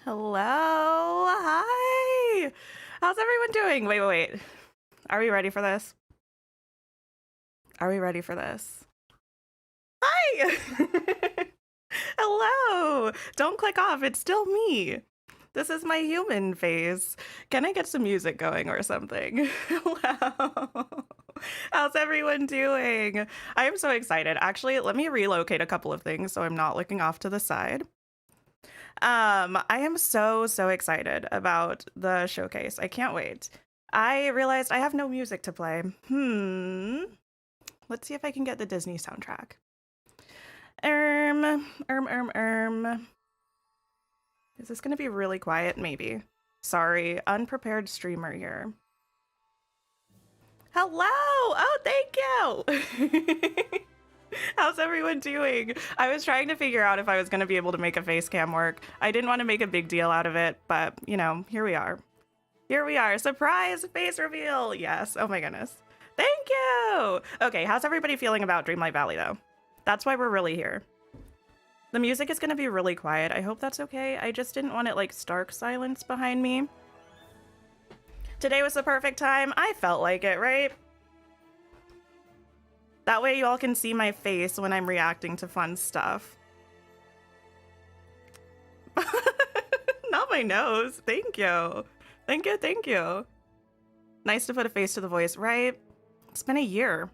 Hello. Hi. How's everyone doing? Wait. Are we ready for this? Are we ready for this? Hi. Hello. Don't click off. It's still me. This is my human face. Can I get some music going or something? Hello. How's everyone doing? I am so excited. Actually, let me relocate a couple of things so I'm not looking off to the side. I am so excited about the showcase. I can't wait. I realized I have no music to play. Let's see if I can get the Disney soundtrack. Is this gonna be really quiet? Maybe. Sorry, unprepared streamer here. Hello! Oh, thank you! How's everyone doing? I was trying to figure out if I was going to be able to make a face cam work. I didn't want to make a big deal out of it, but, you know, here we are. Here we are. Surprise face reveal. Yes. Oh my goodness. Thank you. Okay, how's everybody feeling about Dreamlight Valley, though? That's why we're really here. The music is going to be really quiet. I hope that's okay. I just didn't want it, like, stark silence behind me. Today was the perfect time. I felt like it, right? That way you all can see my face when I'm reacting to fun stuff. Not my nose. Thank you. Thank you. Nice to put a face to the voice, right? It's been a year.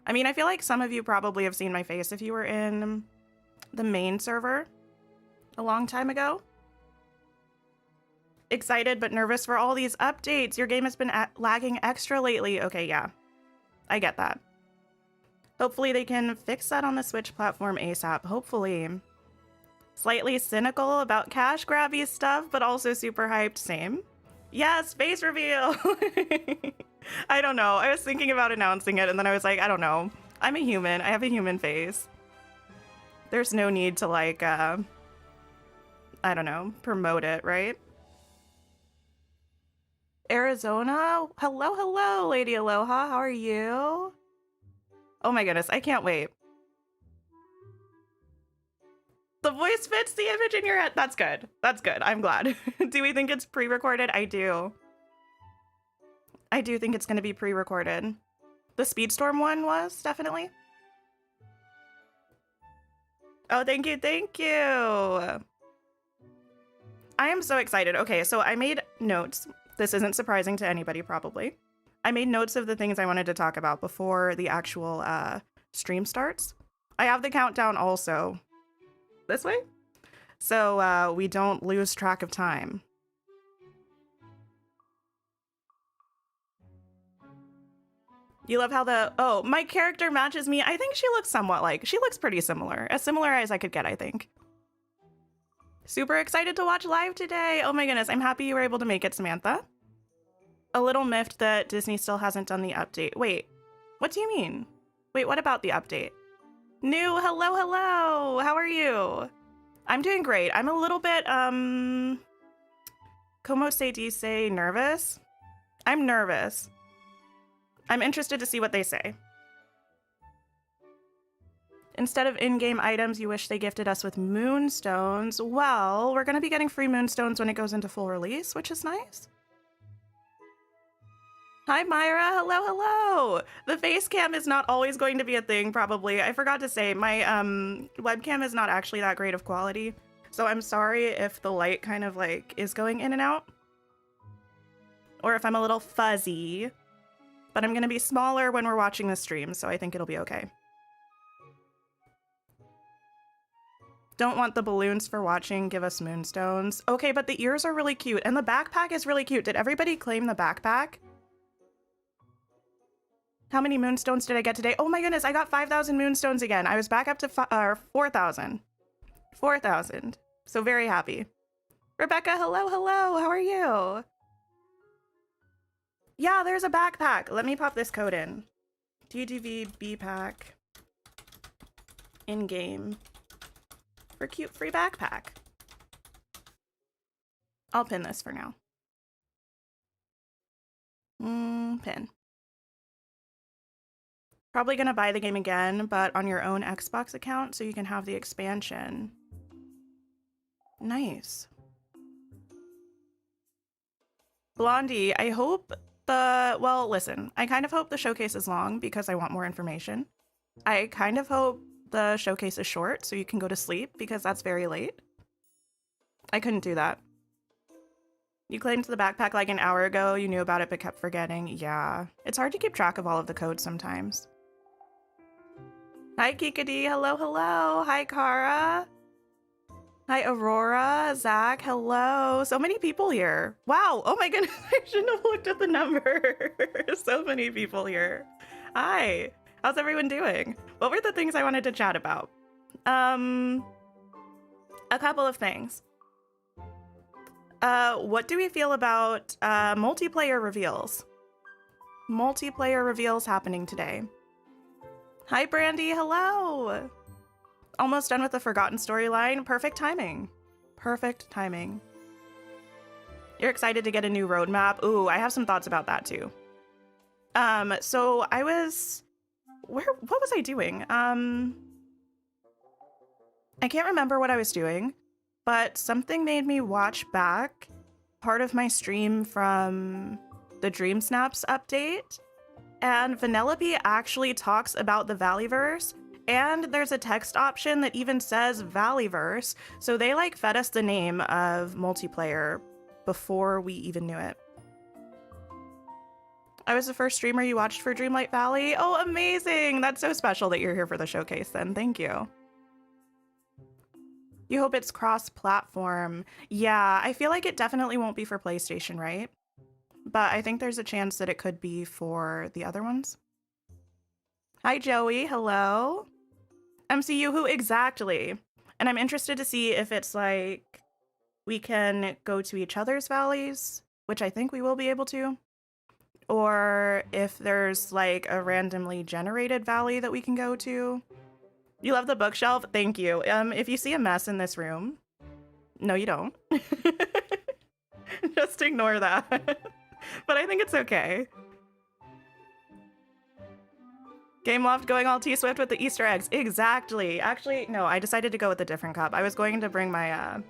I mean, I feel like some of you probably have seen my face if you were in the main server a long time ago. Excited but nervous for all these updates. Your game has been lagging extra lately. Okay, yeah. I get that. Hopefully they can fix that on the Switch platform ASAP. Hopefully. Slightly cynical about cash grabby stuff, but also super hyped. Same. Yes, face reveal! I don't know. I was thinking about announcing it, and then I was like, I don't know. I'm a human. I have a human face. There's no need to, like, I don't know, promote it, right? Arizona? Hello, Lady Aloha. How are you? Oh my goodness, I can't wait. The voice fits the image in your head. That's good. That's good. I'm glad. Do we think it's pre-recorded? I do. I do think it's going to be pre-recorded. The Speedstorm one was, definitely. Oh, thank you. I am so excited. Okay, so I made notes. This isn't surprising to anybody, probably. I made notes of the things I wanted to talk about before the actual stream starts. I have the countdown also. This way? So we don't lose track of time. You love how oh, my character matches me. I think she looks somewhat like, she looks pretty similar. As similar as I could get, I think. Super excited to watch live today. Oh my goodness, I'm happy you were able to make it, Samantha. A little miffed that Disney still hasn't done the update. Wait, what do you mean? Wait, what about the update? New, hello. How are you? I'm doing great. I'm a little bit, como se dice, nervous? I'm nervous. I'm interested to see what they say. Instead of in-game items, you wish they gifted us with moonstones. Well, we're gonna be getting free moonstones when it goes into full release, which is nice. Hi, Myra. Hello. The face cam is not always going to be a thing, probably. I forgot to say, my webcam is not actually that great of quality. So I'm sorry if the light kind of like is going in and out. Or if I'm a little fuzzy. But I'm going to be smaller when we're watching the stream, so I think it'll be okay. Don't want the balloons for watching. Give us moonstones. Okay, but the ears are really cute. And the backpack is really cute. Did everybody claim the backpack? How many moonstones did I get today? Oh my goodness, I got 5,000 moonstones again. I was back up to 4,000. 4,000. So very happy. Rebecca, hello. How are you? Yeah, there's a backpack. Let me pop this code in. DDV B-pack. In-game. For cute free backpack. I'll pin this for now. Pin. Probably gonna buy the game again, but on your own Xbox account so you can have the expansion. Nice. Blondie, I hope well, listen, I kind of hope the showcase is long because I want more information. I kind of hope the showcase is short so you can go to sleep because that's very late. I couldn't do that. You claimed the backpack like an hour ago. You knew about it but kept forgetting. Yeah, it's hard to keep track of all of the codes sometimes. Hi, Kikadi. Hello, hello. Hi, Kara. Hi, Aurora. Zach. Hello. So many people here. Wow. Oh my goodness. I shouldn't have looked at the number. So many people here. Hi. How's everyone doing? What were the things I wanted to chat about? A couple of things. What do we feel about multiplayer reveals? Multiplayer reveals happening today. Hi, Brandy. Hello. Almost done with the Forgotten storyline. Perfect timing. Perfect timing. You're excited to get a new roadmap? Ooh, I have some thoughts about that too. So I was... what was I doing? I can't remember what I was doing, but something made me watch back part of my stream from the Dream Snaps update, and Vanellope actually talks about the Valleyverse, and there's a text option that even says Valleyverse, so they like fed us the name of multiplayer before we even knew it. I was the first streamer you watched for Dreamlight Valley. Oh, amazing! That's so special that you're here for the showcase then. Thank you. You hope it's cross-platform. Yeah, I feel like it definitely won't be for PlayStation, right? But I think there's a chance that it could be for the other ones. Hi, Joey. Hello. MCU who exactly? And I'm interested to see if it's like we can go to each other's valleys, which I think we will be able to, or if there's like a randomly generated valley that we can go to. You love the bookshelf? Thank you. If you see a mess in this room, no, you don't. Just ignore that. But I think it's okay. Game Loft going all T-Swift with the Easter eggs. Exactly. Actually, no, I decided to go with a different cup. I was going to bring my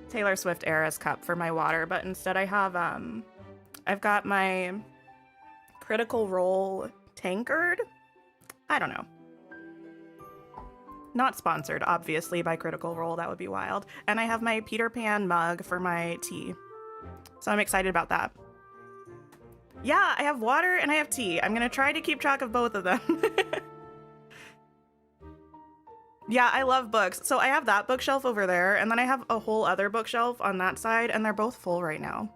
Taylor Swift Eras cup for my water, but instead I have, I've got my Critical Role tankard. I don't know. Not sponsored, obviously, by Critical Role. That would be wild. And I have my Peter Pan mug for my tea. So I'm excited about that. Yeah, I have water and I have tea. I'm going to try to keep track of both of them. Yeah, I love books. So I have that bookshelf over there, and then I have a whole other bookshelf on that side, and they're both full right now.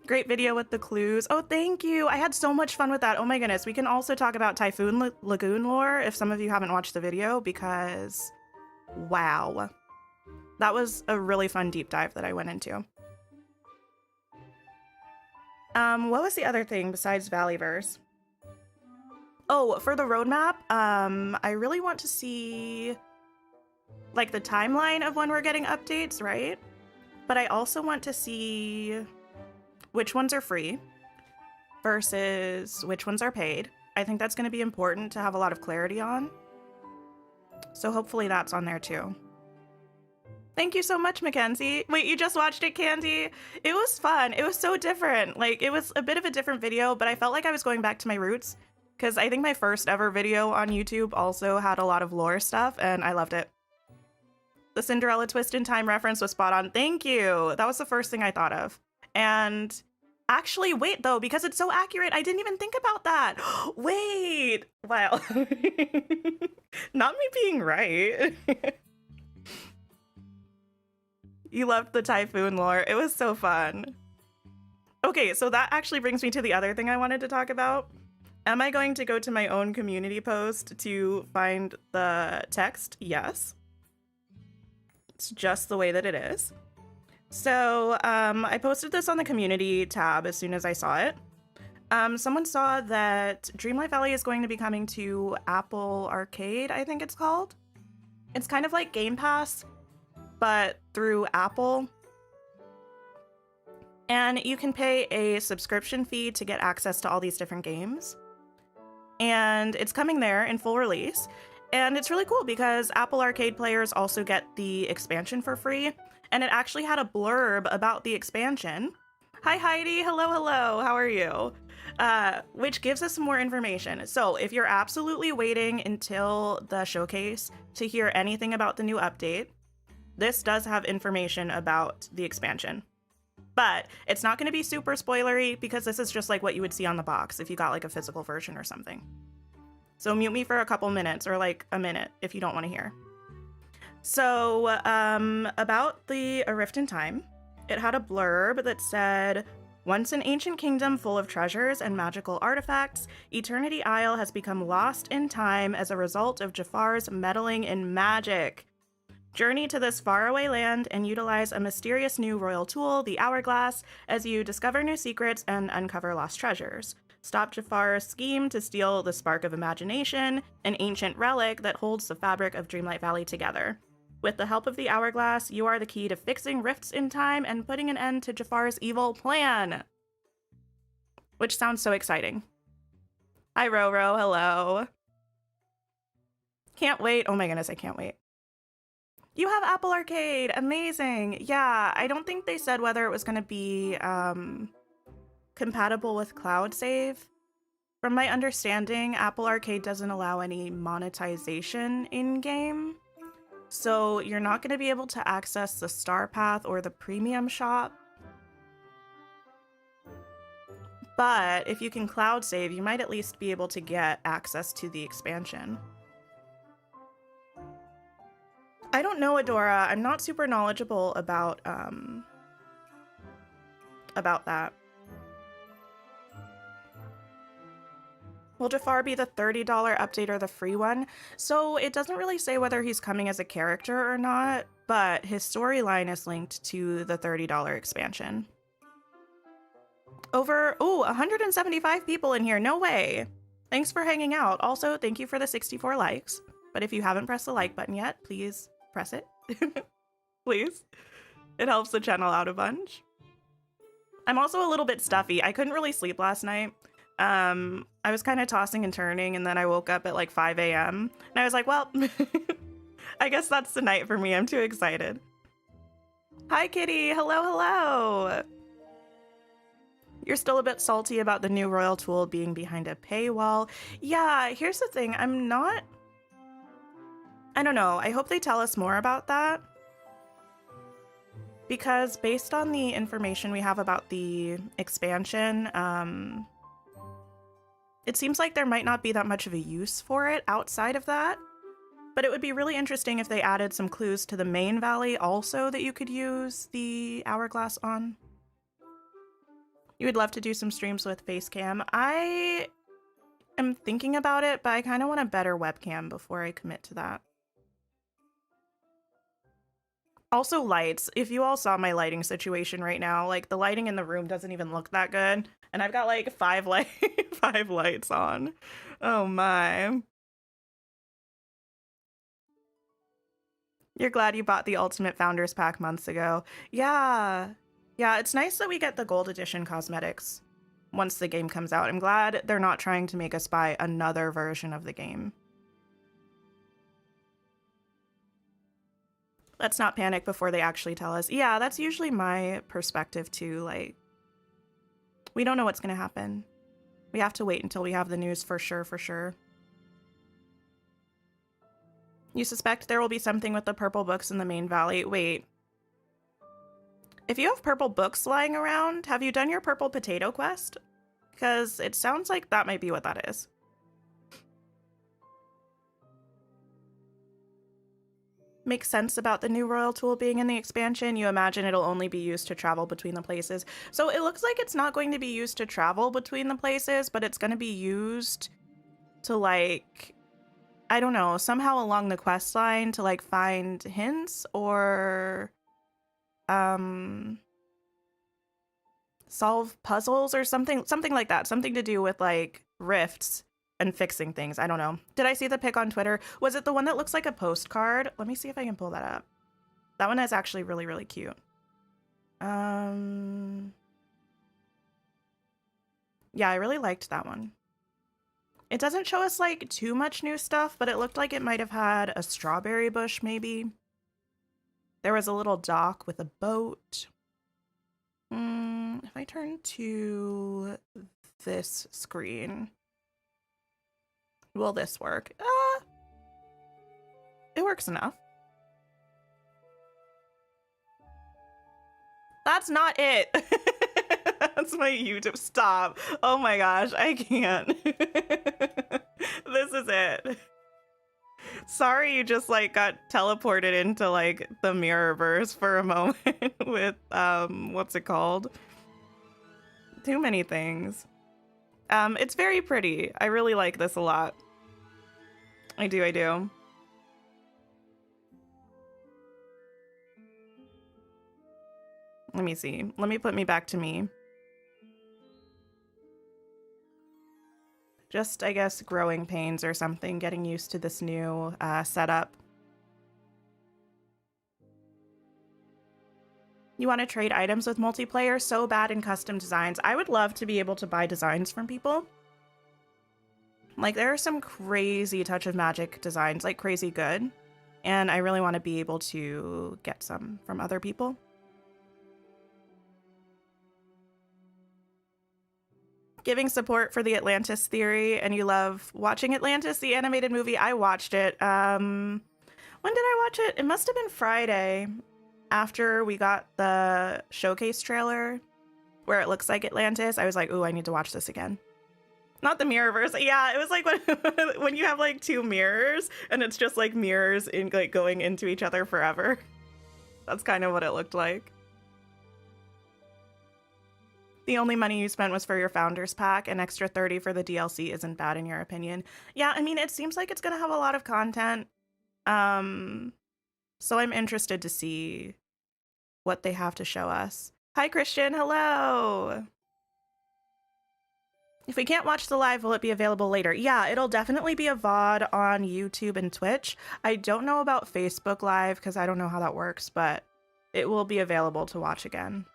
Great video with the clues. Oh, thank you. I had so much fun with that. Oh my goodness. We can also talk about Typhoon Lagoon lore if some of you haven't watched the video, because wow. That was a really fun deep dive that I went into. What was the other thing besides Valleyverse? Oh, for the roadmap, I really want to see like the timeline of when we're getting updates, right? But I also want to see which ones are free versus which ones are paid. I think that's going to be important to have a lot of clarity on. So hopefully that's on there too. Thank you so much, Mackenzie. Wait, you just watched it, Candy? It was fun. It was so different. Like, it was a bit of a different video, but I felt like I was going back to my roots, because I think my first ever video on YouTube also had a lot of lore stuff, and I loved it. The Cinderella twist in time reference was spot on. Thank you. That was the first thing I thought of. And actually, wait, though, because it's so accurate, I didn't even think about that. Wait. Wow. Not me being right. You loved the Typhoon lore. It was so fun. Okay, so that actually brings me to the other thing I wanted to talk about. Am I going to go to my own community post to find the text? Yes. It's just the way that it is. So I posted this on the community tab as soon as I saw it. Someone saw that Dreamlight Valley is going to be coming to Apple Arcade, I think it's called. It's kind of like Game Pass, but through Apple. And you can pay a subscription fee to get access to all these different games. And it's coming there in full release. And it's really cool because Apple Arcade players also get the expansion for free. And it actually had a blurb about the expansion. Hi, Heidi. Hello, hello. How are you? Which gives us some more information. So, if you're absolutely waiting until the showcase to hear anything about the new update, this does have information about the expansion. But it's not going to be super spoilery because this is just like what you would see on the box if you got like a physical version or something. So mute me for a couple minutes or like a minute if you don't want to hear. So, about the A Rift in Time, it had a blurb that said, once an ancient kingdom full of treasures and magical artifacts, Eternity Isle has become lost in time as a result of Jafar's meddling in magic. Journey to this faraway land and utilize a mysterious new royal tool, the Hourglass, as you discover new secrets and uncover lost treasures. Stop Jafar's scheme to steal the Spark of Imagination, an ancient relic that holds the fabric of Dreamlight Valley together. With the help of the Hourglass, you are the key to fixing rifts in time and putting an end to Jafar's evil plan. Which sounds so exciting. Hi, Roro. Hello. Can't wait. Oh my goodness, I can't wait. You have Apple Arcade. Amazing. Yeah, I don't think they said whether it was going to be compatible with cloud save. From my understanding, Apple Arcade doesn't allow any monetization in-game. So you're not going to be able to access the Star Path or the premium shop. But if you can cloud save, you might at least be able to get access to the expansion. I don't know, Adora. I'm not super knowledgeable about that. Will Jafar be the $30 update or the free one? So it doesn't really say whether he's coming as a character or not, but his storyline is linked to the $30 expansion. Over, 175 people in here. No way. Thanks for hanging out. Also, thank you for the 64 likes. But if you haven't pressed the like button yet, please press it. Please. It helps the channel out a bunch. I'm also a little bit stuffy. I couldn't really sleep last night. I was kind of tossing and turning, and then I woke up at like 5 a.m. and I was like, well, I guess that's the night for me. I'm too excited. Hi, Kitty. Hello, hello. You're still a bit salty about the new royal tool being behind a paywall. Yeah, here's the thing. I don't know. I hope they tell us more about that. Because based on the information we have about the expansion, it seems like there might not be that much of a use for it outside of that. But it would be really interesting if they added some clues to the main valley also that you could use the Hourglass on. You would love to do some streams with Facecam. I am thinking about it, but I kind of want a better webcam before I commit to that. Also lights. If you all saw my lighting situation right now, like the lighting in the room doesn't even look that good. And I've got like 5 lights on. Oh my. You're glad you bought the Ultimate Founders Pack months ago. Yeah. Yeah, it's nice that we get the Gold Edition cosmetics once the game comes out. I'm glad they're not trying to make us buy another version of the game. Let's not panic before they actually tell us. Yeah, that's usually my perspective too. Like, we don't know what's going to happen. We have to wait until we have the news for sure, for sure. You suspect there will be something with the purple books in the main valley. Wait. If you have purple books lying around, have you done your purple potato quest? Because it sounds like that might be what that is. Makes sense about the new royal tool being in the expansion. You imagine it'll only be used to travel between the places. So it looks like it's not going to be used to travel between the places, but it's going to be used to, like, I don't know, somehow along the quest line to, like, find hints or solve puzzles or something like that. Something to do with, like, rifts and fixing things. I don't know. Did I see the pic on Twitter? Was it the one that looks like a postcard? Let me see if I can pull that up. That one is actually really, really cute. Yeah, I really liked that one. It doesn't show us like too much new stuff, but it looked like it might have had a strawberry bush maybe. There was a little dock with a boat. If I turn to this screen, will this work? It works enough. That's not it. That's my YouTube. Stop. Oh my gosh, I can't. This is it. Sorry you just like got teleported into like the Mirrorverse for a moment with what's it called? Too many things. It's very pretty. I really like this a lot. I do. Let me see. Let me put me back to me. Just, I guess, growing pains or something, getting used to this new setup. You want to trade items with multiplayer? So bad in custom designs. I would love to be able to buy designs from people. Like, there are some crazy Touch of Magic designs, like crazy good. And I really want to be able to get some from other people. Giving support for the Atlantis theory, and you love watching Atlantis, the animated movie. I watched it. When did I watch it? It must have been Friday after we got the showcase trailer where it looks like Atlantis. I was like, ooh, I need to watch this again. Not the Mirrorverse. Yeah, it was like when you have like two mirrors and it's just like mirrors in like going into each other forever. That's kind of what it looked like. The only money you spent was for your Founders Pack. An extra 30 for the DLC isn't bad in your opinion. Yeah, I mean, it seems like it's going to have a lot of content. So I'm interested to see what they have to show us. Hi, Christian. Hello. If we can't watch the live, will it be available later? Yeah, it'll definitely be a VOD on YouTube and Twitch. I don't know about Facebook Live because I don't know how that works, but it will be available to watch again.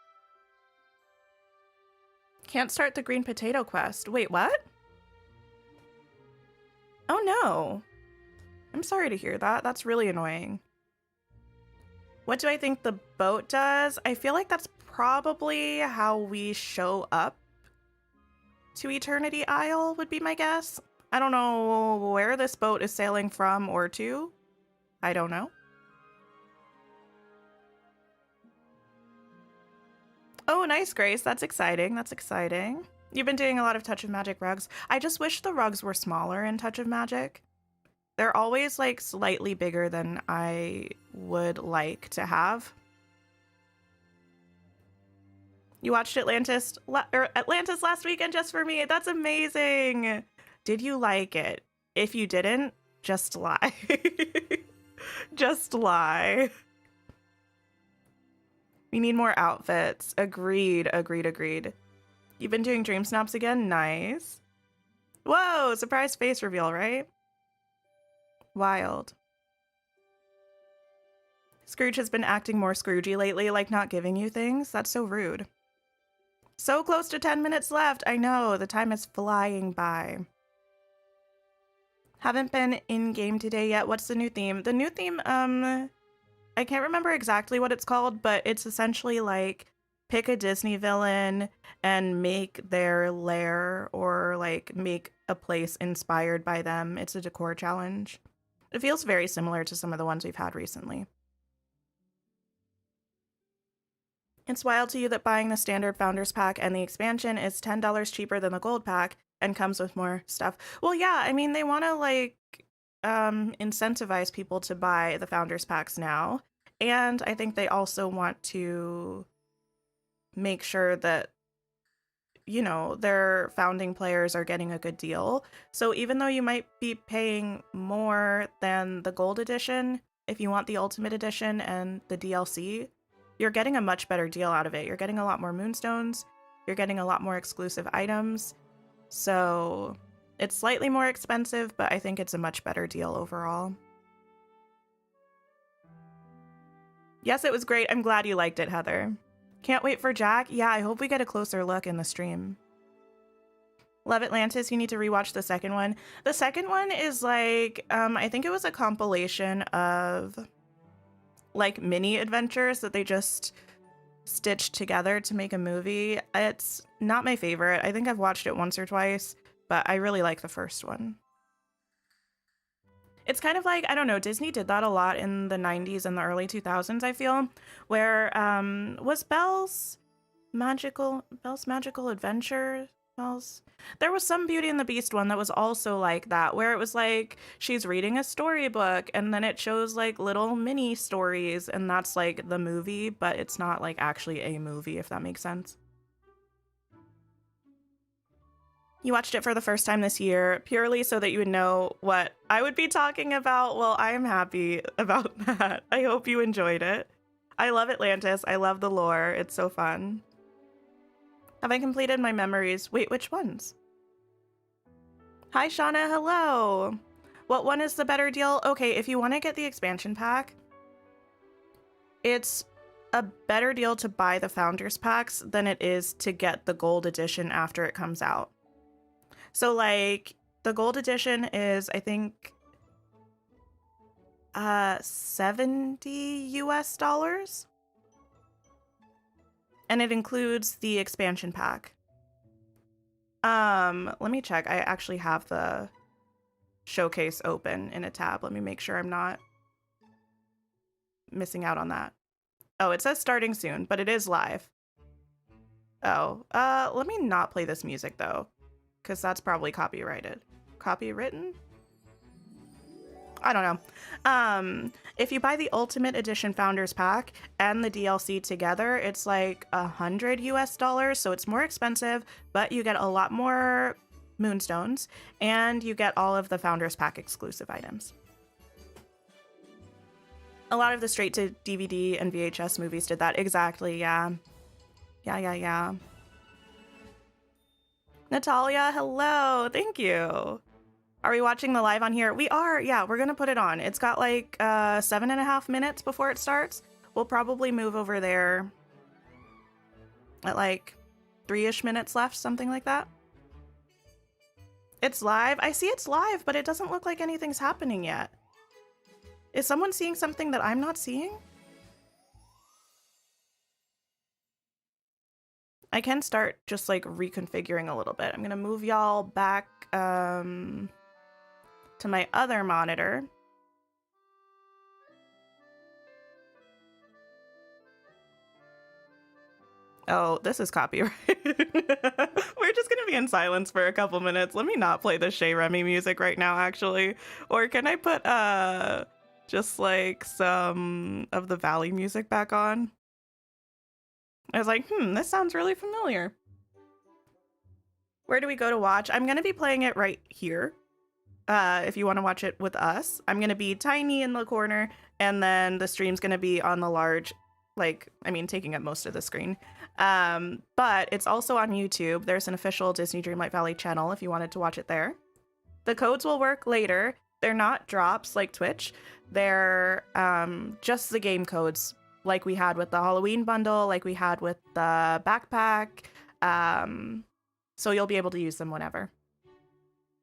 Can't start the green potato quest. Wait, what? Oh no. I'm sorry to hear that. That's really annoying. What do I think the boat does? I feel like that's probably how we show up to Eternity Isle would be my guess. I don't know where this boat is sailing from or to. I don't know. Oh, nice, Grace. That's exciting. That's exciting. You've been doing a lot of Touch of Magic rugs. I just wish the rugs were smaller in Touch of Magic. They're always like slightly bigger than I would like to have. You watched Atlantis last weekend just for me. That's amazing. Did you like it? If you didn't, just lie. Just lie. We need more outfits. Agreed. You've been doing dream snaps again? Nice. Whoa, surprise face reveal, right? Wild. Scrooge has been acting more Scroogey lately, like not giving you things. That's so rude. So close to 10 minutes left. I know, the time is flying by. Haven't been in-game today yet. What's the new theme? The new theme, I can't remember exactly what it's called, but it's essentially like pick a Disney villain and make their lair or like make a place inspired by them. It's a decor challenge. It feels very similar to some of the ones we've had recently. It's wild to you that buying the standard Founders Pack and the expansion is $10 cheaper than the Gold Pack and comes with more stuff. Well, yeah, I mean, they want to like incentivize people to buy the Founders Packs now. And I think they also want to make sure that, you know, their founding players are getting a good deal. So even though you might be paying more than the Gold Edition, if you want the Ultimate Edition and the DLC, you're getting a much better deal out of it. You're getting a lot more Moonstones. You're getting a lot more exclusive items. So it's slightly more expensive, but I think it's a much better deal overall. Yes, it was great. I'm glad you liked it, Heather. Can't wait for Jack. Yeah, I hope we get a closer look in the stream. Love Atlantis. You need to rewatch the second one. The second one is like, I think it was a compilation of like mini adventures that they just stitched together to make a movie. It's not my favorite. I think I've watched it once or twice, but I really like the first one. It's kind of like, I don't know, Disney did that a lot in the 90s and the early 2000s, I feel, where was Belle's Magical Adventure? There was some Beauty and the Beast one that was also like that, where it was like she's reading a storybook and then it shows like little mini stories, and that's like the movie, but it's not like actually a movie, if that makes sense. You watched it for the first time this year purely so that you would know what I would be talking about. Well, I am happy about that. I hope you enjoyed it. I love Atlantis. I love the lore. It's so fun. Have I completed my memories? Wait, which ones? Hi, Shauna. Hello. What one is the better deal? Okay, if you want to get the expansion pack, it's a better deal to buy the Founders Packs than it is to get the gold edition after it comes out. So, like, the gold edition is, I think, 70 US dollars. And it includes the expansion pack. Let me check. I actually have the showcase open in a tab. Let me make sure I'm not missing out on that. Oh, it says starting soon, but it is live. Oh, let me not play this music though, because that's probably copyrighted. Copywritten? I don't know. If you buy the Ultimate Edition Founders Pack and the DLC together, it's like 100 US dollars, so it's more expensive, but you get a lot more Moonstones, and you get all of the Founders Pack exclusive items. A lot of the straight-to-DVD and VHS movies did that. Exactly, yeah. Yeah. Natalia, hello. Thank you. Are we watching the live on here? We are. Yeah, we're going to put it on. It's got like 7.5 minutes before it starts. We'll probably move over there at like 3-ish minutes left, something like that. It's live. I see it's live, but it doesn't look like anything's happening yet. Is someone seeing something that I'm not seeing? I can start just like reconfiguring a little bit. I'm going to move y'all back to my other monitor. Oh, this is copyright. We're just gonna be in silence for a couple minutes. Let me not play the Shea Remy music right now, actually. Or can I put just like some of the Valley music back on? I was like, this sounds really familiar. Where do we go to watch? I'm gonna be playing it right here. If you want to watch it with us, I'm going to be tiny in the corner, and then the stream's going to be on the large, taking up most of the screen. But it's also on YouTube. There's an official Disney Dreamlight Valley channel if you wanted to watch it there. The codes will work later. They're not drops like Twitch. They're just the game codes, like we had with the Halloween bundle, like we had with the backpack. So you'll be able to use them whenever.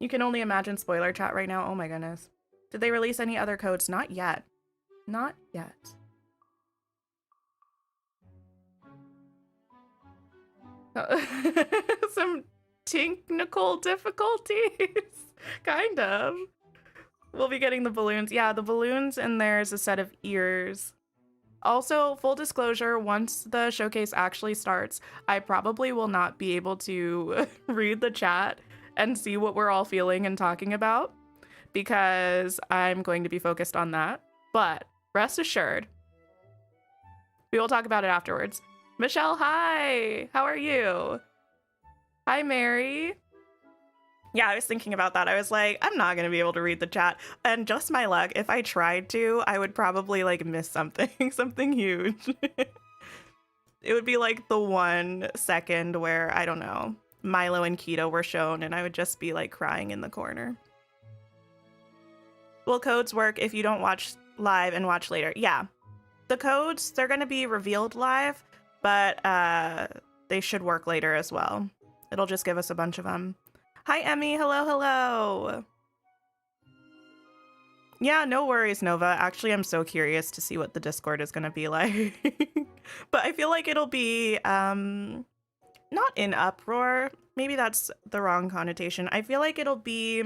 You can only imagine spoiler chat right now. Oh my goodness. Did they release any other codes? Not yet. Not yet. Some technical difficulties. Kind of. We'll be getting the balloons. Yeah, the balloons, and there's a set of ears. Also, full disclosure, once the showcase actually starts, I probably will not be able to read the chat and see what we're all feeling and talking about, because I'm going to be focused on that. But rest assured, we will talk about it afterwards. Michelle, hi! How are you? Hi, Mary. Yeah, I was thinking about that. I was like, I'm not going to be able to read the chat. And just my luck, if I tried to, I would probably like miss something, something huge. It would be like the 1 second where, I don't know, Milo and Keto were shown, and I would just be like crying in the corner. Will codes work if you don't watch live and watch later? Yeah. The codes, they're going to be revealed live, but they should work later as well. It'll just give us a bunch of them. Hi, Emmy. Hello, hello. Yeah, no worries, Nova. Actually, I'm so curious to see what the Discord is going to be like. But I feel like it'll be not in uproar. Maybe that's the wrong connotation. I feel like it'll be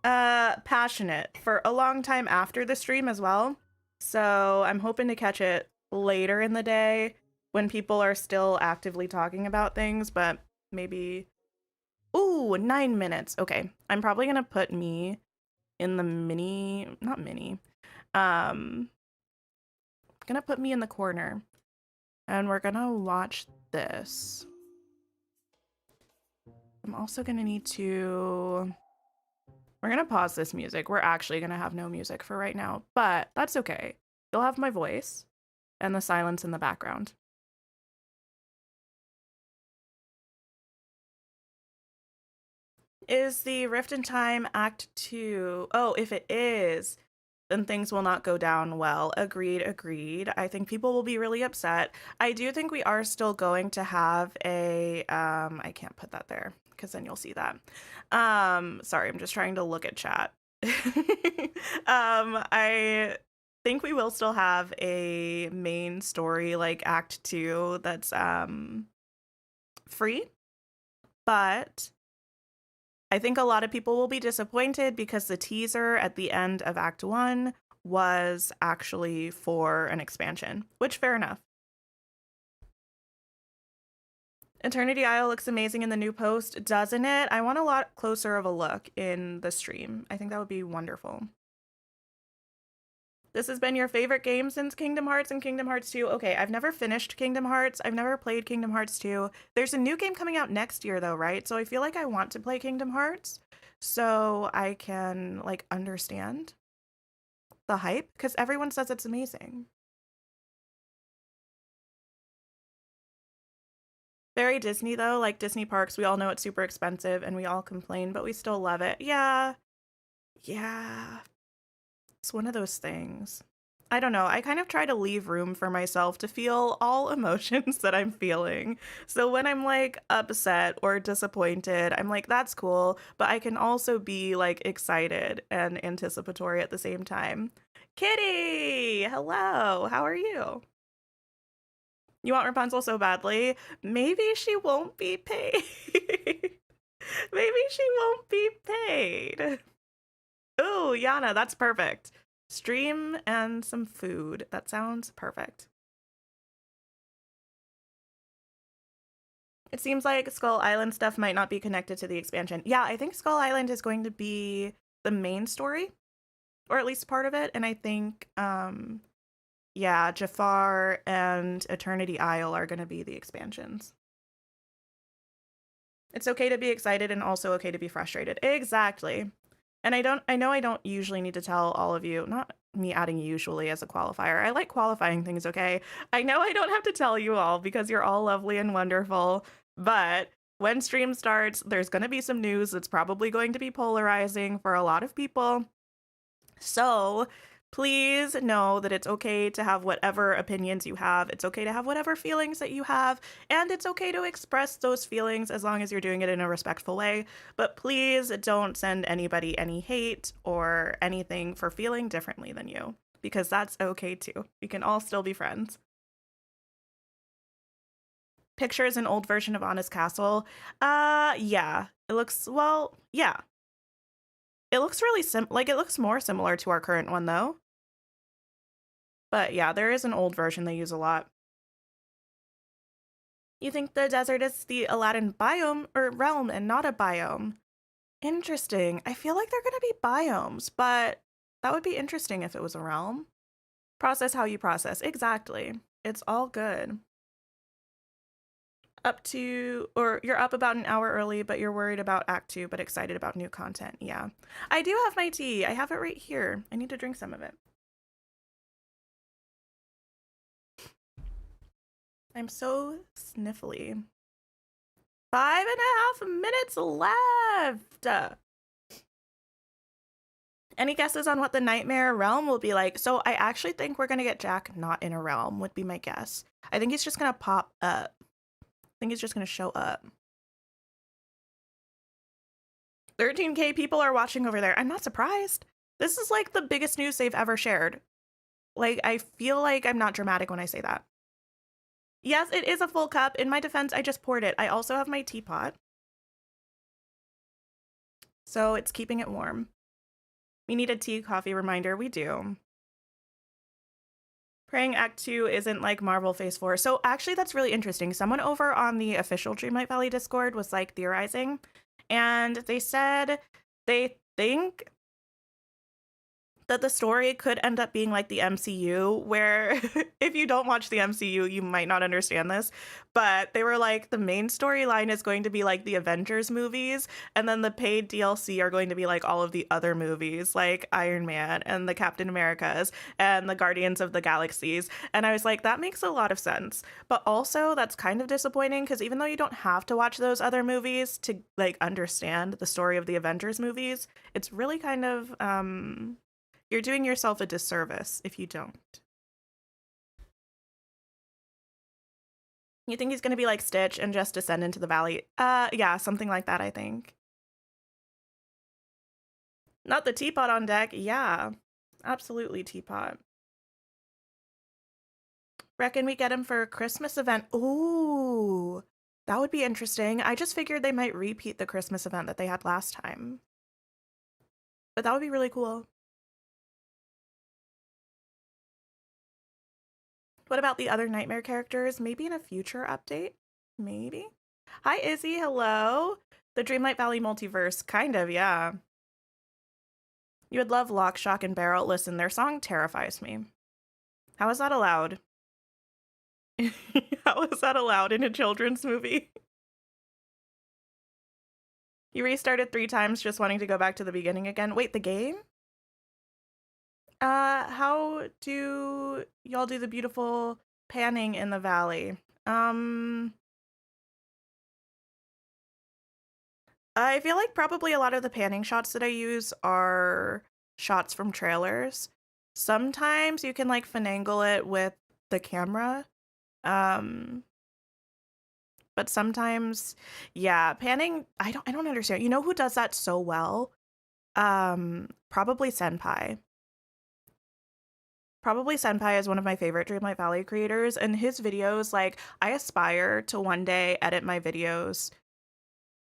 passionate for a long time after the stream as well. So, I'm hoping to catch it later in the day when people are still actively talking about things, but maybe ooh, 9 minutes. Okay. I'm probably going to put me in the not mini. Um gonna put me in the corner and we're gonna watch this. I'm also gonna need to we're gonna pause this music. We're actually gonna have no music for right now, but that's okay. You'll have my voice and the silence in the background. Is the Rift in Time Act 2? Oh, if it is, then things will not go down well. Agreed, agreed. I think people will be really upset. I do think we are still going to have a I can't put that there because then you'll see that. Sorry, I'm just trying to look at chat. I think we will still have a main story like Act 2 that's free, but I think a lot of people will be disappointed because the teaser at the end of Act 1 was actually for an expansion, which fair enough. Eternity Isle looks amazing in the new post, doesn't it? I want a lot closer of a look in the stream. I think that would be wonderful. This has been your favorite game since Kingdom Hearts and Kingdom Hearts 2. Okay, I've never finished Kingdom Hearts. I've never played Kingdom Hearts 2. There's a new game coming out next year though, right? So I feel like I want to play Kingdom Hearts so I can like understand the hype because everyone says it's amazing. Very Disney though, like Disney parks, we all know it's super expensive and we all complain, but we still love it. Yeah. Yeah. It's one of those things. I don't know. I kind of try to leave room for myself to feel all emotions that I'm feeling. So when I'm like upset or disappointed, I'm like, that's cool. But I can also be like excited and anticipatory at the same time. Kitty! Hello! How are you? You want Rapunzel so badly? Maybe she won't be paid. Maybe she won't be paid. Ooh, Yana, that's perfect. Stream and some food. That sounds perfect. It seems like Skull Island stuff might not be connected to the expansion. Yeah, I think Skull Island is going to be the main story, or at least part of it. And I think, yeah, Jafar and Eternity Isle are going to be the expansions. It's okay to be excited and also okay to be frustrated. Exactly. And I know I don't usually need to tell all of you, not me adding usually as a qualifier. I like qualifying things, okay? I know I don't have to tell you all because you're all lovely and wonderful, but when stream starts, there's going to be some news that's probably going to be polarizing for a lot of people. So, please know that it's okay to have whatever opinions you have. It's okay to have whatever feelings that you have. And it's okay to express those feelings as long as you're doing it in a respectful way. But please don't send anybody any hate or anything for feeling differently than you, because that's okay too. We can all still be friends. Picture is an old version of Honest Castle. Yeah. It looks, well, yeah. It looks really it looks more similar to our current one though. But yeah, there is an old version they use a lot. You think the desert is the Aladdin biome or realm and not a biome? Interesting. I feel like they're going to be biomes, but that would be interesting if it was a realm. Process how you process. Exactly. It's all good. You're up about an hour early, but you're worried about Act 2, but excited about new content. Yeah. I do have my tea. I have it right here. I need to drink some of it. I'm so sniffly. 5.5 minutes left. Any guesses on what the Nightmare realm will be like? So I actually think we're going to get Jack not in a realm, would be my guess. I think he's just going to pop up. I think he's just going to show up. 13K people are watching over there. I'm not surprised. This is like the biggest news they've ever shared. Like, I feel like I'm not dramatic when I say that. Yes, it is a full cup. In my defense, I just poured it. I also have my teapot, so it's keeping it warm. We need a tea coffee reminder. We do. Praying Act 2 isn't like Marvel Phase 4. So actually, that's really interesting. Someone over on the official Dreamlight Valley Discord was like theorizing, and they said they think that the story could end up being like the MCU, where if you don't watch the MCU, you might not understand this, but they were like, the main storyline is going to be like the Avengers movies, and then the paid DLC are going to be like all of the other movies, like Iron Man and the Captain Americas and the Guardians of the Galaxies. And I was like, that makes a lot of sense. But also, that's kind of disappointing, because even though you don't have to watch those other movies to like understand the story of the Avengers movies, it's really kind of you're doing yourself a disservice if you don't. You think he's going to be like Stitch and just descend into the valley? Yeah, something like that, I think. Not the teapot on deck. Yeah, absolutely teapot. Reckon we get him for a Christmas event. Ooh, that would be interesting. I just figured they might repeat the Christmas event that they had last time. But that would be really cool. What about the other Nightmare characters? Maybe in a future update? Maybe? Hi, Izzy. Hello. The Dreamlight Valley multiverse. Kind of, yeah. You would love Lock, Shock, and Barrel. Listen, their song terrifies me. How is that allowed? How is that allowed in a children's movie? You restarted 3 times just wanting to go back to the beginning again. Wait, the game? How do y'all do the beautiful panning in the valley? I feel like probably a lot of the panning shots that I use are shots from trailers. Sometimes you can like finagle it with the camera. But sometimes, yeah, panning, I don't understand. You know who does that so well? Probably Senpai. Probably Senpai is one of my favorite Dreamlight Valley creators, and his videos, like, I aspire to one day edit my videos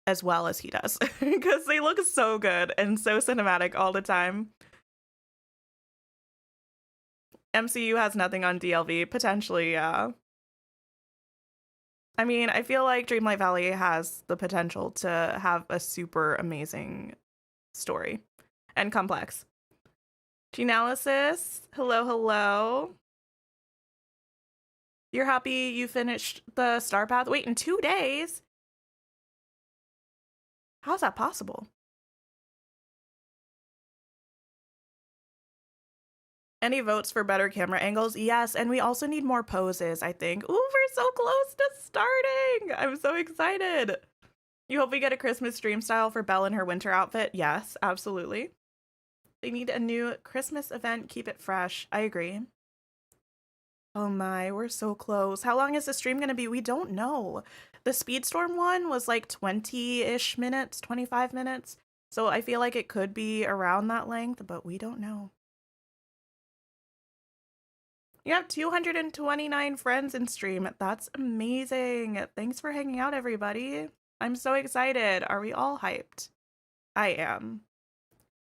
as well as he does, because they look so good and so cinematic all the time. MCU has nothing on DLV, potentially, yeah. I mean, I feel like Dreamlight Valley has the potential to have a super amazing story and complex. Genalysis, hello. You're happy you finished the Star Path? Wait, in 2 days? How's that possible? Any votes for better camera angles? Yes, and we also need more poses, I think. Ooh, we're so close to starting! I'm so excited! You hope we get a Christmas dream style for Belle in her winter outfit? Yes, absolutely. They need a new Christmas event. Keep it fresh. I agree. Oh my, we're so close. How long is the stream going to be? We don't know. The Speedstorm one was like 20-ish minutes, 25 minutes. So I feel like it could be around that length, but we don't know. You have 229 friends in stream. That's amazing. Thanks for hanging out, everybody. I'm so excited. Are we all hyped? I am.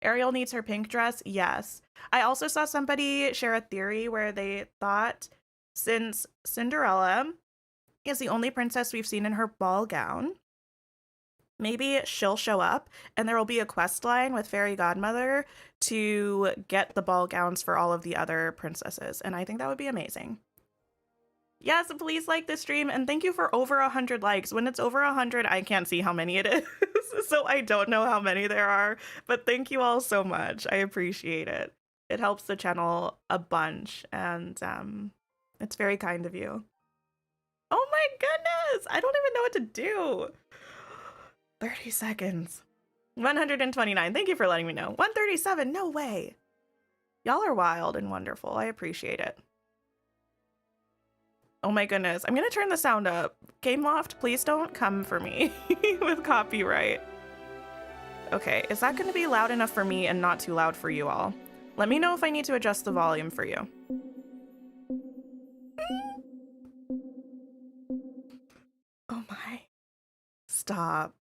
Ariel needs her pink dress? Yes. I also saw somebody share a theory where they thought since Cinderella is the only princess we've seen in her ball gown, maybe she'll show up and there will be a quest line with Fairy Godmother to get the ball gowns for all of the other princesses. And I think that would be amazing. Yes, please like this stream, and thank you for over 100 likes. When it's over 100, I can't see how many it is, so I don't know how many there are, but thank you all so much. I appreciate it. It helps the channel a bunch, and it's very kind of you. Oh my goodness! I don't even know what to do. 30 seconds. 129. Thank you for letting me know. 137. No way. Y'all are wild and wonderful. I appreciate it. Oh my goodness. I'm gonna turn the sound up. Gameloft, please don't come for me with copyright. Okay, is that going to be loud enough for me and not too loud for you all? Let me know if I need to adjust the volume for you. Oh my. Stop.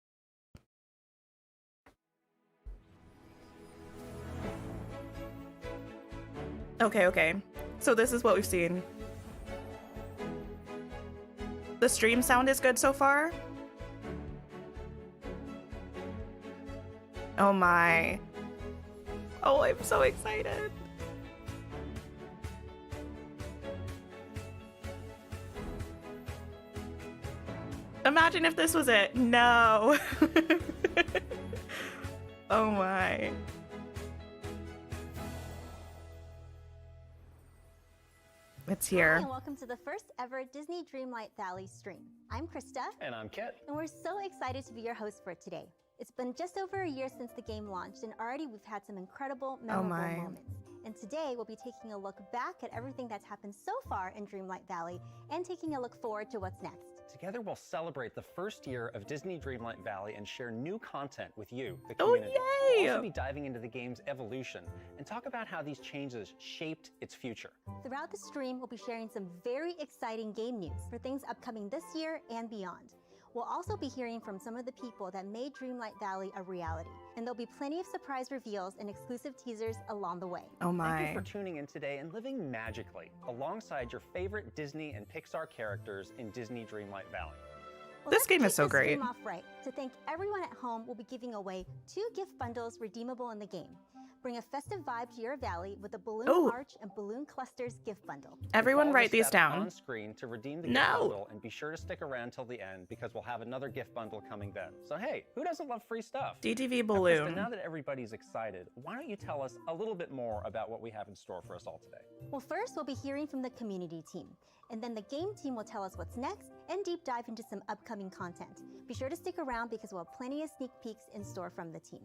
Okay. So this is what we've seen. The stream sound is good so far? Oh my. Oh, I'm so excited. Imagine if this was it. No. Oh my. It's here. Hi, and welcome to the first ever Disney Dreamlight Valley stream. I'm Krista. And I'm Kit. And we're so excited to be your host for today. It's been just over a year since the game launched, and already we've had some incredible, memorable moments. And today we'll be taking a look back at everything that's happened so far in Dreamlight Valley and taking a look forward to what's next. Together we'll celebrate the first year of Disney Dreamlight Valley and share new content with you, the community. Oh, yay! We'll also be diving into the game's evolution and talk about how these changes shaped its future. Throughout the stream, we'll be sharing some very exciting game news for things upcoming this year and beyond. We'll also be hearing from some of the people that made Dreamlight Valley a reality. And there'll be plenty of surprise reveals and exclusive teasers along the way. Oh my. Thank you for tuning in today and living magically alongside your favorite Disney and Pixar characters in Disney Dreamlight Valley. Well, This game is so let's kick this great. game off right. To thank everyone at home, we'll be giving away 2 gift bundles redeemable in the game. Bring a festive vibe to your valley with a Balloon Ooh. Arch and Balloon Clusters gift bundle. Everyone Follow write the these steps down. on screen to redeem the No. gift bundle, and be sure to stick around till the end because we'll have another gift bundle coming then. So hey, who doesn't love free stuff? DDV Now, Krista, balloon. now that everybody's excited, why don't you tell us a little bit more about what we have in store for us all today? Well, first we'll be hearing from the community team, and then the game team will tell us what's next and deep dive into some upcoming content. Be sure to stick around because we'll have plenty of sneak peeks in store from the team.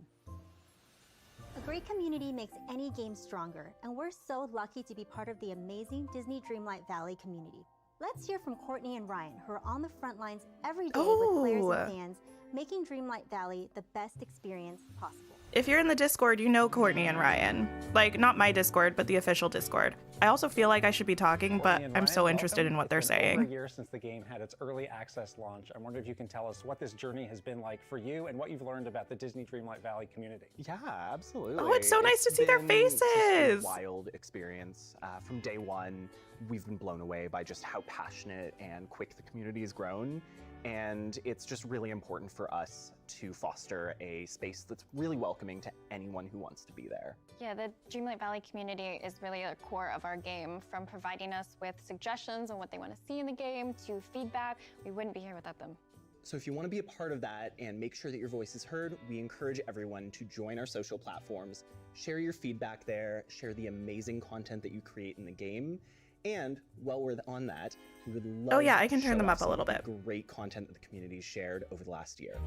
A great community makes any game stronger, and we're so lucky to be part of the amazing Disney Dreamlight Valley community. Let's hear from Courtney and Ryan, who are on the front lines every day with players Oh. and fans, making Dreamlight Valley the best experience possible. If you're in the Discord, you know Courtney and Ryan. Like, not my Discord, but the official Discord. I also feel like I should be talking, but Courtney and I'm Ryan, so interested welcome. in what they're It's been over saying. a year since the game had its early access launch. I wonder if you can tell us what this journey has been like for you and what you've learned about the Disney Dreamlight Valley community. Yeah, absolutely. Oh, it's so nice to see their been just a faces. wild experience. From day one, we've been blown away by just how passionate and quick the community has grown. And it's just really important for us to foster a space that's really welcoming to anyone who wants to be there. Yeah, the Dreamlight Valley community is really a core of our game, from providing us with suggestions on what they want to see in the game to feedback. We wouldn't be here without them. So if you want to be a part of that and make sure that your voice is heard, we encourage everyone to join our social platforms, share your feedback there, share the amazing content that you create in the game. And while we're on that, we would love Oh yeah, I can to turn show them off up a some little of the bit. great content that the community shared over the last year.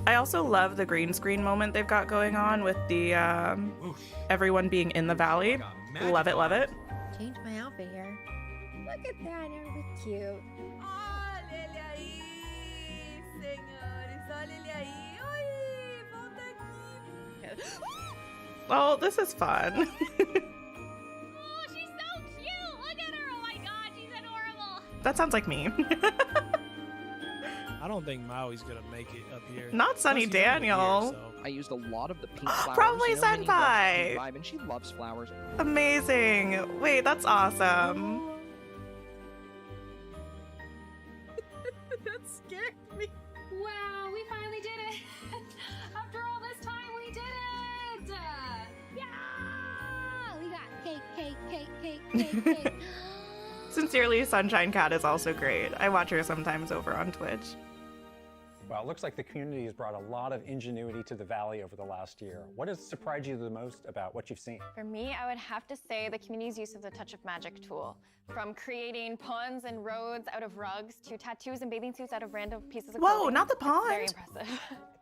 I also love the green screen moment they've got going on with the everyone being in the valley. Love it, love it. Change my outfit here. Look at that, everything cute. Olha ele aí, senhores, olha ele aí. Oi, volta aqui. Oh, this is fun. Oh, she's so cute! Look at her! Oh my god, she's adorable! That sounds like me. I don't think Maui's gonna make it up here. Not Sunny Plus, he's only here, Daniel. so- I used a lot of the pink flowers. Probably you know, Minnie loves the Senpai. pink vibe, and she loves flowers. Amazing. Wait, that's awesome. That scared me. Wow, we finally did it! After all this time, we did it! Yeah! We got cake. Sincerely, Sunshine Cat is also great. I watch her sometimes over on Twitch. Well, it looks like the community has brought a lot of ingenuity to the Valley over the last year. What has surprised you the most about what you've seen? For me, I would have to say the community's use of the Touch of Magic tool. From creating ponds and roads out of rugs to tattoos and bathing suits out of random pieces of clothing. Whoa, not the Very pond. impressive.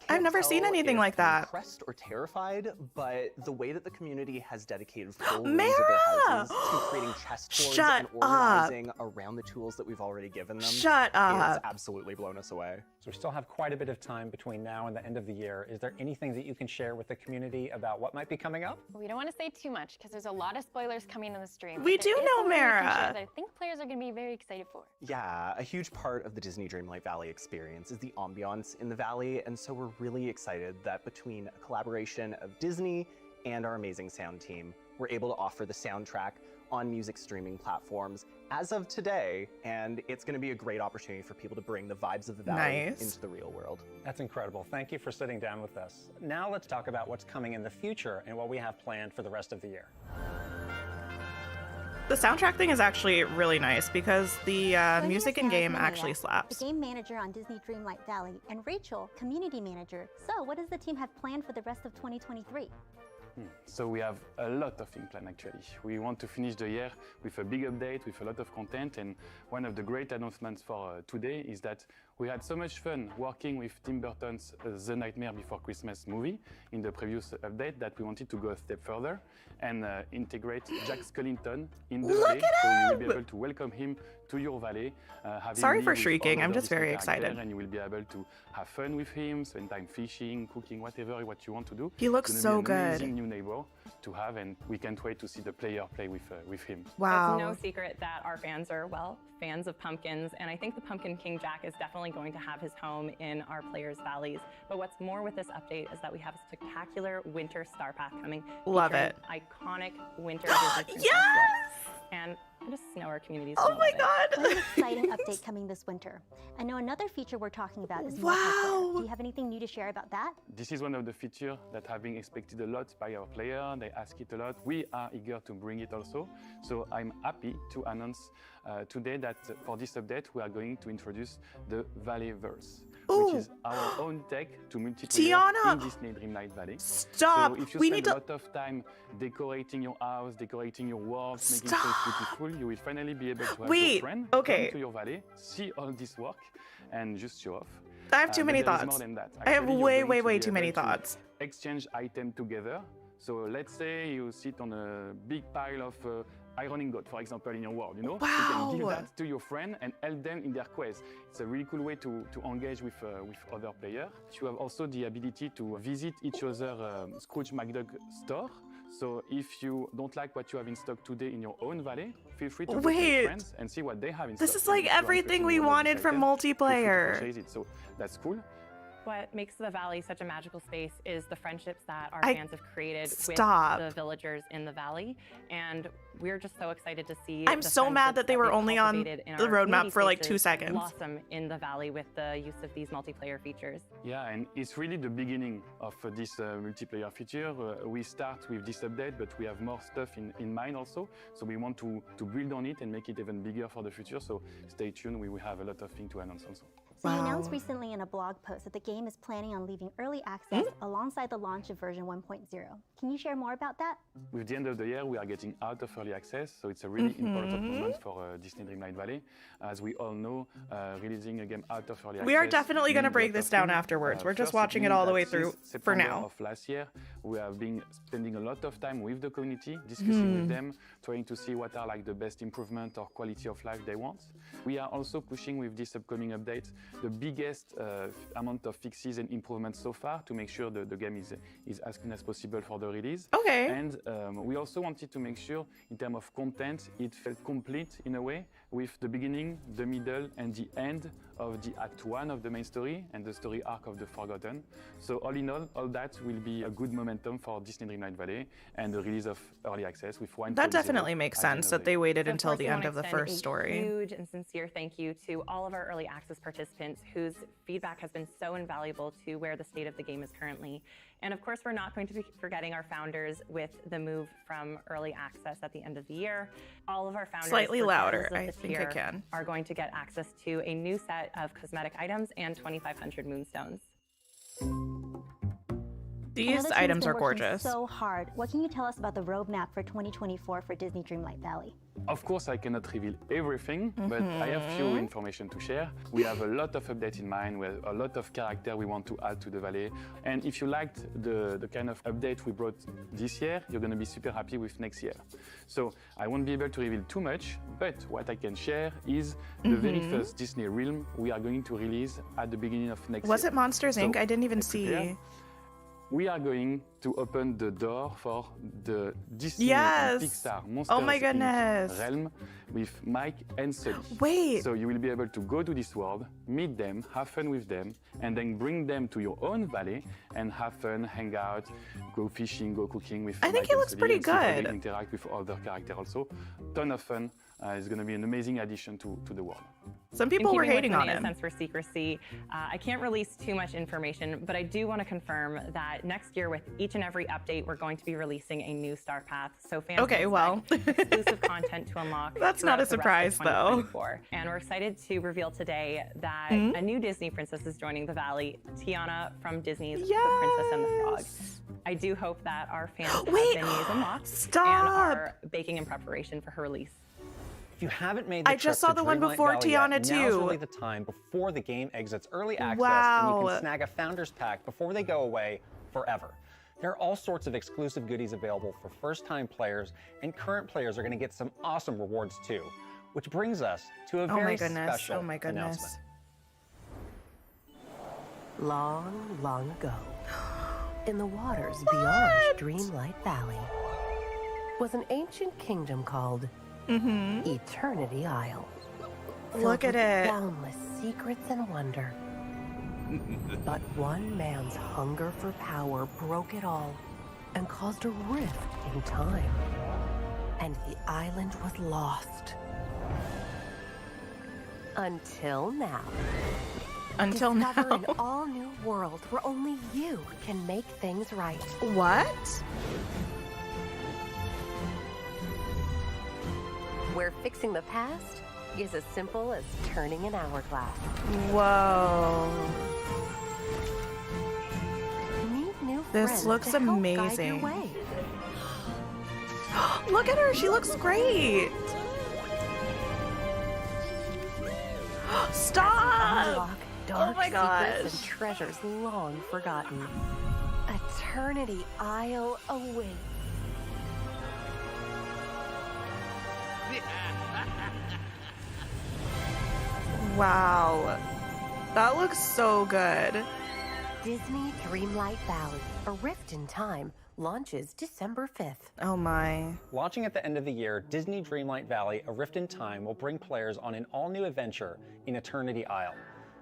I've never seen Tell anything if like that. Impressed or terrified, but the way that the community has dedicated full rooms of Mara! their houses to creating chessboards Shut and organizing around the tools that we've already given them Shut has up. absolutely blown us away. So we still have quite a bit of time between now and the end of the year. Is there anything that you can share with the community about what might be coming up? We don't want to say too much because there's a lot of spoilers coming in the stream. We but do there is know, something we can Mara. share that I think players are going to be very excited for. Yeah, a huge part of the Disney Dreamlight Valley experience is the ambiance in the valley, and so we're really excited that between a collaboration of Disney and our amazing sound team, we're able to offer the soundtrack on music streaming platforms as of today, and it's going to be a great opportunity for people to bring the vibes of the valley Nice. into the real world. That's incredible. Thank you for sitting down with us. Now let's talk about what's coming in the future and what we have planned for the rest of the year. The soundtrack thing is actually really nice because the Joining music us in now is game Maria, actually slaps. the game manager on Disney Dreamlight Valley, and Rachel, community manager. So what does the team have planned for the rest of 2023? So we have a lot of things planned actually. We want to finish the year with a big update, with a lot of content, and one of the great announcements for today is that we had so much fun working with Tim Burton's The Nightmare Before Christmas movie in the previous update that we wanted to go a step further and integrate Jack Skellington in the valley, so you will be able to welcome him to your valley. Sorry for shrieking, I'm just very characters, excited. and you will be able to have fun with him, spend time fishing, cooking, whatever what you want to do. He looks It's so gonna be an good. amazing new neighbor to have, and we can't wait to see the player play with him. Wow. It's no secret that our fans are, well, fans of pumpkins, and I think the Pumpkin King Jack is definitely going to have his home in our players' valleys. But what's more with this update is that we have a spectacular winter star path coming. Love featuring it. Iconic winter Disney princess Yes! looks. And I just know our communities. Oh will my love it. god! What an exciting update coming this winter. I know another feature we're talking about is Wow. multiplayer. Do you have anything new to share about that? This is one of the features that have been expected a lot by our player. They ask it a lot. We are eager to bring it also. So I'm happy to announce today that for this update, we are going to introduce the Valleyverse, which is our own tech to multiplayer Tiana! in Disney Dreamlight Valley. Stop! So if you We spend need a to. lot of time decorating your house, decorating your walls, making Stop! things beautiful, you will finally be able to have Wait, your friend okay. come to your valley, see all this work, and just show off. I have too But many there is thoughts. more than that. I have Actually, you're way, going way, to way be too many able to thoughts. exchange items together. So let's say you sit on a big pile of iron ingot, for example, in your world, you know? You can give Wow. that to your friend and help them in their quest. It's a really cool way to engage with other players. You have also the ability to visit each other Scrooge McDuck store. So if you don't like what you have in stock today in your own valley, feel free to go to Wait. your friends and see what they have in This stock. is like If you are everything interested we in one of wanted these from items, feel free to multiplayer. purchase it. So that's cool. What makes the valley such a magical space is the friendships that our I- fans have created Stop. with the villagers in the valley, and we're just so excited to see. I'm the so mad friendships that they were we've only on cultivated in the our roadmap community for like spaces 2 seconds. blossom in the valley with the use of these multiplayer features. Yeah, and it's really the beginning of this multiplayer feature. We start with this update, but we have more stuff in mind also. So we want to build on it and make it even bigger for the future. So stay tuned. We will have a lot of things to announce also. So you Wow. announced recently in a blog post that the game is planning on leaving early access alongside the launch of version 1.0. Can you share more about that? With the end of the year, we are getting out of early access, so it's a really important moment for Disney Dreamlight Valley. As we all know, releasing a game out of early access. We are definitely going to means break a lot this of down things. afterwards. We're just First, watching it means all the that way through since for September now. of last year, we have been spending a lot of time with the community, discussing with them, trying to see what are like the best improvement or quality of life they want. We are also pushing with this upcoming update the biggest amount of fixes and improvements so far to make sure the game is as clean as possible for the release. Okay. And we also wanted to make sure, in terms of content, it felt complete in a way, with the beginning, the middle, and the end of the Act 1 of the main story and the story arc of the Forgotten. So all in all that will be a good momentum for Disney Dreamlight Valley and the release of early access with 1.0. That definitely makes at the end sense of that the they year. waited So until course, the we end wanna of the extend first a story. Huge and sincere thank you to all of our early access participants whose feedback has been so invaluable to where the state of the game is currently. And of course, we're not going to be forgetting our founders with the move from early access at the end of the year. All of our founders Slightly louder, regardless of I the think I tier, can. are going to get access to a new set of cosmetic items and 2,500 moonstones. These Another team's items been are working gorgeous. So hard. What can you tell us about the roadmap for 2024 for Disney Dreamlight Valley? Of course, I cannot reveal everything, but I have few information to share. We have a lot of updates in mind, with a lot of character we want to add to the valley. And if you liked the kind of update we brought this year, you're going to be super happy with next year. So I won't be able to reveal too much, but what I can share is the very first Disney realm we are going to release at the beginning of next year. Was it Monsters So, Inc? I didn't even let's see. prepare. We are going to open the door for the Disney Yes. and Pixar Monsters Oh my Inc. goodness. realm with Mike and Sully. Wait. So you will be able to go to this world, meet them, have fun with them, and then bring them to your own valley and have fun, hang out, go fishing, go cooking with I think Mike it and looks Sully, pretty and see how they good. interact with other characters also. Ton of fun. It's going to be an amazing addition to the world. Some people were In keeping hating with on Linnea him. sense for secrecy, I can't release too much information, but I do want to confirm that next year with each and every update, we're going to be releasing a new Star Path. So fans Okay, can well. expect exclusive content to unlock. That's not a throughout the rest of surprise, though. 2024. And we're excited to reveal today that a new Disney princess is joining the Valley, Tiana from Disney's The Princess and the Frog. I do hope that our fans have Wait, been news unlocked stop. and are baking in preparation for her release. If you haven't made the I trip just saw to the one Dreamlight before Valley yet, Tiana now's too. really the time before the game exits early access, and you Wow. can snag a Founders Pack before they go away forever. There are all sorts of exclusive goodies available for first-time players, and current players are going to get some awesome rewards too. Which brings us to a Oh very my goodness. special Oh my goodness. announcement. Long, long ago, in the waters beyond Dreamlight Valley, was an ancient kingdom called Eternity Isle. Look filled at with it. boundless secrets and wonder. But one man's hunger for power broke it all and caused a rift in time. And the island was lost. Until now. Until Discover now. an all-new world where only you can make things right. What? Where fixing the past is as simple as turning an hourglass. Whoa. Meet new This friends looks to help guide your amazing. way. Look at her. She looks great. Stop. Unlock dark Oh my secrets gosh. and treasures long forgotten. Eternity Isle awaits. Wow. That looks so good. Disney Dreamlight Valley, A Rift in Time, launches December 5th. Oh my. Launching at the end of the year, Disney Dreamlight Valley, A Rift in Time will bring players on an all-new adventure in Eternity Isle.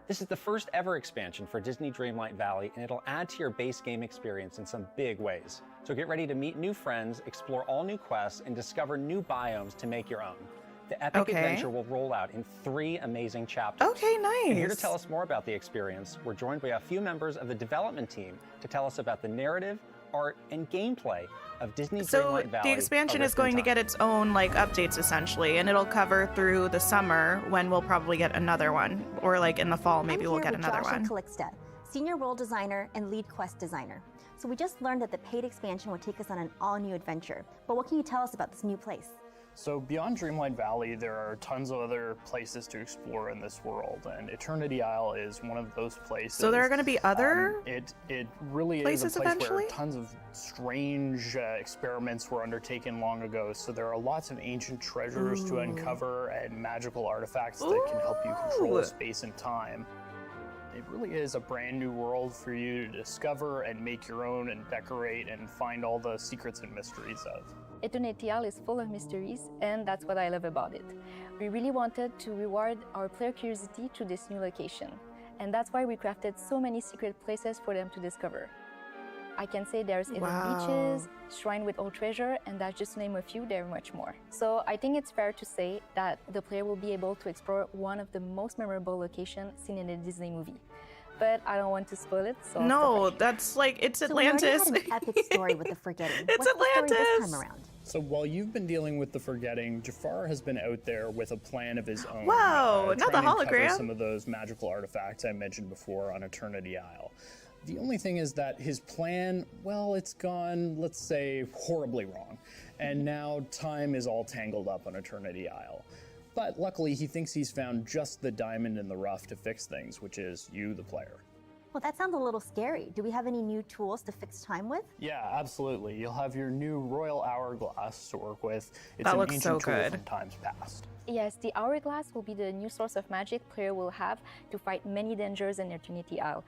This is the first ever expansion for Disney Dreamlight Valley, and it'll add to your base game experience in some big ways. So get ready to meet new friends, explore all new quests, and discover new biomes to make your own. The epic Okay. adventure will roll out in 3 amazing chapters. Okay, nice. And here to tell us more about the experience, we're joined by a few members of the development team to tell us about the narrative, art, and gameplay of Disney So Dreamlight Valley. the expansion A is Rift in going to Time. get its own like updates essentially, and it'll cover through the summer when we'll probably get another one, or like in the fall maybe I'm we'll here get with another Josh one. and Calixta, senior world designer and lead quest designer. So we just learned that the paid expansion will take us on an all-new adventure. But what can you tell us about this new place? So beyond Dreamlight Valley, there are tons of other places to explore in this world, and Eternity Isle is one of those places. So there are going to be other It really places is a place eventually? where tons of strange experiments were undertaken long ago. So there are lots of ancient treasures to uncover and magical artifacts that can help you control Ooh. space and time. It really is a brand new world for you to discover and make your own and decorate and find all the secrets and mysteries of. Eternity Isle is full of mysteries, and that's what I love about it. We really wanted to reward our player curiosity to this new location, and that's why we crafted so many secret places for them to discover. I can say there's hidden beaches, shrine with old treasure, and that's just to name a few, there are much more. So I think it's fair to say that the player will be able to explore one of the most memorable locations seen in a Disney movie. But I don't want to spoil it, so No, that's like it's Atlantis. So we already had an epic story with the Forgetting. It's What's the story this Atlantis. time around? So while you've been dealing with the Forgetting, Jafar has been out there with a plan of his own. Whoa, not the trying to uncover hologram. some of those magical artifacts I mentioned before on Eternity Isle. The only thing is that his plan, well, it's gone, let's say, horribly wrong. And now time is all tangled up on Eternity Isle. But luckily, he thinks he's found just the diamond in the rough to fix things, which is you, the player. Well, that sounds a little scary. Do we have any new tools to fix time with? Yeah, absolutely. You'll have your new Royal Hourglass to work with. It's That an looks ancient so tool good. from times past. Yes, the Hourglass will be the new source of magic player will have to fight many dangers in Eternity Isle,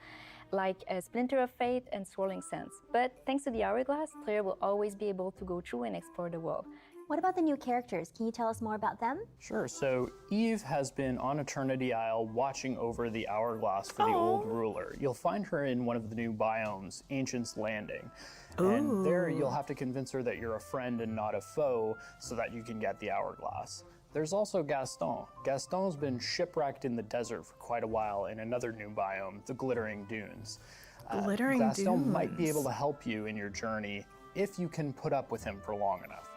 like a Splinter of Fate and Swirling Sands. But thanks to the Hourglass, player will always be able to go through and explore the world. What about the new characters? Can you tell us more about them? Sure, so Eve has been on Eternity Isle watching over the Hourglass for the old ruler. You'll find her in one of the new biomes, Ancient's Landing. And there you'll have to convince her that you're a friend and not a foe so that you can get the Hourglass. There's also Gaston. Gaston's been shipwrecked in the desert for quite a while in another new biome, the Glittering Dunes. Glittering Gaston Dunes. might be able to help you in your journey if you can put up with him for long enough.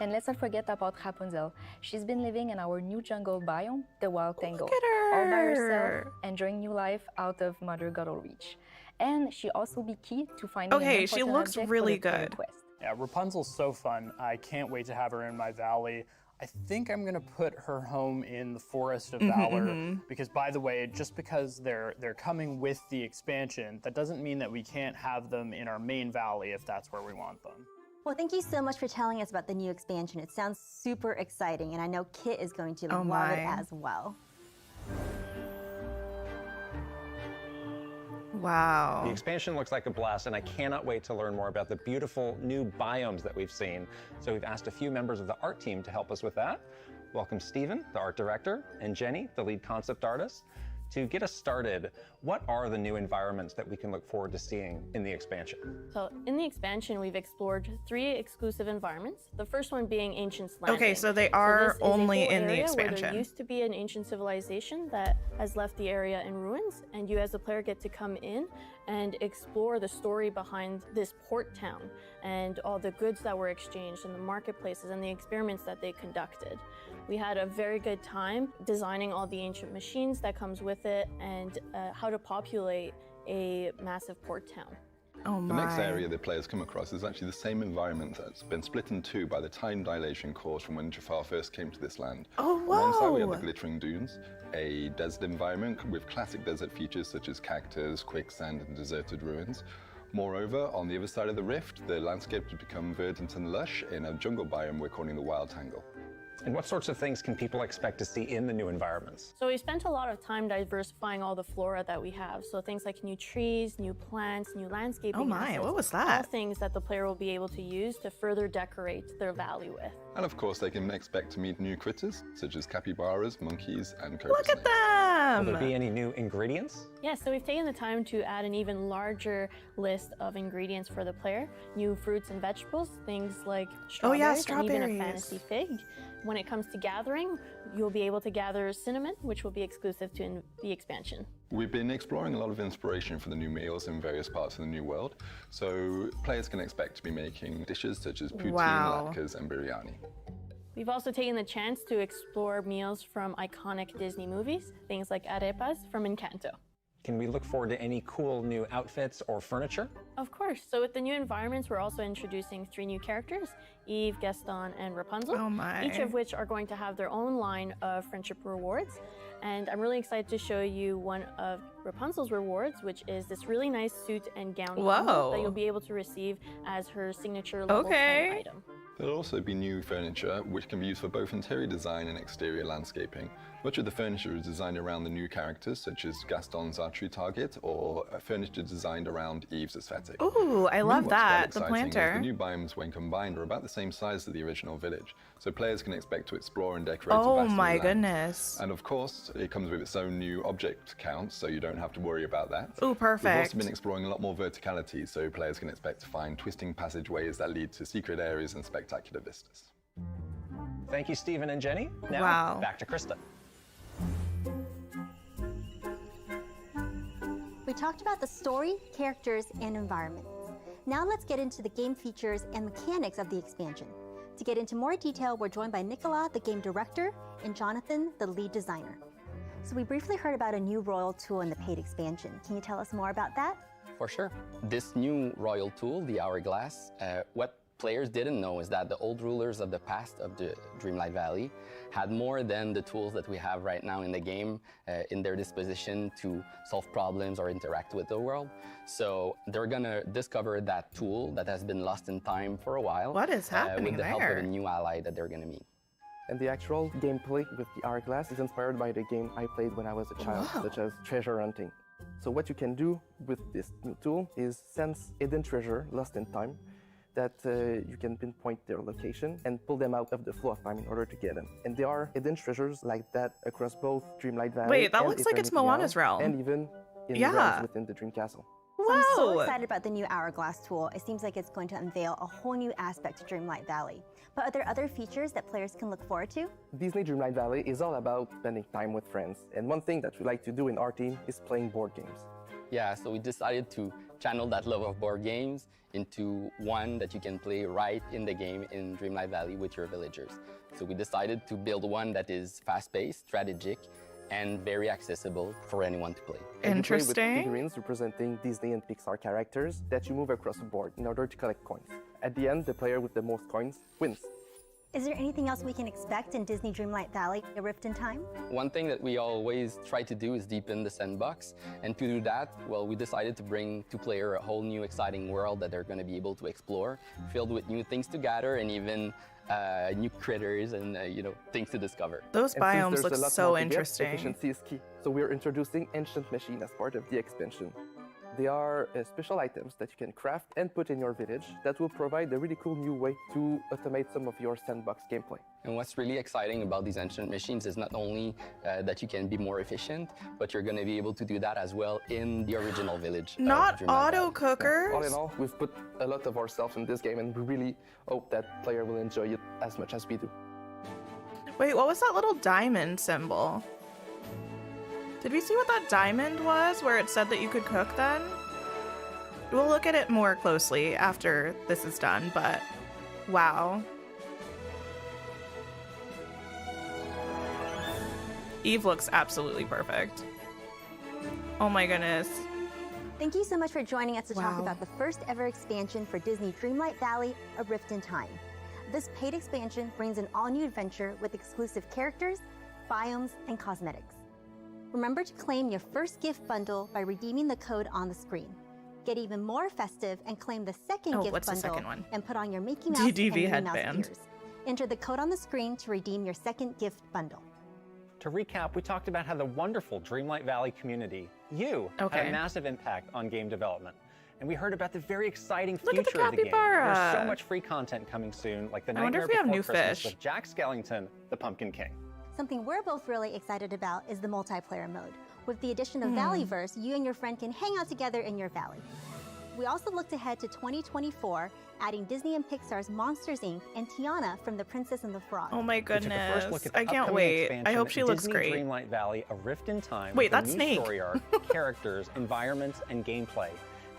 And let's not forget about Rapunzel. She's been living in our new jungle biome, the Wild Tangle, Look at all by her. herself, enjoying new life out of Mother Gothel reach. And she also be key to finding an Okay, she important looks object really for the player good. quest. Yeah, Rapunzel's so fun. I can't wait to have her in my valley. I think I'm gonna put her home in the Forest of Valor because, by the way, just because they're coming with the expansion, that doesn't mean that we can't have them in our main valley if that's where we want them. Well, thank you so much for telling us about the new expansion. It sounds super exciting, and I know Kit is going to love it as well. Wow. The expansion looks like a blast, and I cannot wait to learn more about the beautiful new biomes that we've seen. So we've asked a few members of the art team to help us with that. Welcome Stephen, the art director, and Jenny, the lead concept artist. To get us started, what are the new environments that we can look forward to seeing in the expansion? So in the expansion, we've explored 3 exclusive environments. The first one being Ancient's Landing. Okay, so they are this is a only whole in the area where expansion. there used to be an ancient civilization that has left the area in ruins, and you as a player get to come in and explore the story behind this port town and all the goods that were exchanged and the marketplaces and the experiments that they conducted. We had a very good time designing all the ancient machines that comes with it and how to populate a massive port town. Oh The next area the players come across is actually the same environment that's been split in two by the time dilation caused from when Jafar first came to this land. Oh, On one side we have whoa. the Glittering Dunes, a desert environment with classic desert features such as cactus, quicksand and deserted ruins. Moreover, on the other side of the rift, the landscape has become verdant and lush in a jungle biome we're calling the Wild Tangle. And what sorts of things can people expect to see in the new environments? So we spent a lot of time diversifying all the flora that we have. So things like new trees, new plants, new landscaping. Oh my, assets, what was All that? things that the player will be able to use to further decorate their valley with. And of course, they can expect to meet new critters, such as capybaras, monkeys, and cobra Look at them! Will there be any new ingredients? Yeah, so we've taken the time to add an even larger list of ingredients for the player. New fruits and vegetables, things like Oh yeah, strawberries, and even a strawberries. fantasy fig. When it comes to gathering, you'll be able to gather cinnamon, which will be exclusive to the expansion. We've been exploring a lot of inspiration for the new meals in various parts of the new world, so players can expect to be making dishes such as poutine, Wow. latkes, and biryani. We've also taken the chance to explore meals from iconic Disney movies, things like arepas from Encanto. Can we look forward to any cool new outfits or furniture? Of course. So with the new environments, we're also introducing 3 new characters, Eve, Gaston, and Rapunzel. Oh my. Each of which are going to have their own line of friendship rewards. And I'm really excited to show you one of Rapunzel's rewards, which is this really nice suit and gown combo Whoa. that you'll be able to receive as her signature level 10 Okay. item. There'll also be new furniture, which can be used for both interior design and exterior landscaping. Much of the furniture is designed around the new characters, such as Gaston's archery target, or furniture designed around Eve's aesthetic. Ooh, I love What's quite that, the exciting is planter. The new biomes, when combined, are about the same size as the original village, so players can expect to explore and decorate a Oh vast new my land. goodness. And of course, it comes with its own new object count, so you don't have to worry about that. Ooh, We've perfect. also been exploring a lot more verticality, so players can expect to find twisting passageways that lead to secret areas and spectacular vistas. Thank you, Stephen and Jenny. Now, Wow. back to Krista. We talked about the story, characters, and environment. Now let's get into the game features and mechanics of the expansion. To get into more detail, we're joined by Nicolas, the game director, and Jonathan, the lead designer. So we briefly heard about a new royal tool in the paid expansion. Can you tell us more about that? For sure. This new royal tool, the Hourglass, what players didn't know is that the old rulers of the past of the Dreamlight Valley had more than the tools that we have right now in the game in their disposition to solve problems or interact with the world. So they're gonna discover that tool that has been lost in time for a while. What is happening with the help of there? a new ally that they're gonna meet. And the actual gameplay with the Hourglass is inspired by the game I played when I was a child, such as treasure hunting. So what you can do with this new tool is sense hidden treasure lost in time that you can pinpoint their location and pull them out of the flow of time in order to get them. And there are hidden treasures like that across both Dreamlight Valley Wait, that and looks like it's Eternity Moana's Isle, realm. And even in Yeah. realms within the Dream Castle. So I'm so excited about the new Hourglass tool. It seems like it's going to unveil a whole new aspect to Dreamlight Valley. But are there other features that players can look forward to? Disney Dreamlight Valley is all about spending time with friends. And one thing that we like to do in our team is playing board games. Yeah, so we decided to channel that love of board games into one that you can play right in the game in Dreamlight Valley with your villagers. So we decided to build one that is fast-paced, strategic, and very accessible for anyone to play. And you play with Interesting. figurines representing Disney and Pixar characters that you move across the board in order to collect coins. At the end, the player with the most coins wins. Is there anything else we can expect in Disney Dreamlight Valley, A Rift in Time? One thing that we always try to do is deepen the sandbox. And to do that, well, we decided to bring to player a whole new exciting world that they're going to be able to explore, filled with new things to gather and even new critters and things to discover. Those And since biomes there's look a lot so more to get, interesting. Efficiency is key. So we're introducing Ancient Machine as part of the expansion. They are special items that you can craft and put in your village that will provide a really cool new way to automate some of your sandbox gameplay. And what's really exciting about these ancient machines is not only that you can be more efficient, but you're going to be able to do that as well in the original village. Not Dreamlight Valley. auto cookers. All in all, we've put a lot of ourselves in this game and we really hope that player will enjoy it as much as we do. Wait, what was that little diamond symbol? Did we see what that diamond was where it said that you could cook then? We'll look at it more closely after this is done, but wow. Eve looks absolutely perfect. Oh my goodness. Thank you so much for joining us to talk Wow. about the first ever expansion for Disney Dreamlight Valley, A Rift in Time. This paid expansion brings an all-new adventure with exclusive characters, biomes, and cosmetics. Remember to claim your first gift bundle by redeeming the code on the screen. Get even more festive and claim the second gift what's the bundle second one? and put on your Mickey Mouse DDV and Minnie Mouse headband. ears. Enter the code on the screen to redeem your second gift bundle. To recap, we talked about how the wonderful Dreamlight Valley community, you, had Okay. a massive impact on game development. And we heard about the very exciting Look at the future of the game. capybara. There's so much free content coming soon, like the I wonder Nightmare if we have Before new Christmas fish. with Jack Skellington, the Pumpkin King. Something we're both really excited about is the multiplayer mode. With the addition of Valleyverse, you and your friend can hang out together in your valley. We also looked ahead to 2024, adding Disney and Pixar's Monsters, Inc. and Tiana from The Princess and the Frog. Oh my We took a goodness. first look at the I can't upcoming wait. I expansion, hope she looks Disney great. Dreamlight Valley, A Rift in Time. Wait, with a that's new Snake. story arc, characters, environments, and gameplay.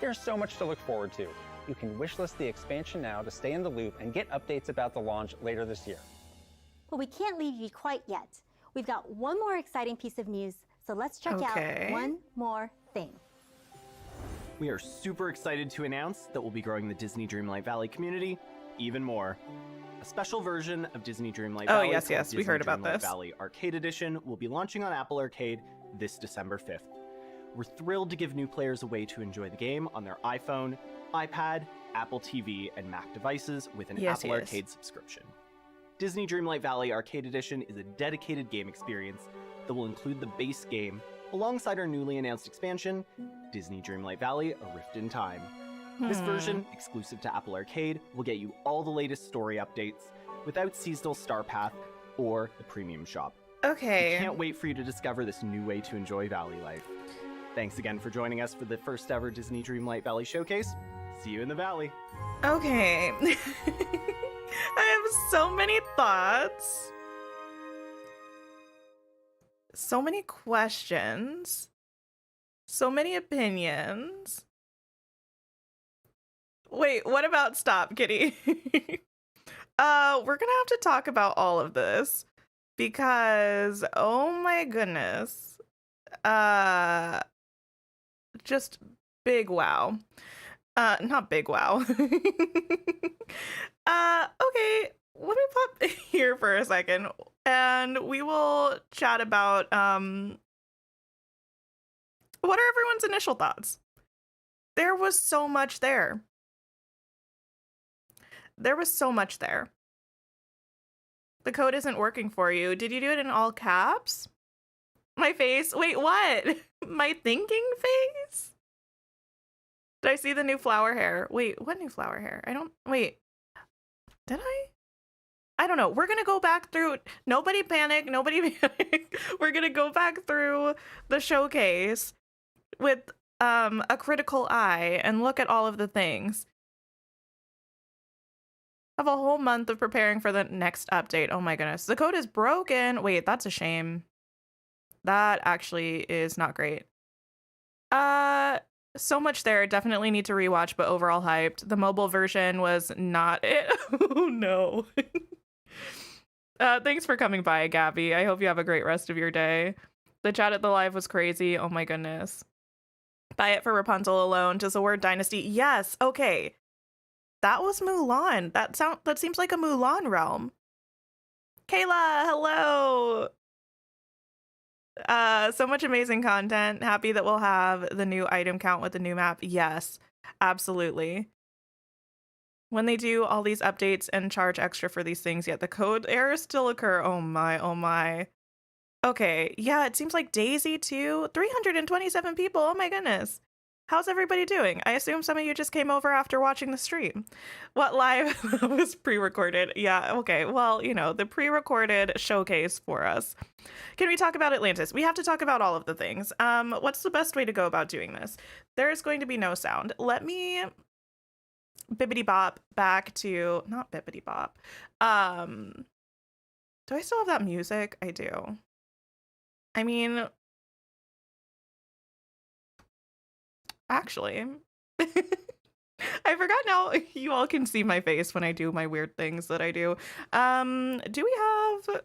There's so much to look forward to. You can wishlist the expansion now to stay in the loop and get updates about the launch later this year. But we can't leave you quite yet. We've got one more exciting piece of news, so let's check Okay. out one more thing. We are super excited to announce that we'll be growing the Disney Dreamlight Valley community even more. A special version of Disney Dreamlight Oh, Valley yes, called yes, we Disney heard about Dreamlight this. Valley Arcade Edition will be launching on Apple Arcade this December 5th. We're thrilled to give new players a way to enjoy the game on their iPhone, iPad, Apple TV, and Mac devices with an Yes, Apple yes. Arcade subscription. Disney Dreamlight Valley Arcade Edition is a dedicated game experience that will include the base game alongside our newly announced expansion, Disney Dreamlight Valley: A Rift in Time. This version, exclusive to Apple Arcade, will get you all the latest story updates without seasonal Star Path or the premium shop. Okay. We can't wait for you to discover this new way to enjoy Valley life. Thanks again for joining us for the first ever Disney Dreamlight Valley showcase. See you in the Valley. Okay. I have so many thoughts. So many questions. So many opinions. Wait, what about stop, Kitty? We're gonna have to talk about all of this because oh my goodness. Just Big wow. Not big wow. Okay, let me pop here for a second and we will chat about what are everyone's initial thoughts? There was so much there. There was so much there. The code isn't working for you. Did you do it in all caps? My face? Wait, what? My thinking face? Did I see the new flower hair? Wait, what new flower hair? Wait. Did I? I don't know. We're gonna go back through. Nobody panic. Nobody panic. We're gonna go back through the showcase with a critical eye and look at all of the things. Have a whole month of preparing for the next update. Oh my goodness. The code is broken. Wait, that's a shame. That actually is not great. So much there. Definitely need to rewatch, but overall hyped. The mobile version was not it. Oh no. Thanks for coming by, Gabby. I hope you have a great rest of your day. The chat at the live was crazy. Oh my goodness. Buy it for Rapunzel alone. Does the word dynasty? Yes. Okay. That was Mulan. That seems like a Mulan realm. Kayla, hello. So much amazing content. Happy that we'll have the new item count with the new map. Yes, absolutely. When they do all these updates and charge extra for these things, yet the code errors still occur. Oh my, oh my. Okay, yeah, it seems like Daisy too. 327 people. Oh my goodness. How's everybody doing? I assume some of you just came over after watching the stream. What live was pre-recorded? Yeah, okay. Well, you know, the pre-recorded showcase for us. Can we talk about Atlantis? We have to talk about all of the things. What's the best way to go about doing this? There's going to be no sound. Let me bibbity bop back to, not bibbity bop. Do I still have that music? I do. I mean, actually, I forgot now you all can see my face when I do my weird things that I do. Do we have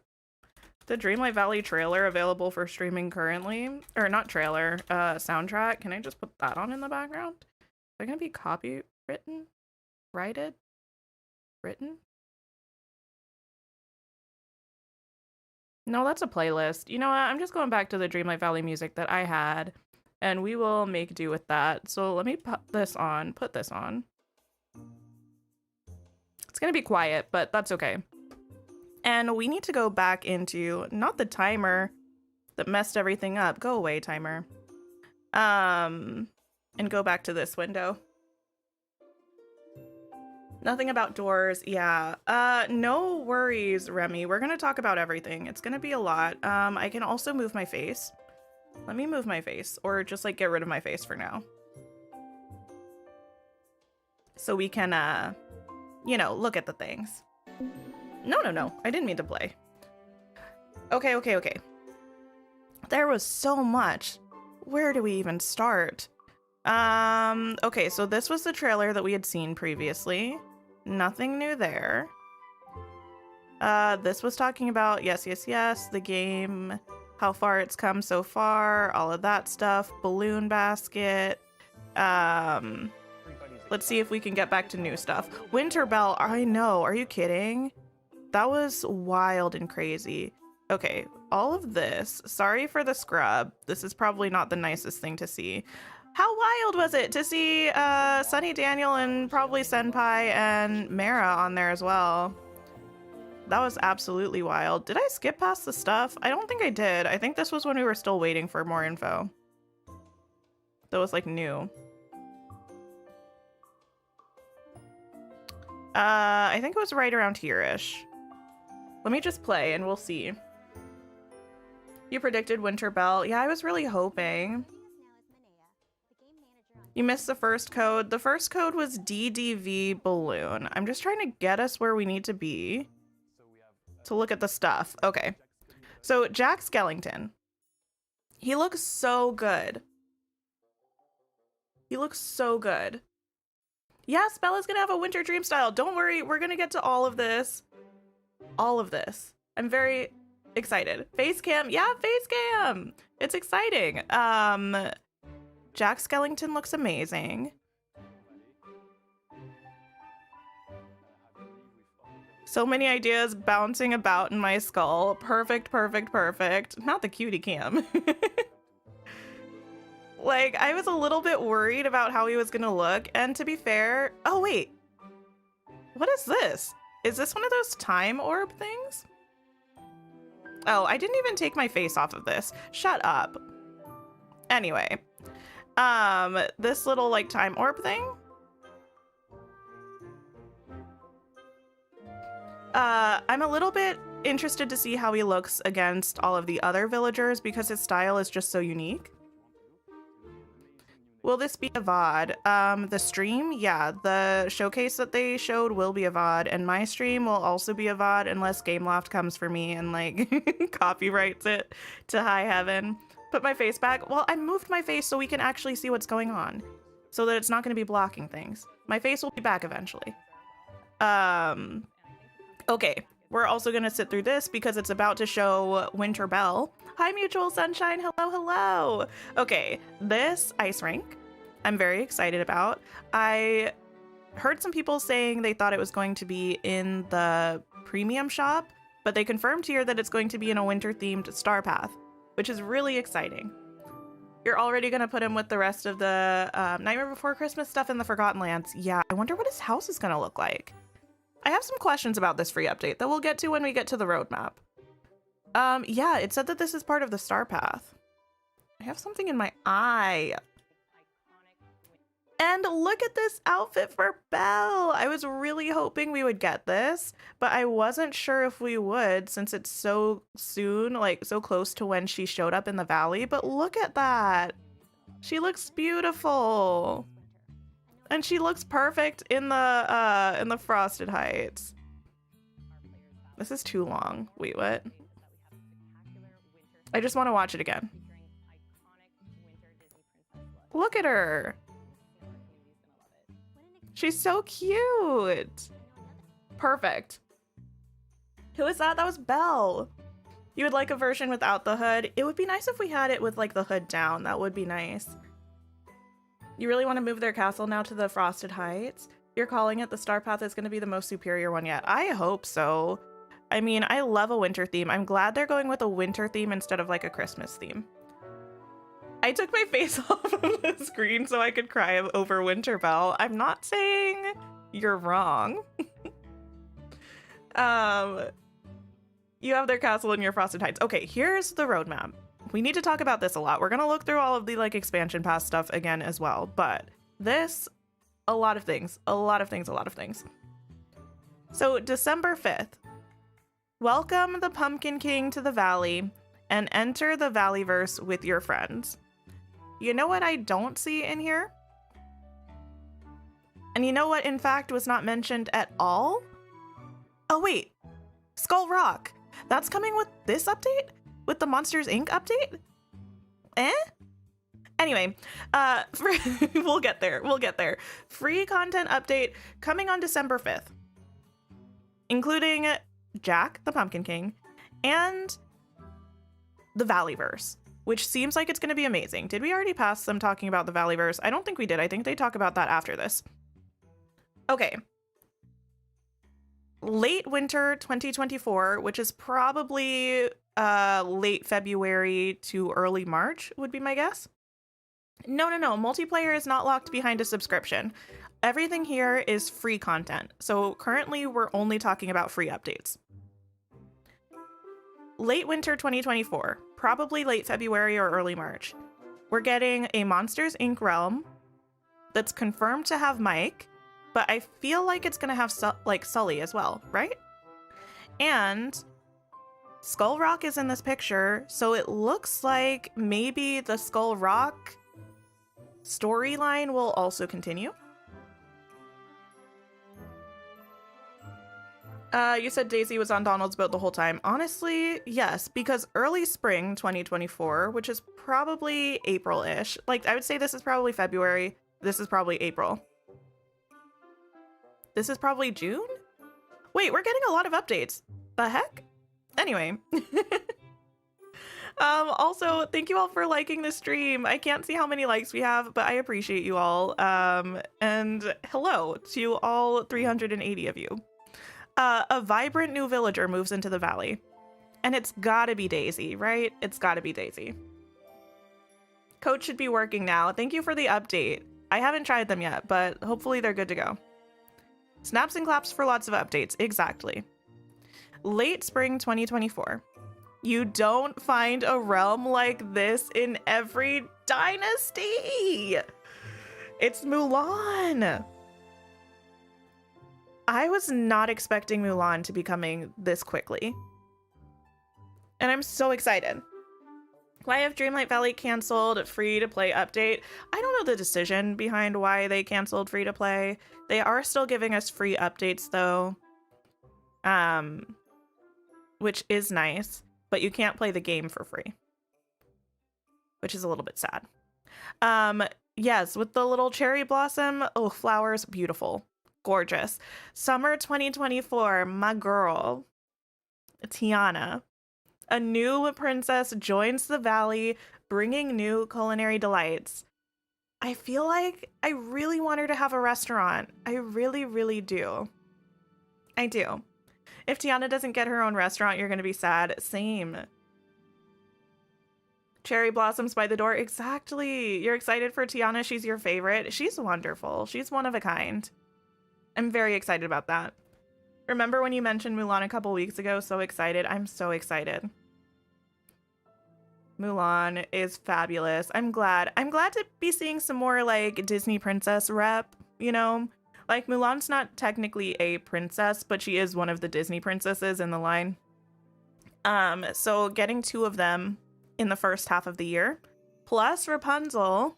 the Dreamlight Valley trailer available for streaming currently? Or not trailer, soundtrack. Can I just put that on in the background? Is that gonna be copywritten? Written? No, that's a playlist. You know what? I'm just going back to the Dreamlight Valley music that I had, and we will make do with that. So let me put this on. It's gonna be quiet, but that's okay. And we need to go back into, not the timer that messed everything up. Go away, timer. And go back to this window. Nothing about doors. Yeah. No worries, Remy. We're gonna talk about everything. It's gonna be a lot. I can also move my face. Let me move my face, or just like get rid of my face for now. So we can, you know, look at the things. No. I didn't mean to play. Okay. There was so much. Where do we even start? Okay, so this was the trailer that we had seen previously. Nothing new there. This was talking about, yes, the game, how far it's come so far, all of that stuff, balloon basket. Let's see if we can get back to new stuff. Winter Bell, I know, are you kidding? That was wild and crazy. Okay, all of this, sorry for the scrub. This is probably not the nicest thing to see. How wild was it to see Sunny Daniel and probably Senpai and Mara on there as well? That was absolutely wild. Did I skip past the stuff? I don't think I did. I think this was when we were still waiting for more info. That was like new. I think it was right around here-ish. Let me just play and we'll see. You predicted Winter Bell. Yeah, I was really hoping. You missed the first code. The first code was DDV balloon. I'm just trying to get us where we need to be to look at the stuff. Okay. So Jack Skellington. He looks so good. He looks so good. Yes, Bella's gonna have a winter dream style. Don't worry, we're gonna get to all of this. All of this. I'm very excited. Face cam. Yeah, face cam. It's exciting. Jack Skellington looks amazing. So many ideas bouncing about in my skull. Perfect, perfect, perfect. Not the cutie cam. Like, I was a little bit worried about how he was gonna look, and to be fair... Oh, wait. What is this? Is this one of those time orb things? Oh, I didn't even take my face off of this. Shut up. Anyway. This little, like, time orb thing? I'm a little bit interested to see how he looks against all of the other villagers because his style is just so unique. Will this be a VOD? The stream? Yeah, the showcase that they showed will be a VOD, and my stream will also be a VOD unless Gameloft comes for me and, like, copyrights it to high heaven. Put my face back. Well, I moved my face so we can actually see what's going on, so that it's not going to be blocking things. My face will be back eventually. Okay, we're also going to sit through this because it's about to show Winter Bell. Hi, Mutual Sunshine. Hello, hello. Okay, this ice rink I'm very excited about. I heard some people saying they thought it was going to be in the premium shop, but they confirmed here that it's going to be in a winter-themed Star Path, which is really exciting. You're already going to put him with the rest of the Nightmare Before Christmas stuff in the Forgotten Lands. Yeah, I wonder what his house is going to look like. I have some questions about this free update that we'll get to when we get to the roadmap. Yeah, it said that this is part of the Star Path. I have something in my eye. And look at this outfit for Belle. I was really hoping we would get this, but I wasn't sure if we would since it's so soon, like so close to when she showed up in the valley. But look at that. She looks beautiful. And she looks perfect in the Frosted Heights. This is too long. Wait, what? I just want to watch it again. Look at her. She's so cute. Perfect. Who is that? That was Belle. You would like a version without the hood? It would be nice if we had it with like the hood down. That would be nice. You really want to move their castle now to the Frosted Heights? You're calling it the Star Path is going to be the most superior one yet. I hope so. I mean, I love a winter theme. I'm glad they're going with a winter theme instead of like a Christmas theme. I took my face off of the screen so I could cry over Winter Bell. I'm not saying you're wrong. You have their castle in your Frosted Heights. Okay, here's the roadmap. We need to talk about this a lot. We're going to look through all of the like expansion pass stuff again as well, but this, a lot of things. So December 5th, welcome the Pumpkin King to the Valley and enter the Valleyverse with your friends. You know what I don't see in here? And you know what, in fact, was not mentioned at all? Oh, wait. Skull Rock. That's coming with this update? With the Monsters, Inc. update? Anyway, we'll get there. Free content update coming on December 5th. Including Jack, the Pumpkin King, and the Valleyverse, which seems like it's going to be amazing. Did we already pass them talking about the Valleyverse? I don't think we did. I think they talk about that after this. Okay. Late winter 2024, which is probably late February to early March would be my guess. No. Multiplayer is not locked behind a subscription. Everything here is free content. So currently we're only talking about free updates. Late winter 2024, probably late February or early March. We're getting a Monsters, Inc. realm that's confirmed to have Mike, but I feel like it's going to have Sully as well, right? And Skull Rock is in this picture, so it looks like maybe the Skull Rock storyline will also continue. You said Daisy was on Donald's boat the whole time. Honestly, yes, because early spring 2024, which is probably April-ish. Like, I would say this is probably February. This is probably April. This is probably June? Wait, we're getting a lot of updates. The heck? Anyway. Also, thank you all for liking the stream. I can't see how many likes we have, but I appreciate you all. And hello to all 380 of you. A vibrant new villager moves into the valley. And it's gotta be Daisy, right? It's gotta be Daisy. Code should be working now. Thank you for the update. I haven't tried them yet, but hopefully they're good to go. Snaps and claps for lots of updates. Exactly. Late spring 2024. You don't find a realm like this in every dynasty. It's Mulan. I was not expecting Mulan to be coming this quickly. And I'm so excited. Why have Dreamlight Valley canceled free-to-play update? I don't know the decision behind why they canceled free-to-play. They are still giving us free updates though. Which is nice, but you can't play the game for free. Which is a little bit sad. Yes, with the little cherry blossom, oh, flowers, beautiful. Gorgeous. Summer 2024, my girl, Tiana. A new princess joins the valley, bringing new culinary delights. I feel like I really want her to have a restaurant. I really, really do. I do. If Tiana doesn't get her own restaurant, you're going to be sad. Same. Cherry blossoms by the door. Exactly. You're excited for Tiana. She's your favorite. She's wonderful. She's one of a kind. I'm very excited about that. Remember when you mentioned Mulan a couple weeks ago? So excited. I'm so excited. Mulan is fabulous. I'm glad to be seeing some more like Disney princess rep, you know? Like Mulan's not technically a princess, but she is one of the Disney princesses in the line. So getting 2 of them in the first half of the year, plus Rapunzel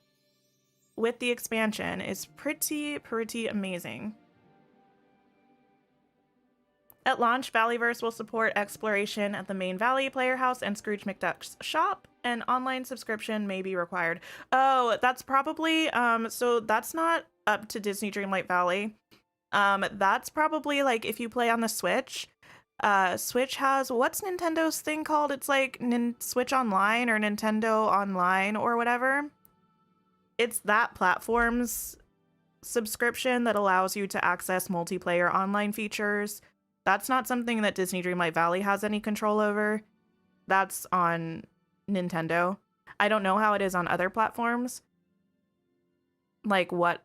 with the expansion is pretty amazing. At launch, Valleyverse will support exploration at the main valley player house and Scrooge McDuck's shop. An online subscription may be required. Oh, that's probably, so that's not up to Disney Dreamlight Valley. That's probably like if you play on the Switch. Switch has, what's Nintendo's thing called? It's like Switch Online or Nintendo Online or whatever. It's that platform's subscription that allows you to access multiplayer online features. That's not something that Disney Dreamlight Valley has any control over. That's on Nintendo. I don't know how it is on other platforms. Like what?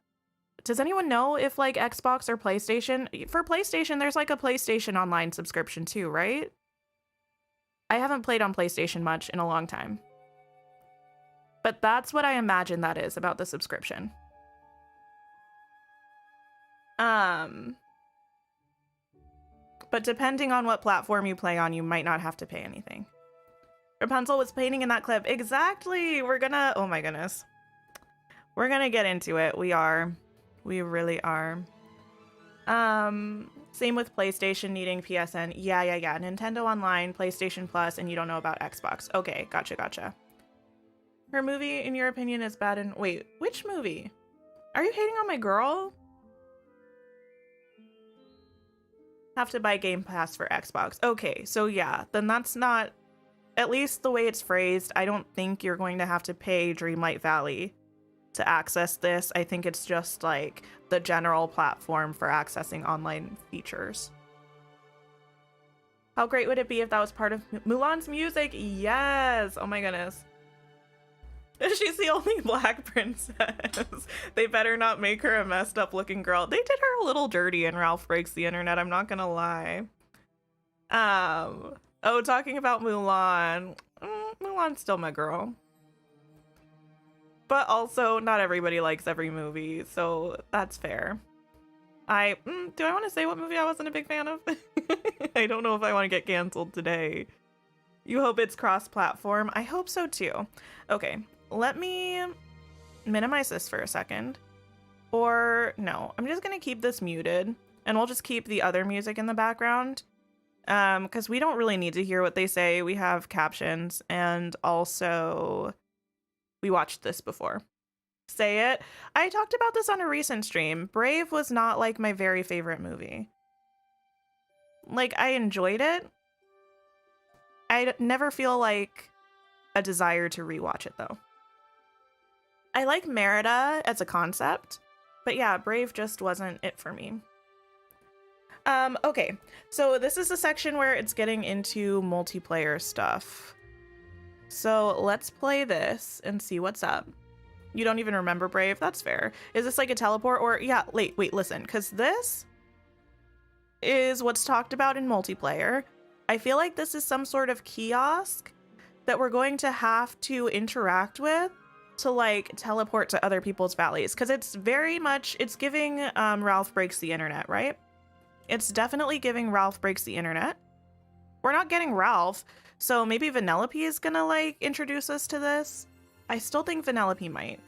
Does anyone know if like Xbox or PlayStation? For PlayStation, there's like a PlayStation Online subscription too, right? I haven't played on PlayStation much in a long time. But that's what I imagine that is about the subscription. But depending on what platform you play on, you might not have to pay anything. Rapunzel was painting in that clip. Exactly. We're gonna, oh my goodness. We're gonna get into it. We are. We really are. Same with PlayStation needing PSN. Yeah. Nintendo Online, PlayStation Plus, and you don't know about Xbox. Okay, gotcha. Her movie, in your opinion, is bad and... Wait, which movie? Are you hating on my girl? Have to buy Game Pass for Xbox. Okay, so yeah, then that's not... At least the way it's phrased, I don't think you're going to have to pay Dreamlight Valley to access this. I think it's just like the general platform for accessing online features. How great would it be if that was part of Mulan's music? Yes! Oh my goodness. She's the only black princess. They better not make her a messed up looking girl. They did her a little dirty in Ralph Breaks the Internet, I'm not gonna lie. Oh, talking about Mulan. Mulan's still my girl. But also, not everybody likes every movie, so that's fair. Do I want to say what movie I wasn't a big fan of? I don't know if I want to get canceled today. You hope it's cross-platform? I hope so too. Okay, let me minimize this for a second. Or, no, I'm just gonna keep this muted, and we'll just keep the other music in the background. Because we don't really need to hear what they say. We have captions, and also... We watched this before. Say it. I talked about this on a recent stream. Brave was not like my very favorite movie. Like, I enjoyed it. I never feel like a desire to rewatch it though. I like Merida as a concept, but yeah, Brave just wasn't it for me. Okay, so this is the section where it's getting into multiplayer stuff. So let's play this and see what's up. You don't even remember Brave? That's fair. Is this like a teleport or yeah, wait, listen, because this is what's talked about in multiplayer. I feel like this is some sort of kiosk that we're going to have to interact with to like teleport to other people's valleys, because it's very much, it's giving Ralph Breaks the Internet, right? It's definitely giving Ralph Breaks the Internet. We're not getting Ralph, so maybe Vanellope is gonna like introduce us to this. I still think Vanellope might.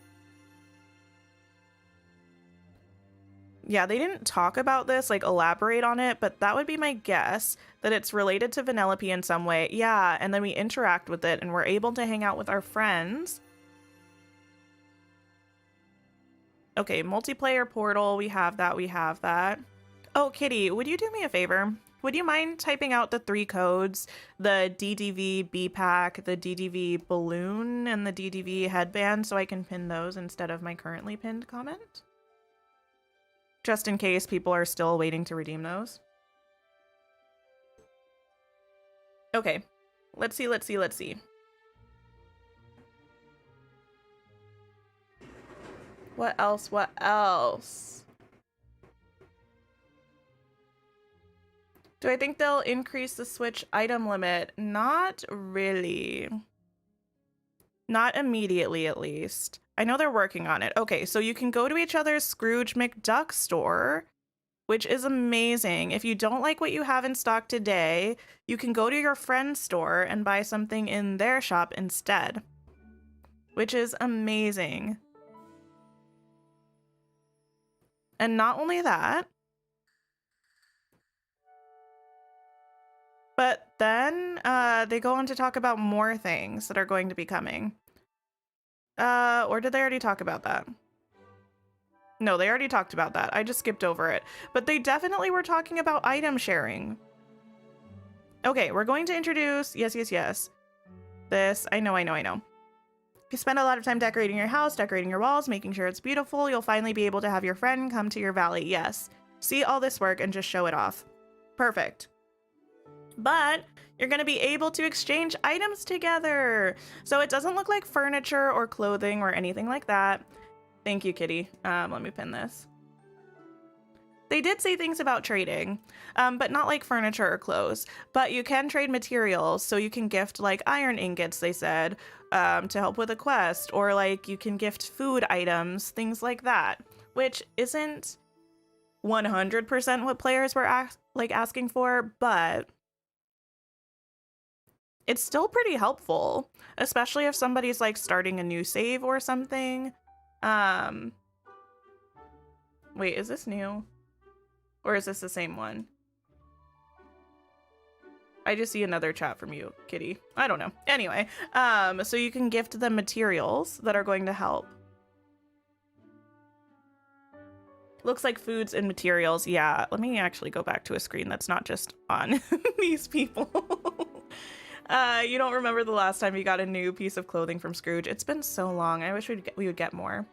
Yeah, they didn't talk about this, like elaborate on it, but that would be my guess, that it's related to Vanellope in some way. Yeah, and then we interact with it and we're able to hang out with our friends. Okay, multiplayer portal, we have that. Oh, Kitty, would you do me a favor? Would you mind typing out the 3 codes, the DDV B-Pack, the DDV balloon, and the DDV headband so I can pin those instead of my currently pinned comment? Just in case people are still waiting to redeem those. Okay, let's see. What else? Do I think they'll increase the Switch item limit? Not really. Not immediately, at least. I know they're working on it. Okay, so you can go to each other's Scrooge McDuck store, which is amazing. If you don't like what you have in stock today, you can go to your friend's store and buy something in their shop instead, which is amazing. And not only that, but then they go on to talk about more things that are going to be coming. Or did they already talk about that? No, they already talked about that. I just skipped over it. But they definitely were talking about item sharing. Okay, we're going to introduce, yes. This, I know. If you spend a lot of time decorating your house, decorating your walls, making sure it's beautiful, you'll finally be able to have your friend come to your valley. Yes. See all this work and just show it off. Perfect. But you're going to be able to exchange items together. So it doesn't look like furniture or clothing or anything like that. Thank you, Kitty. Let me pin this. They did say things about trading, but not like furniture or clothes. But you can trade materials, so you can gift like iron ingots, they said, to help with a quest, or like you can gift food items, things like that, which isn't 100% what players were asking for, but it's still pretty helpful, especially if somebody's like starting a new save or something. Wait, is this new? Or is this the same one? I just see another chat from you, Kitty. I don't know. Anyway, so you can gift them materials that are going to help. Looks like foods and materials. Yeah, let me actually go back to a screen that's not just on these people. You don't remember the last time you got a new piece of clothing from Scrooge? It's been so long. I wish we would get more.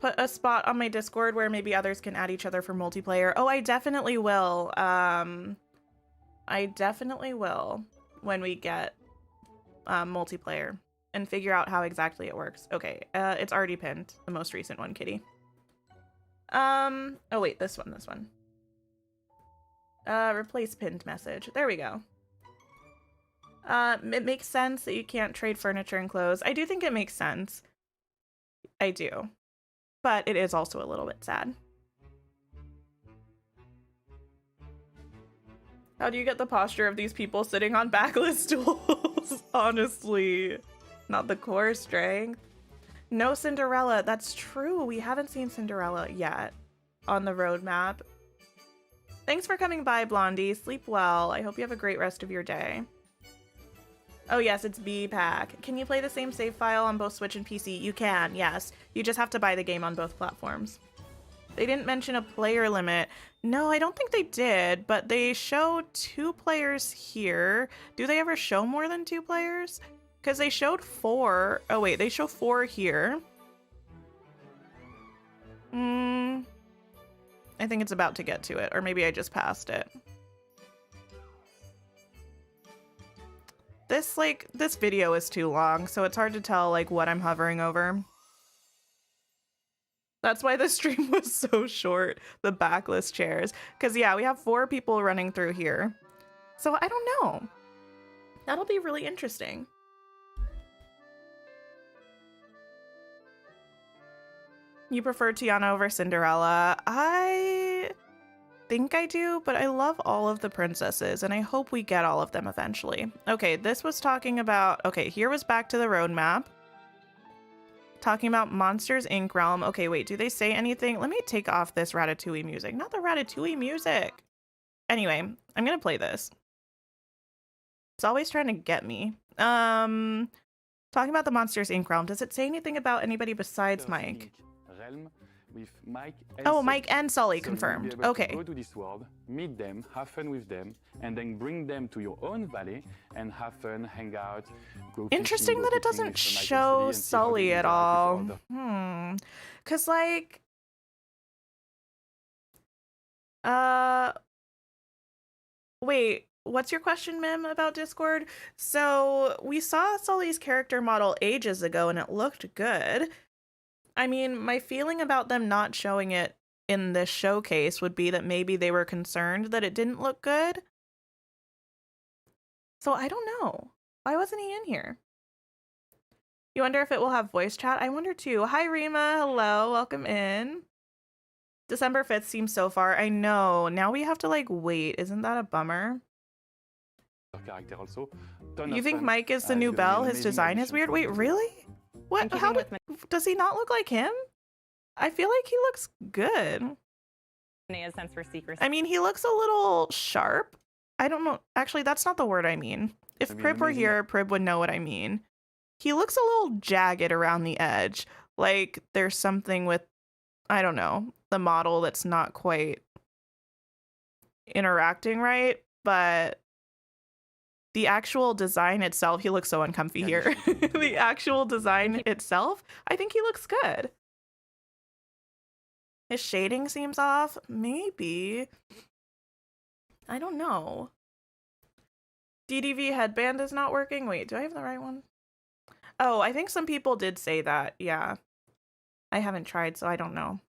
Put a spot on my Discord where maybe others can add each other for multiplayer. Oh, I definitely will. I definitely will when we get multiplayer and figure out how exactly it works. Okay, it's already pinned, the most recent one, Kitty. Oh wait, this one. Replace pinned message. There we go. It makes sense that you can't trade furniture and clothes. I do think it makes sense. I do. But it is also a little bit sad. How do you get the posture of these people sitting on backless stools? Honestly. Not the core strength. No Cinderella. That's true. We haven't seen Cinderella yet on the roadmap. Thanks for coming by, Blondie. Sleep well. I hope you have a great rest of your day. Oh yes, it's B-Pack. Can you play the same save file on both Switch and PC? You can, yes. You just have to buy the game on both platforms. They didn't mention a player limit. No, I don't think they did, but they show 2 players here. Do they ever show more than 2 players? Because they showed 4. Oh, wait, they show 4 here. I think it's about to get to it, or maybe I just passed it. This video is too long, so it's hard to tell, like, what I'm hovering over. That's why the stream was so short, the backless chairs. Because, yeah, we have 4 people running through here. So, I don't know. That'll be really interesting. You prefer Tiana over Cinderella? I think I do, but I love all of the princesses, and I hope we get all of them eventually. Okay, this was talking about... Okay, here was back to the roadmap. Talking about Monsters, Inc. realm. Okay, wait, do they say anything? Let me take off this Ratatouille music. Not the Ratatouille music. Anyway, I'm gonna play this. It's always trying to get me. Talking about the Monsters, Inc. realm. Does it say anything about anybody besides Mike? With Mike and Oh, Sully. Mike and Sully So confirmed. you'll be able Okay. to go to this world, meet them, have fun with them, and then bring them to your own valley and have fun, hang out, go Interesting fishing, that go it doesn't picnic with Mike and show and see how they Sully at interact with all. other- Cause like, wait, what's your question, Mim, about Discord? So we saw Sully's character model ages ago and it looked good. I mean, my feeling about them not showing it in this showcase would be that maybe they were concerned that it didn't look good. So I don't know. Why wasn't he in here? You wonder if it will have voice chat? I wonder too. Hi, Rima. Hello. Welcome in. December 5th seems so far. I know. Now we have to like wait. Isn't that a bummer? character also. Ton You of think fun. Mike is the new It's gonna be Belle? an His amazing design is addition weird. for Wait, the really? What? How does he not look like him? I feel like he looks good. Nea's sense for secrecy. I mean, he looks a little sharp. I don't know. Actually, that's not the word I mean. If That'd be Prib were amazing. here, Prib would know what I mean. He looks a little jagged around the edge. Like there's something with, I don't know, the model that's not quite interacting right. But the actual design itself, he looks so uncomfy here. The actual design itself, I think he looks good. His shading seems off. Maybe. I don't know. DDV headband is not working. Wait, do I have the right one? Oh, I think some people did say that. Yeah. I haven't tried, so I don't know.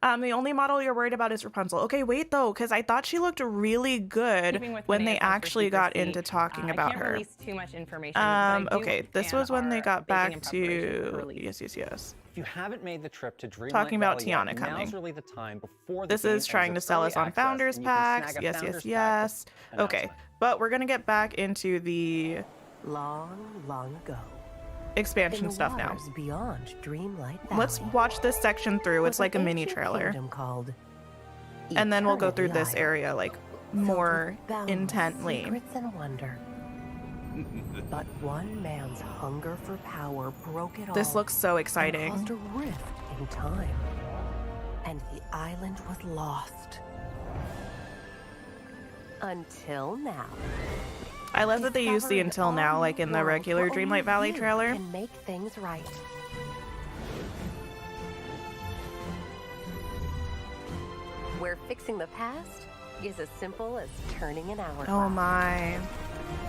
The only model you're worried about is Rapunzel. Okay, wait though, because I thought she looked really good when they actually got into talking about I can't her. release too much information. but I do Okay, this understand was when they our got baking back in preparation for to release. yes. If you haven't made the trip to Dreamlight Talking about Valley yet, Tiana coming. now's really the time before the This game is trying to exits sell early us on access, founders and you can packs. snag a Yes, founders yes. pack Okay, but we're gonna get back into the long ago. expansion in the stuff now. waters beyond Dreamlight Valley. Let's watch this section through. It's was an like a mini ancient trailer. kingdom called And then we'll go through Eternity this Isle, area like filled more with boundless intently. secrets and wonder. But one man's hunger for power broke it all. This looks so and exciting. caused a rift in time, and the island was lost. Until now. I love that they use the Discover an until now all-new like in the world regular where only Dreamlight Valley you trailer. Can make things right. Where fixing the past is as simple as turning an hourglass. Oh my.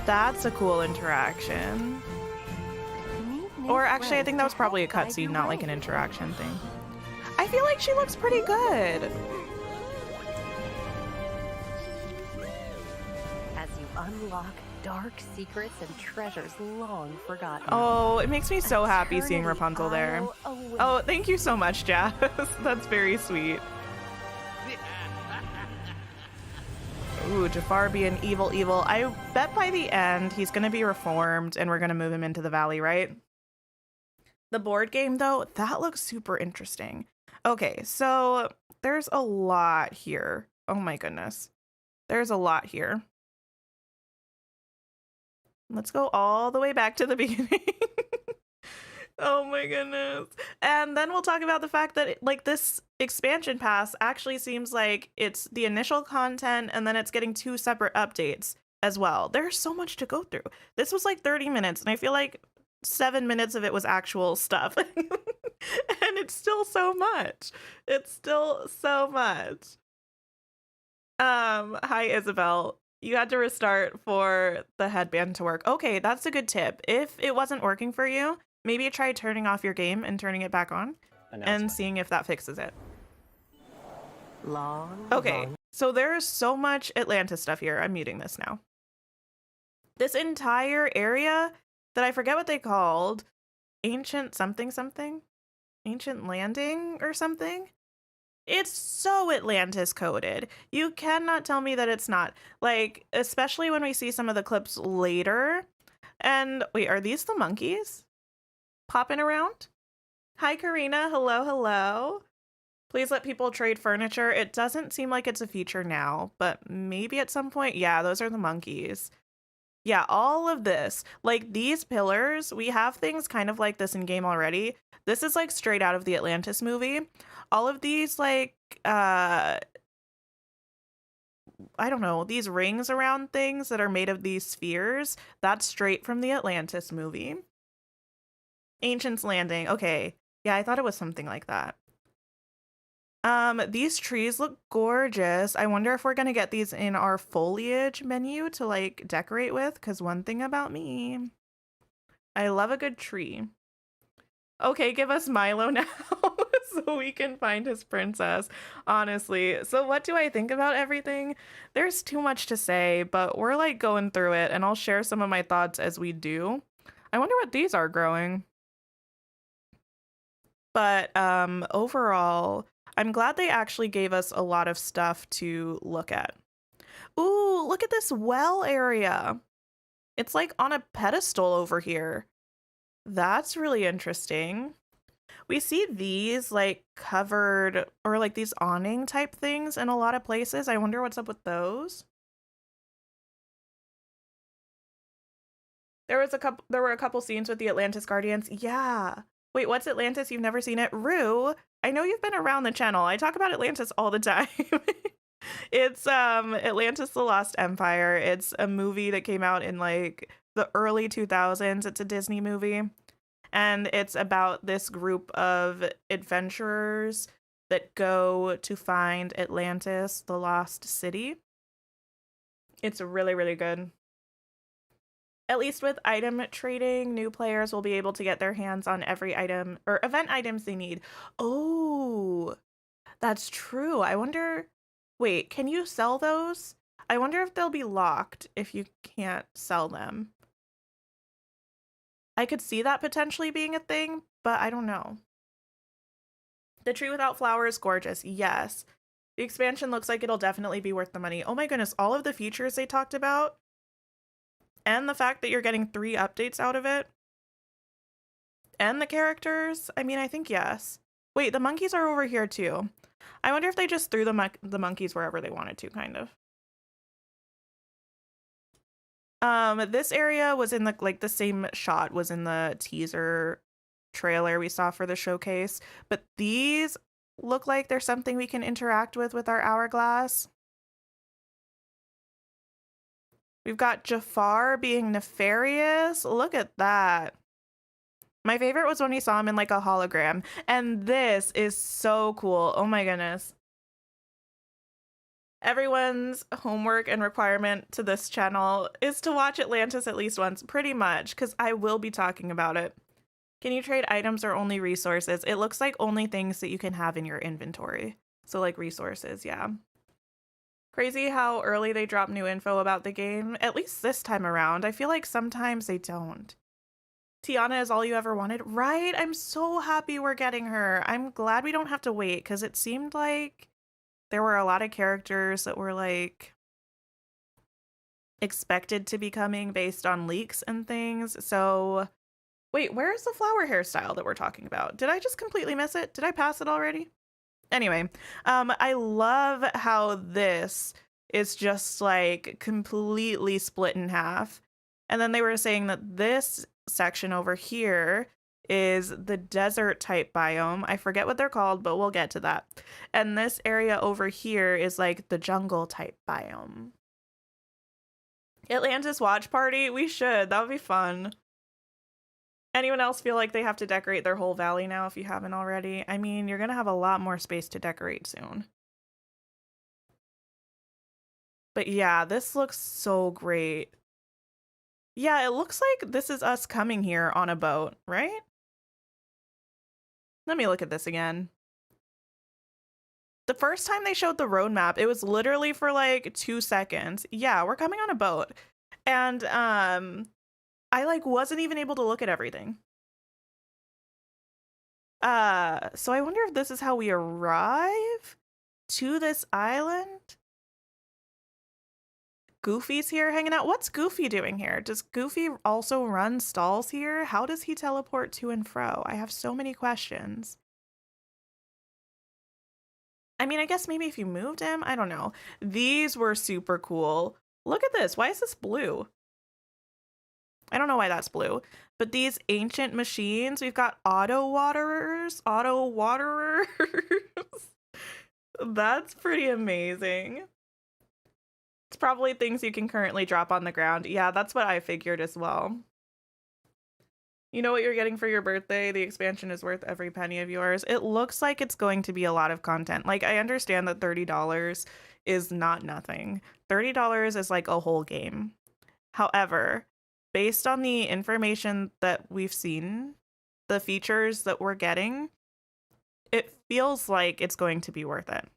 That's a cool interaction. Or actually, I think that was probably a cutscene, not like an interaction thing. I feel like she looks pretty good. As you unlock dark secrets and treasures long forgotten. Oh, it makes me so happy seeing Eternity Rapunzel there. Isle awaits. Oh, thank you so much, Jazz. That's very sweet. Ooh, Jafar being evil. I bet by the end he's going to be reformed and we're going to move him into the valley, right? The board game, though, that looks super interesting. Okay, so there's a lot here. Oh my goodness. There's a lot here. Let's go all the way back to the beginning. Oh my goodness. And then we'll talk about the fact that like this expansion pass actually seems like it's the initial content and then it's getting 2 separate updates as well. There's so much to go through. This was like 30 minutes and I feel like 7 minutes of it was actual stuff. And it's still so much. It's still so much. Hi Isabel. You had to restart for the headband to work. Okay, that's a good tip. If it wasn't working for you, maybe try turning off your game and turning it back on and seeing if that fixes it. Okay, so there's so much Atlantis stuff here. I'm muting this now. This entire area that I forget what they called, ancient something something, ancient landing or something. It's so Atlantis coded. You cannot tell me that it's not. Like, especially when we see some of the clips later. And wait, are these the monkeys popping around? Hi, Karina. Hello, hello. Please let people trade furniture. It doesn't seem like it's a feature now, but maybe at some point. Yeah, those are the monkeys. Yeah, all of this. Like, these pillars, we have things kind of like this in game already. This is like straight out of the Atlantis movie. All of these, like, I don't know, these rings around things that are made of these spheres, that's straight from the Atlantis movie. Ancient's Landing. Okay. Yeah, I thought it was something like that. These trees look gorgeous. I wonder if we're gonna get these in our foliage menu to like decorate with, because one thing about me, I love a good tree. Okay, give us Milo now so we can find his princess, honestly. So what do I think about everything? There's too much to say, but we're like going through it and I'll share some of my thoughts as we do. I wonder what these are growing. But overall, I'm glad they actually gave us a lot of stuff to look at. Ooh, look at this well area. It's like on a pedestal over here. That's really interesting. We see these like covered or like these awning type things in a lot of places. I wonder what's up with those. There were a couple scenes with the Atlantis Guardians. Yeah. Wait, what's Atlantis? You've never seen it? Rue, I know you've been around the channel. I talk about Atlantis all the time. It's Atlantis the Lost Empire. It's a movie that came out in like the early 2000s. It's a Disney movie. And it's about this group of adventurers that go to find Atlantis, the lost city. It's really, really good. At least with item trading, new players will be able to get their hands on every item or event items they need. Oh, that's true. I wonder, wait, can you sell those? I wonder if they'll be locked if you can't sell them. I could see that potentially being a thing, but I don't know. The tree without flower is gorgeous. Yes. The expansion looks like it'll definitely be worth the money. Oh my goodness, all of the features they talked about and the fact that you're getting 3 updates out of it and the characters. I mean, I think yes. Wait, the monkeys are over here too. I wonder if they just threw the monkeys wherever they wanted to, kind of. This area was in the same shot was in the teaser trailer we saw for the showcase, but these look like there's something we can interact with our hourglass. We've got Jafar being nefarious. Look at that. My favorite was when we saw him in like a hologram, and this is so cool. Oh my goodness. Everyone's homework and requirement to this channel is to watch Atlantis at least once, pretty much, because I will be talking about it. Can you trade items or only resources? It looks like only things that you can have in your inventory. So like resources, yeah. Crazy how early they drop new info about the game, at least this time around. I feel like sometimes they don't. Tiana is all you ever wanted, right? I'm so happy we're getting her. I'm glad we don't have to wait, because it seemed like there were a lot of characters that were like expected to be coming based on leaks and things. So wait, where's the flower hairstyle that we're talking about? Did I just completely miss it? Did I pass it already? Anyway, I love how this is just like completely split in half. And then they were saying that this section over here is the desert type biome. I forget what they're called, but we'll get to that. And this area over here is like the jungle type biome. Atlantis watch party? We should. That would be fun. Anyone else feel like they have to decorate their whole valley now if you haven't already? I mean, you're going to have a lot more space to decorate soon. But yeah, this looks so great. Yeah, it looks like this is us coming here on a boat, right? Let me look at this again. The first time they showed the roadmap, it was literally for like 2 seconds. Yeah, we're coming on a boat. And I like wasn't even able to look at everything. So I wonder if this is how we arrive to this island. Goofy's here hanging out. What's Goofy doing here? Does Goofy also run stalls here? How does he teleport to and fro? I have so many questions. I mean, I guess maybe if you moved him, I don't know. These were super cool. Look at this. Why is this blue? I don't know why that's blue. But these ancient machines, we've got auto waterers. That's pretty amazing. It's probably things you can currently drop on the ground. Yeah, that's what I figured as well. You know what you're getting for your birthday? The expansion is worth every penny of yours. It looks like it's going to be a lot of content. Like, I understand that $30 is not nothing. $30 is like a whole game. However, based on the information that we've seen, the features that we're getting, it feels like it's going to be worth it.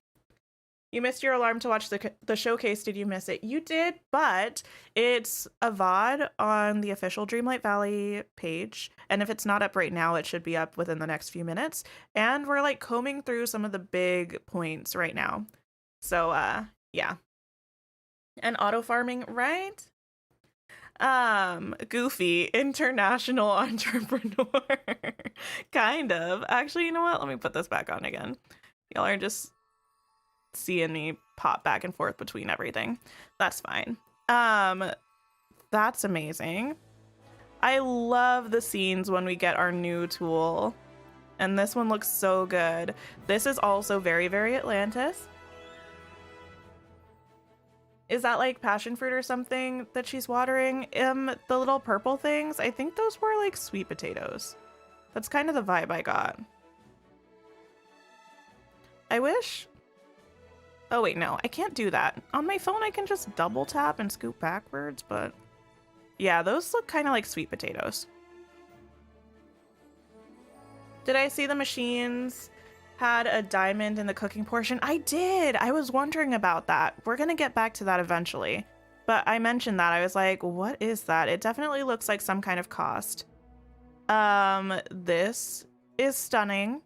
You missed your alarm to watch the showcase. Did you miss it? You did, but it's a VOD on the official Dreamlight Valley page. And if it's not up right now, it should be up within the next few minutes. And we're like combing through some of the big points right now. So, yeah. And auto farming, right? Goofy, international entrepreneur. Kind of. Actually, you know what? Let me put this back on again. Y'all are just seeing me pop back and forth between everything. That's fine. That's amazing. I love the scenes when we get our new tool. And this one looks so good. This is also very, very Atlantis. Is that like passion fruit or something that she's watering? The little purple things, I think those were like sweet potatoes. That's kind of the vibe I got. I wish... Oh wait, no, I can't do that. On my phone, I can just double tap and scoot backwards, but yeah, those look kind of like sweet potatoes. Did I see the machines had a diamond in the cooking portion? I did. I was wondering about that. We're going to get back to that eventually, but I mentioned that. I was like, what is that? It definitely looks like some kind of cost. This is stunning.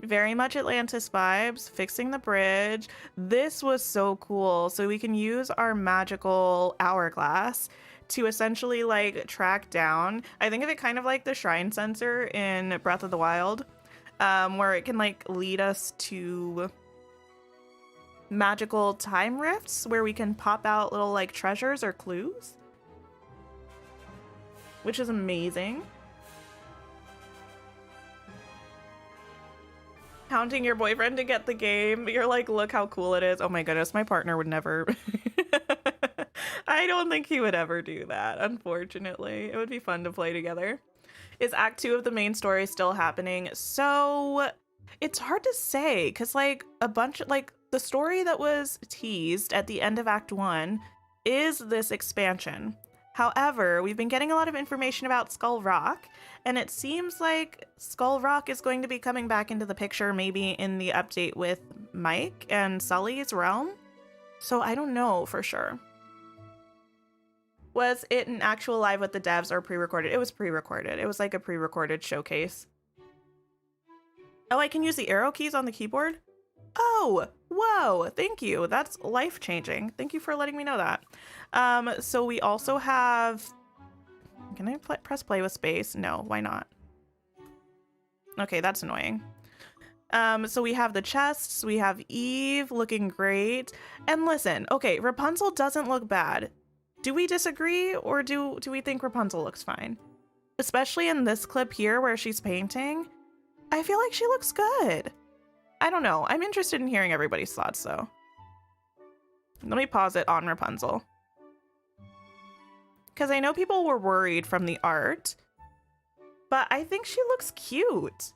Very much Atlantis vibes, fixing the bridge. This was so cool. So we can use our magical hourglass to essentially like track down. I think of it kind of like the shrine sensor in Breath of the Wild, where it can like lead us to magical time rifts where we can pop out little like treasures or clues, which is amazing. Counting your boyfriend to get the game. You're like, look how cool it is. Oh my goodness, my partner would never. I don't think he would ever do that, unfortunately. It would be fun to play together. Is Act 2 of the main story still happening? So it's hard to say, because like a bunch of like the story that was teased at the end of Act 1 is this expansion. However, we've been getting a lot of information about Skull Rock, and it seems like Skull Rock is going to be coming back into the picture maybe in the update with Mike and Sully's realm. So I don't know for sure. Was it an actual live with the devs or pre-recorded? It was pre-recorded. It was like a pre-recorded showcase. Oh, I can use the arrow keys on the keyboard? Oh, whoa, thank you. That's life-changing. Thank you for letting me know that. So we also have... Can I press play with space? No, why not? Okay, that's annoying. So we have the chests, we have Eve looking great. And listen, okay, Rapunzel doesn't look bad. Do we disagree, or do we think Rapunzel looks fine? especially in this clip here where she's painting, I feel like she looks good. I don't know. I'm interested in hearing everybody's thoughts though. Let me pause it on Rapunzel. Because I know people were worried from the art, but I think she looks cute.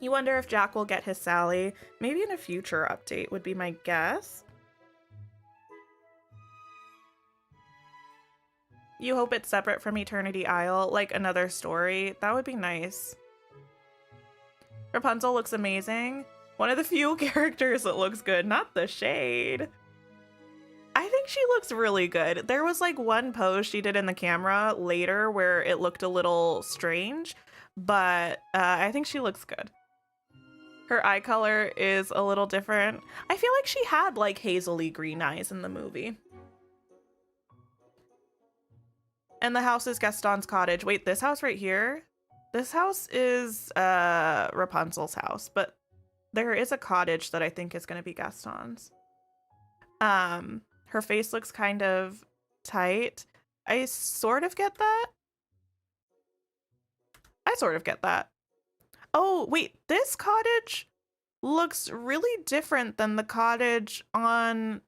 You wonder if Jack will get his Sally. Maybe in a future update would be my guess. You hope it's separate from Eternity Isle, like another story. That would be nice. Rapunzel looks amazing. One of the few characters that looks good, not the shade. I think she looks really good. There was like one pose she did in the camera later where it looked a little strange, but I think she looks good. Her eye color is a little different. I feel like she had like hazily green eyes in the movie. And the house is Gaston's cottage. Wait, this house right here? This house is Rapunzel's house, but there is a cottage that I think is going to be Gaston's. Her face looks kind of tight. I sort of get that. Oh, wait, this cottage looks really different than the cottage on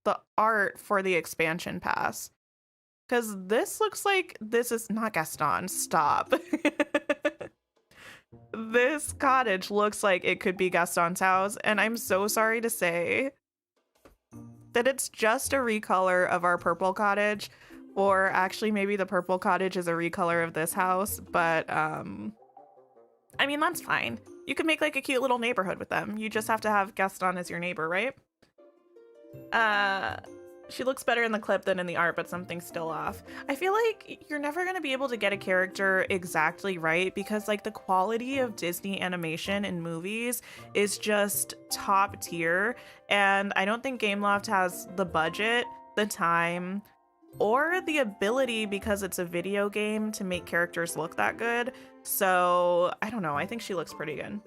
the art for the expansion pass. Because this looks like this is not Gaston. Stop. This cottage looks like it could be Gaston's house, and I'm so sorry to say that it's just a recolor of our purple cottage, or actually maybe the purple cottage is a recolor of this house, but I mean, that's fine. You could make like a cute little neighborhood with them. You just have to have Gaston as your neighbor, right? She looks better in the clip than in the art, but something's still off. I feel like you're never going to be able to get a character exactly right because like the quality of Disney animation in movies is just top tier. And I don't think Gameloft has the budget, the time, or the ability because it's a video game to make characters look that good. So I don't know. I think she looks pretty good.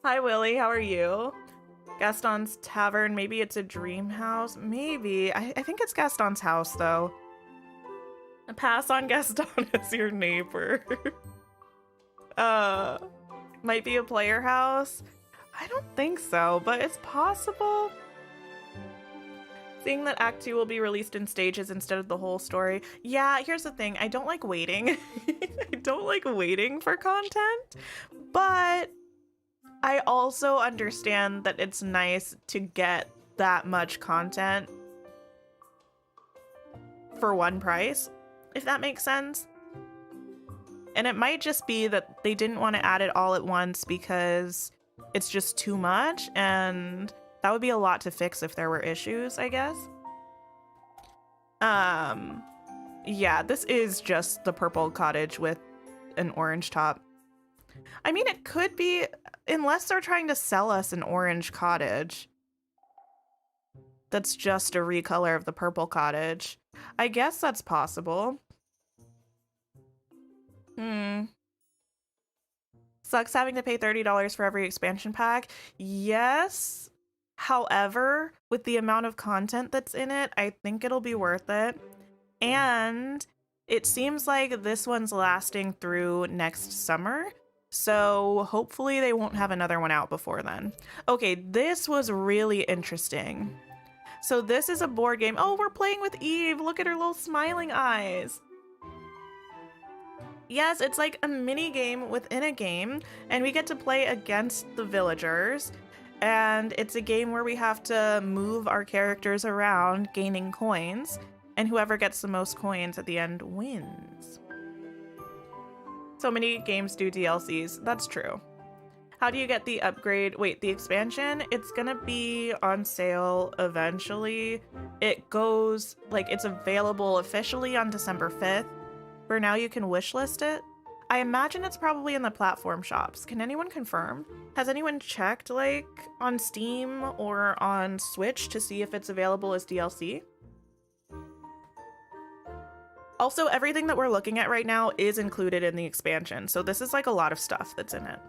Hi, Willie. How are you? Gaston's Tavern. Maybe it's a dream house. Maybe. I think it's Gaston's house, though. A pass on Gaston as your neighbor. Might be a player house. I don't think so, but it's possible. Seeing that Act 2 will be released in stages instead of the whole story. Yeah, here's the thing. I don't like waiting. I don't like waiting for content, but I also understand that it's nice to get that much content for one price, if that makes sense. And it might just be that they didn't want to add it all at once because it's just too much, and that would be a lot to fix if there were issues, I guess. Yeah, this is just the purple cottage with an orange top. I mean, it could be, unless they're trying to sell us an orange cottage that's just a recolor of the purple cottage. I guess that's possible. Sucks having to pay $30 for every expansion pack. Yes. However, with the amount of content that's in it, I think it'll be worth it. And it seems like this one's lasting through next summer. So hopefully they won't have another one out before then. Okay, this was really interesting. So this is a board game. Oh, we're playing with Eve. Look at her little smiling eyes. Yes, it's like a mini game within a game, and we get to play against the villagers. And it's a game where we have to move our characters around, gaining coins, and whoever gets the most coins at the end wins. So many games do DLCs. That's true. How do you get the upgrade? Wait, the expansion? It's gonna be on sale eventually. It goes, like, it's available officially on December 5th. For now, you can wishlist it. I imagine it's probably in the platform shops. Can anyone confirm? Has anyone checked, like, on Steam or on Switch to see if it's available as DLC? Also, everything that we're looking at right now is included in the expansion, so this is like a lot of stuff that's in it.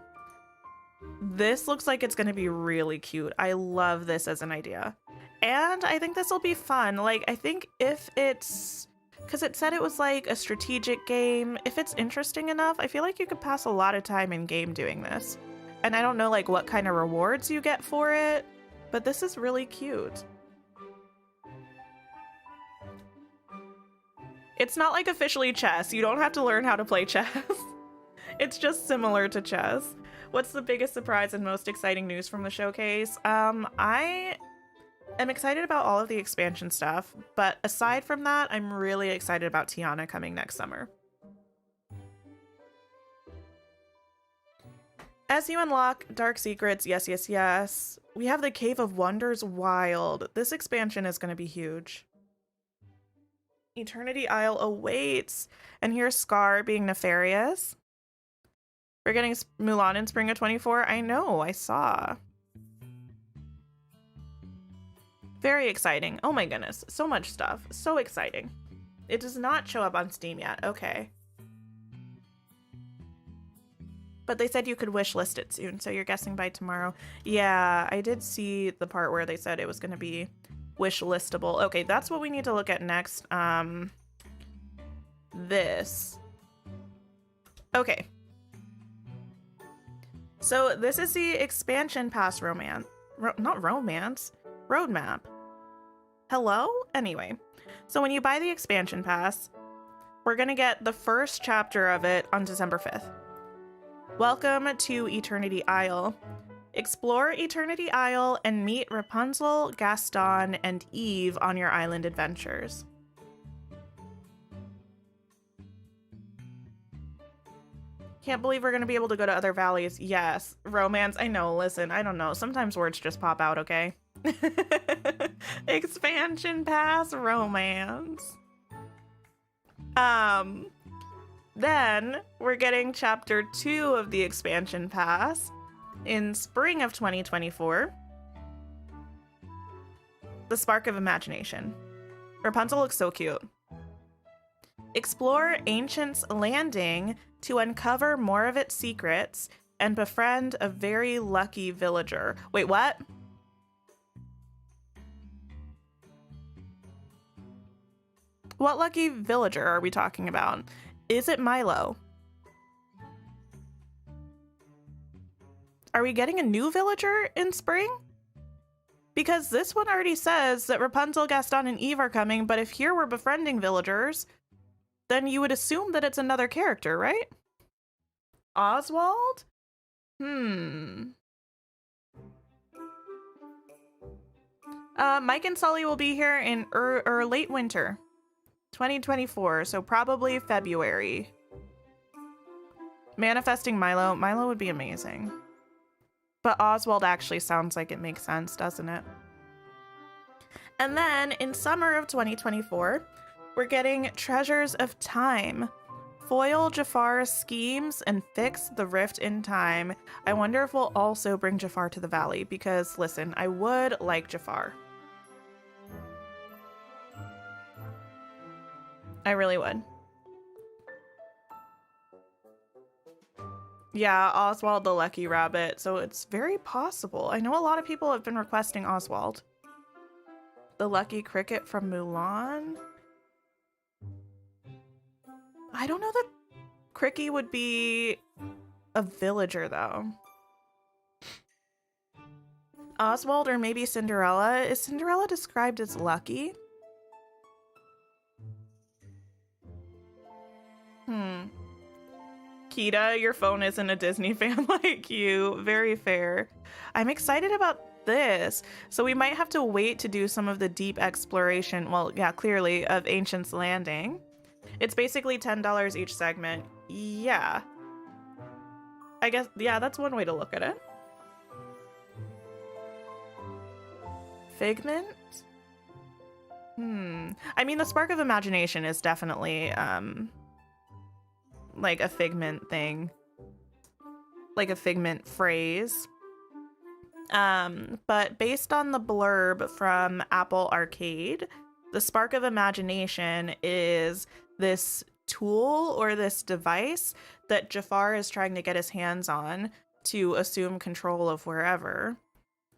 This looks like it's going to be really cute. I love this as an idea. And I think this will be fun. Like, I think if it's because it said it was like a strategic game. If it's interesting enough, I feel like you could pass a lot of time in game doing this. And I don't know like what kind of rewards you get for it, but this is really cute. It's not like officially chess. You don't have to learn how to play chess. It's just similar to chess. What's the biggest surprise and most exciting news from the showcase? I am excited about all of the expansion stuff, but aside from that, I'm really excited about Tiana coming next summer. As you unlock Dark Secrets, yes, yes, yes. We have the Cave of Wonders Wild. This expansion is going to be huge. Eternity Isle awaits. And here's Scar being nefarious. We're getting Mulan in spring of 24. I know, I saw. Very exciting. Oh my goodness. So much stuff. So exciting. It does not show up on Steam yet. Okay. But they said you could wish list it soon, so you're guessing by tomorrow. Yeah, I did see the part where they said it was going to be wish listable. Okay, that's what we need to look at next. This. Okay. So this is the expansion pass roadmap. Hello? Anyway, so when you buy the expansion pass, we're going to get the first chapter of it on December 5th. Welcome to Eternity Isle. Explore Eternity Isle and meet Rapunzel, Gaston, and Eve on your island adventures. Can't believe we're going to be able to go to other valleys. Yes. Romance. I know. Listen, I don't know. Sometimes words just pop out, okay? Expansion pass romance. Then we're getting chapter 2 of the expansion pass in spring of 2024. The Spark of Imagination. Rapunzel looks so cute. Explore Ancient's Landing to uncover more of its secrets and befriend a very lucky villager. Wait, what? What lucky villager are we talking about? Is it Milo? Are we getting a new villager in spring? Because this one already says that Rapunzel, Gaston, and Eve are coming, but if here we're befriending villagers, then you would assume that it's another character, right? Oswald? Mike and Sully will be here in late winter 2024, so probably February. Manifesting Milo. Milo would be amazing. But Oswald actually sounds like it makes sense, doesn't it? And then in summer of 2024, we're getting Treasures of Time. Foil Jafar's schemes and fix the rift in time. I wonder if we'll also bring Jafar to the valley, because listen, I would like Jafar. I really would. Yeah, Oswald the Lucky Rabbit, so it's very possible. I know a lot of people have been requesting Oswald. The Lucky Cricket from Mulan. I don't know that Cricky would be a villager, though. Oswald or maybe Cinderella. Is Cinderella described as lucky? Kita, your phone isn't a Disney fan like you. Very fair. I'm excited about this. So we might have to wait to do some of the deep exploration, well, yeah, clearly, of Ancient's Landing. It's basically $10 each segment. Yeah. I guess, yeah, that's one way to look at it. Figment? I mean, the Spark of Imagination is definitely, like a Figment thing. Like a Figment phrase. But based on the blurb from Apple Arcade, the Spark of Imagination is this tool or this device that Jafar is trying to get his hands on to assume control of wherever.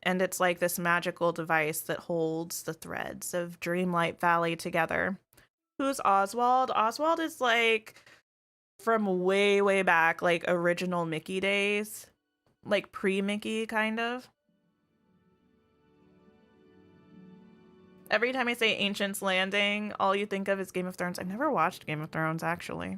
And it's like this magical device that holds the threads of Dreamlight Valley together. Who's Oswald? Oswald is like from way, way back, like original Mickey days. Like pre-Mickey, kind of. Every time I say Ancient's Landing, all you think of is Game of Thrones. I've never watched Game of Thrones, actually.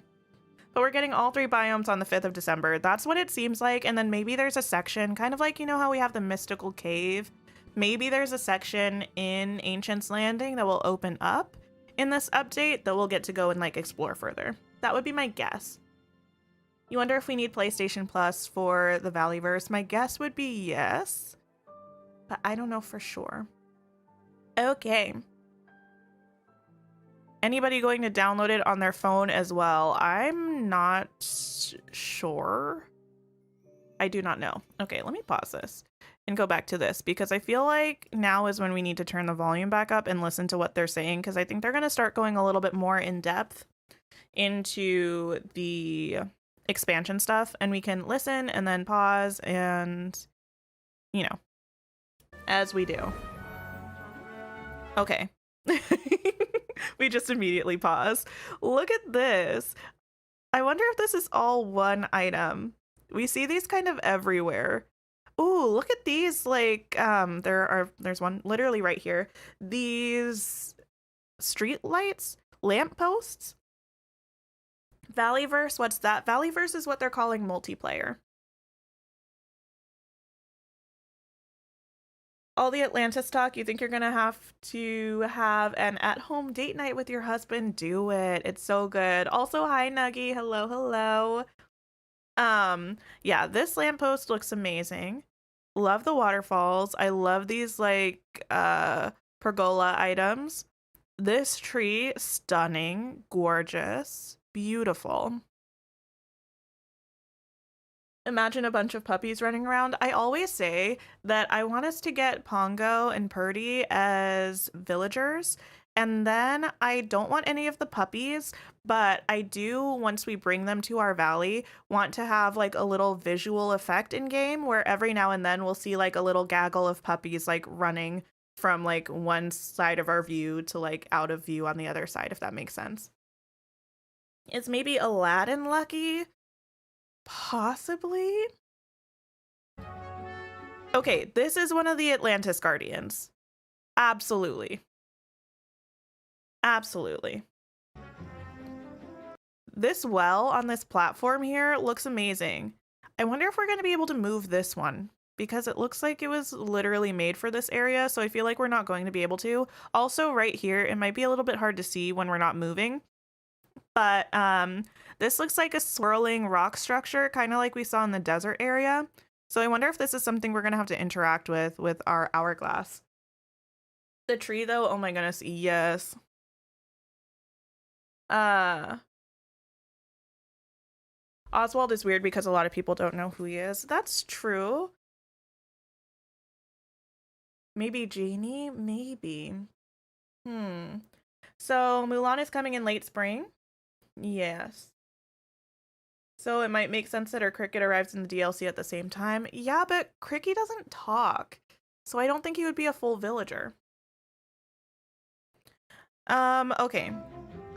But we're getting all 3 biomes on the 5th of December. That's what it seems like. And then maybe there's a section, kind of like, you know how we have the mystical cave? Maybe there's a section in Ancient's Landing that will open up in this update that we'll get to go and like explore further. That would be my guess. You wonder if we need PlayStation Plus for the Valleyverse? My guess would be yes, but I don't know for sure. Okay. Anybody going to download it on their phone as well? I'm not sure. I do not know. Okay, let me pause this and go back to this because I feel like now is when we need to turn the volume back up and listen to what they're saying, because I think they're going to start going a little bit more in depth into the expansion stuff, and we can listen and then pause and, you know, as we do. Okay. We just immediately pause. Look at this. I wonder if this is all one item. We see these kind of everywhere. Ooh, look at these, like, there's one literally right here. These street lights, lampposts. Valleyverse, what's that? Valleyverse is what they're calling multiplayer. All the Atlantis talk, you think you're gonna have to have an at-home date night with your husband? Do it. It's so good. Also, hi Nuggy. Hello, hello. Yeah, this lamppost looks amazing. Love the waterfalls. I love these like pergola items. This tree, stunning, gorgeous, beautiful. Imagine a bunch of puppies running around. I always say that I want us to get Pongo and Purdy as villagers, and then I don't want any of the puppies, but I do, once we bring them to our valley, want to have like a little visual effect in game where every now and then we'll see like a little gaggle of puppies like running from like one side of our view to like out of view on the other side, if that makes sense. Is maybe Aladdin lucky? Possibly. Okay, this is one of the Atlantis Guardians. Absolutely. Absolutely. This well on this platform here looks amazing. I wonder if we're going to be able to move this one, because it looks like it was literally made for this area, so I feel like we're not going to be able to. Also, right here, it might be a little bit hard to see when we're not moving, but this looks like a swirling rock structure, kind of like we saw in the desert area. So I wonder if this is something we're going to have to interact with our hourglass. The tree, though, oh my goodness, yes. Oswald is weird because a lot of people don't know who he is. That's true. Maybe Janie? Maybe. So Mulan is coming in late spring. Yes. So it might make sense that our Cricket arrives in the DLC at the same time. Yeah, but Cricket doesn't talk, so I don't think he would be a full villager. Okay.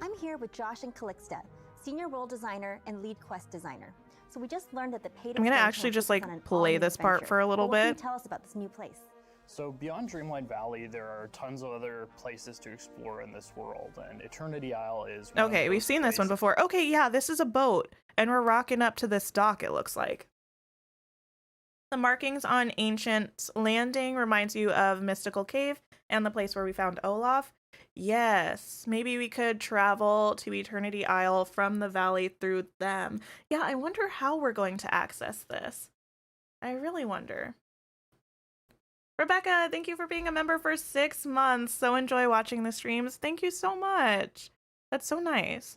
I'm here with Josh and Calixta, senior role designer and lead quest designer. So we just learned that the paid I'm gonna actually just like play this part for a little bit. What can you tell us about this new place? So beyond Dreamlight Valley, there are tons of other places to explore in this world, and Eternity Isle is one Okay, we've seen this one before. Okay, yeah, this is a boat, and we're rocking up to this dock, it looks like. The markings on Ancient Landing reminds you of Mystical Cave and the place where we found Olaf. Yes, maybe we could travel to Eternity Isle from the valley through them. Yeah, I wonder how we're going to access this. I really wonder. Rebecca, thank you for being a member for 6 months. So enjoy watching the streams. Thank you so much. That's so nice.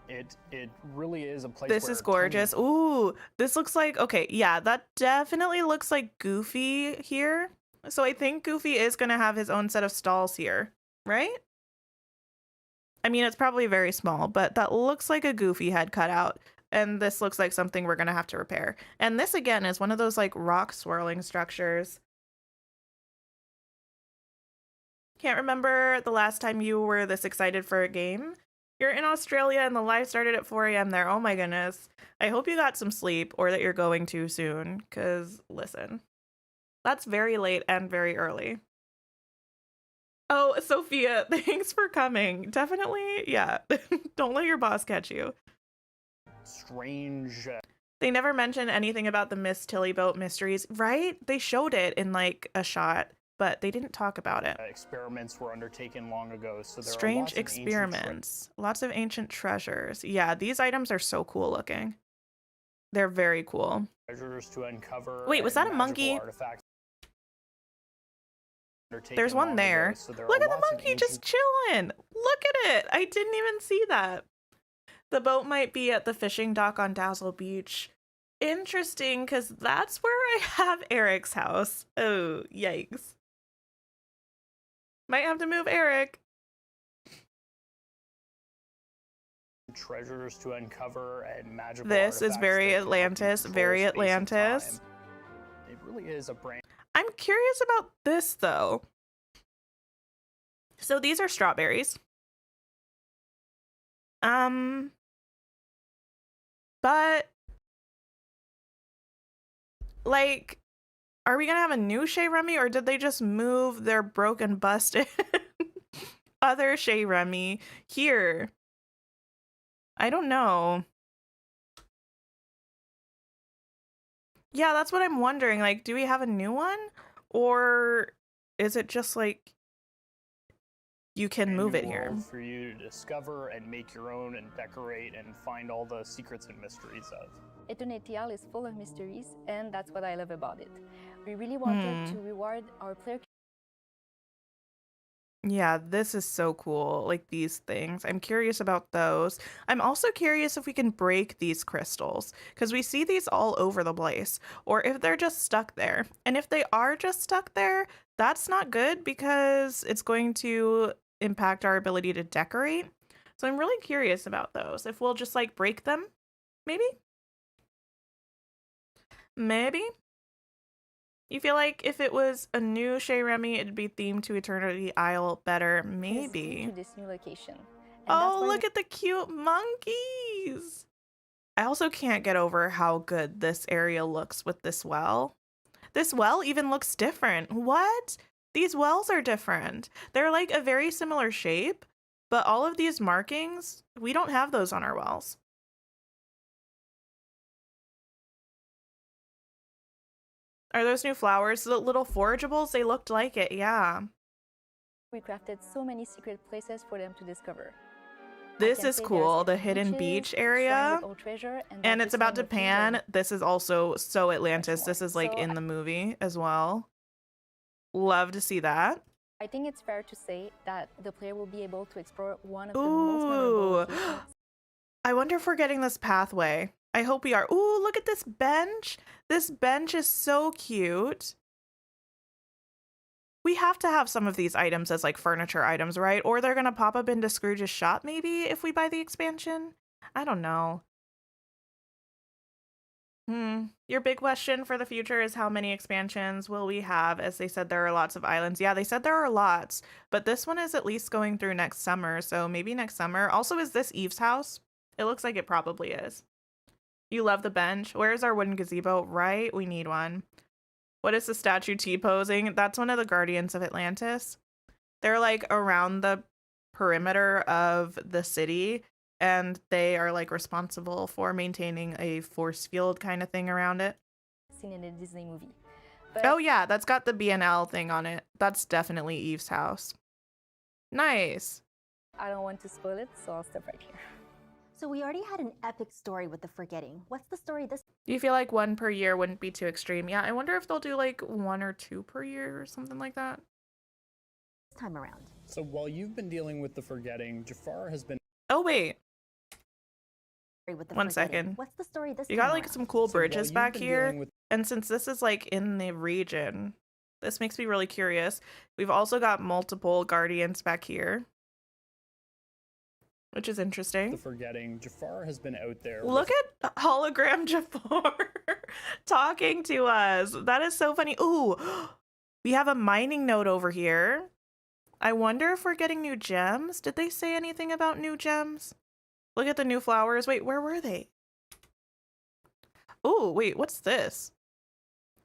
It really is a place. This is gorgeous. Ooh, this looks like, okay, yeah, that definitely looks like Goofy here. So I think Goofy is going to have his own set of stalls here, right? I mean, it's probably very small, but that looks like a Goofy head cut out. And this looks like something we're going to have to repair. And this, again, is one of those, like, rock swirling structures. Can't remember the last time you were this excited for a game. You're in Australia and the live started at 4 a.m. there. Oh my goodness. I hope you got some sleep or that you're going to soon, because listen, that's very late and very early. Oh, Sophia, thanks for coming. Definitely, yeah. Don't let your boss catch you. Strange. They never mentioned anything about the Miss Tilly boat mysteries, right? They showed it in like a shot, but they didn't talk about it. Experiments were undertaken long ago, so there Strange are lots experiments. Lots of ancient treasures. Yeah, these items are so cool looking. They're very cool. Treasures to uncover. Wait, was that a monkey? There's one there. Look at the monkey just chilling. Look at it. I didn't even see that. The boat might be at the fishing dock on Dazzle Beach. Interesting, because that's where I have Eric's house. Oh, yikes. Might have to move Eric. Treasures to uncover and magical This is artifacts very that can help you Atlantis, control very space and Atlantis. time. It really is a brand. I'm curious about this, though. So these are strawberries. But like, are we gonna have a new Chez Remy, or did they just move their broken busted other Chez Remy here? I don't know. Yeah, that's what I'm wondering. Like, do we have a new one? Or is it just like you can move it here? For you to discover and make your own and decorate and find all the secrets and mysteries of. Eternity Isle is full of mysteries, and that's what I love about it. We really wanted to reward our player. Yeah, this is so cool. Like these things. I'm curious about those. I'm also curious if we can break these crystals, because we see these all over the place, or if they're just stuck there. And if they are just stuck there, that's not good because it's going to impact our ability to decorate. So I'm really curious about those. If we'll just like break them, maybe? Maybe? You feel like if it was a new Chez Remy, it'd be themed to Eternity Isle better? Maybe. To this new location. Oh, look at the cute monkeys. I also can't get over how good this area looks with this well. This well even looks different. What? These wells are different. They're like a very similar shape, but all of these markings, we don't have those on our wells. Are those new flowers? The little forageables? They looked like it, yeah. We crafted so many secret places for them to discover. This is cool, the hidden beach area. And it's about to pan. This is also so Atlantis. This is like in the movie as well. Love to see that. I think it's fair to say that the player will be able to explore one of the most memorable locations. I wonder if we're getting this pathway. I hope we are. Ooh, look at this bench. This bench is so cute. We have to have some of these items as like furniture items, right? Or they're going to pop up into Scrooge's shop maybe if we buy the expansion. I don't know. Your big question for the future is how many expansions will we have? As they said, there are lots of islands. Yeah, they said there are lots, but this one is at least going through next summer. So maybe next summer. Also, is this Eve's house? It looks like it probably is. You love the bench. Where's our wooden gazebo? Right? We need one. What is the statue T-posing? That's one of the Guardians of Atlantis. They're like around the perimeter of the city, and they are like responsible for maintaining a force field kind of thing around it. Seen in a Disney movie. Oh yeah, that's got the BNL thing on it. That's definitely Eve's house. Nice. I don't want to spoil it, so I'll stop right here. So we already had an epic story with the forgetting. What's the story this Do you feel like one per year wouldn't be too extreme? Yeah, I wonder if they'll do like 1 or 2 per year or something like that. time around? So while you've been dealing with the forgetting, Jafar has been... Oh, wait. With the One forgetting. second. What's the story this You time got like around? some cool So while bridges you've back been here. dealing with- And since this is like in the region, this makes me really curious. We've also got multiple guardians back here, which is interesting. The forgetting, Jafar has been out there. Look at hologram Jafar talking to us. That is so funny. Ooh, we have a mining node over here. I wonder if we're getting new gems. Did they say anything about new gems? Look at the new flowers. Wait, where were they? Oh, wait, what's this?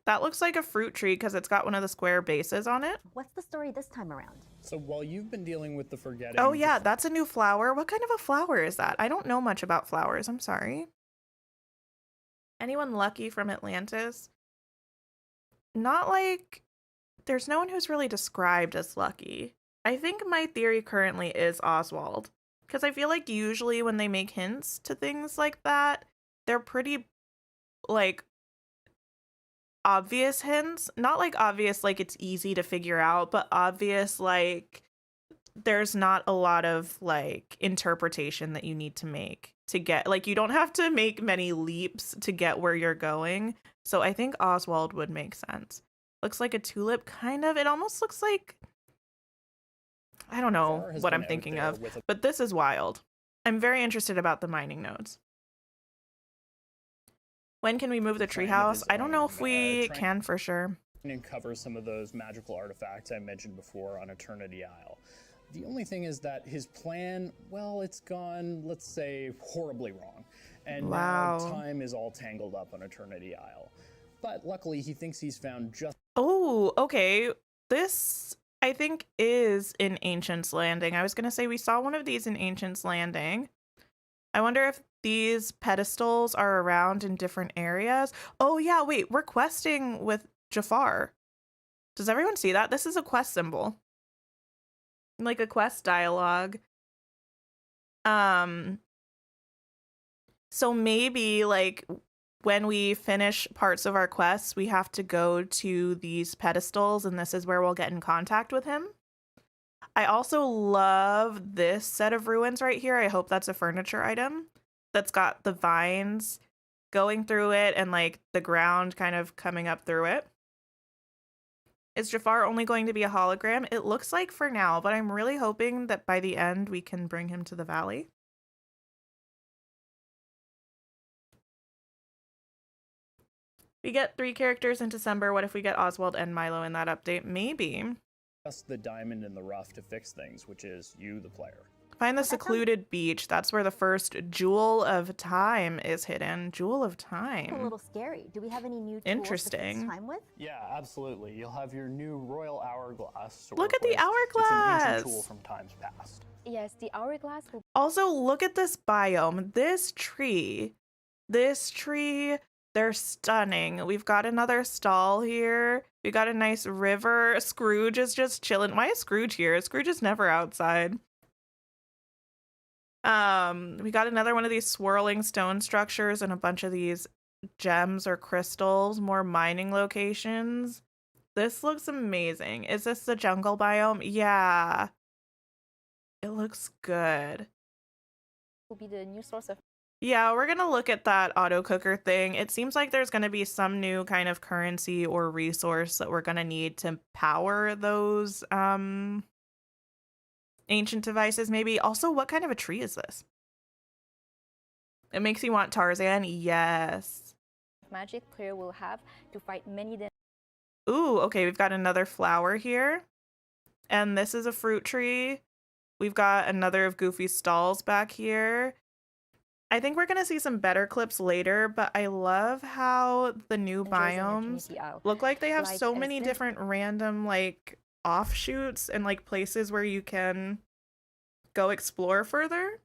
That looks like a fruit tree because it's got one of the square bases on it. What's the story this time around? So while you've been dealing with the forgetting... Oh yeah, that's a new flower. What kind of a flower is that? I don't know much about flowers. I'm sorry. Anyone lucky from Atlantis? Not like... There's no one who's really described as lucky. I think my theory currently is Oswald. Because I feel like usually when they make hints to things like that, they're pretty, like, obvious hints. Not like obvious like it's easy to figure out, but obvious like there's not a lot of like interpretation that you need to make to get, like, you don't have to make many leaps to get where you're going. So I think Oswald would make sense. Looks like a tulip, kind of. It almost looks like, I don't know what I'm thinking of, but this is wild. I'm very interested about the mining nodes. When can we move the treehouse? I don't know if we can for sure. And cover some of those magical artifacts I mentioned before on Eternity Isle. The only thing is that his plan, well, it's gone, let's say, horribly wrong. And now time is all tangled up on Eternity Isle. But luckily, he thinks he's found just... Oh, okay. This, I think, is in Ancient's Landing. I was going to say we saw one of these in Ancient's Landing. I wonder if these pedestals are around in different areas. Oh, yeah, wait. We're questing with Jafar. Does everyone see that? This is a quest symbol. Like a quest dialogue. So maybe, like, when we finish parts of our quests, we have to go to these pedestals, and this is where we'll get in contact with him. I also love this set of ruins right here. I hope that's a furniture item that's got the vines going through it and, like, the ground kind of coming up through it. Is Jafar only going to be a hologram? It looks like for now, but I'm really hoping that by the end we can bring him to the valley. We get 3 characters in December. What if we get Oswald and Milo in that update? Maybe. Just the diamond in the rough to fix things, which is you, the player. Find the secluded beach. That's where the first Jewel of Time is hidden. Jewel of Time. A little scary. Do we have any new tools Interesting. to fix time with? Yeah, absolutely. You'll have your new Royal Hourglass. Look at the hourglass. It's an ancient tool from times past. Yes, the hourglass will... Also, look at this biome. This tree. They're stunning. We've got another stall here. We got a nice river. Scrooge is just chilling. Why is Scrooge here? Scrooge is never outside. We got another one of these swirling stone structures and a bunch of these gems or crystals, more mining locations. This looks amazing. Is this the jungle biome? Yeah. It looks good. Will be the new source of... Yeah, we're going to look at that auto cooker thing. It seems like there's going to be some new kind of currency or resource that we're going to need to power those ancient devices, maybe. Also, what kind of a tree is this? It makes you want Tarzan. Yes. Magic player will have to fight many... Ooh, okay, we've got another flower here. And this is a fruit tree. We've got another of Goofy's stalls back here. I think we're going to see some better clips later, but I love how the new biomes look like they have so many different random, like, offshoots and, like, places where you can go explore further.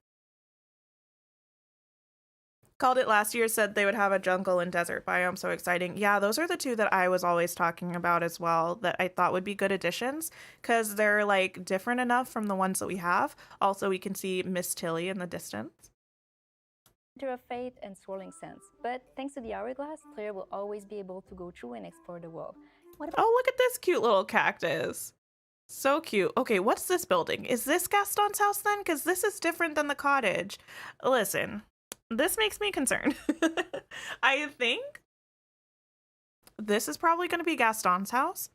Called it last year, said they would have a jungle and desert biome. So exciting. Yeah, those are the 2 that I was always talking about as well that I thought would be good additions because they're, like, different enough from the ones that we have. Also, we can see Miss Tilly in the distance. Of Fate and Swirling Sands, but thanks to the hourglass, player will always be able to go through and explore the world. Oh, look at this cute little cactus. So cute. Okay, what's this building? Is this Gaston's house then? Because this is different than the cottage. Listen, this makes me concerned. I think this is probably going to be Gaston's house.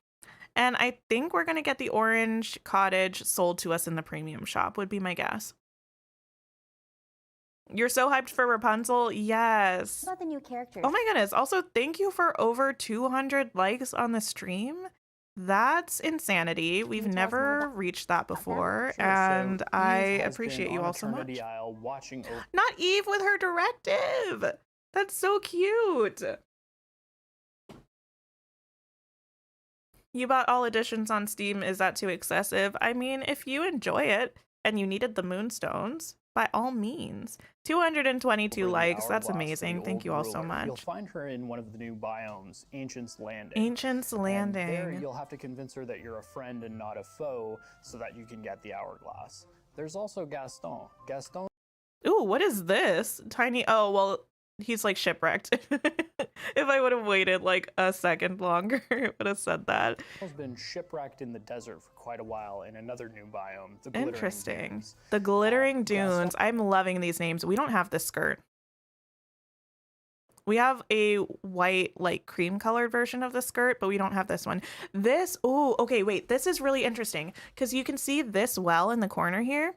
And I think we're going to get the orange cottage sold to us in the premium shop, would be my guess. You're so hyped for Rapunzel? Yes. What about the new characters? Oh my goodness. Also, thank you for over 200 likes on the stream. That's insanity. We've Can you tell us more never about reached that before, Sure, and so I Eve has appreciate been you on all so Eternity much. Isle watching over. Not Eve with her directive. That's so cute. You bought all editions on Steam. Is that too excessive? I mean, if you enjoy it and you needed the moonstones, by all means. 222 over the likes. That's hourglass for the amazing. Thank old you all so ruler. You'll much. find her in one of the new biomes, Ancient's Landing. Ancient's And there Landing. you'll have to convince her that you're a friend and not a foe so that you can get the hourglass. There's also Gaston. Gaston Ooh, what is this? Tiny. Oh, well, he's like shipwrecked. If I would have waited like a second longer, it would have said that. has been shipwrecked in the desert for quite a while in another new biome, the Glittering Interesting. Dunes. The Glittering Gaston- Dunes. I'm loving these names. We don't have this skirt. We have a white, like cream colored version of the skirt, but we don't have this one. This, oh, okay, wait. This is really interesting because you can see this well in the corner here.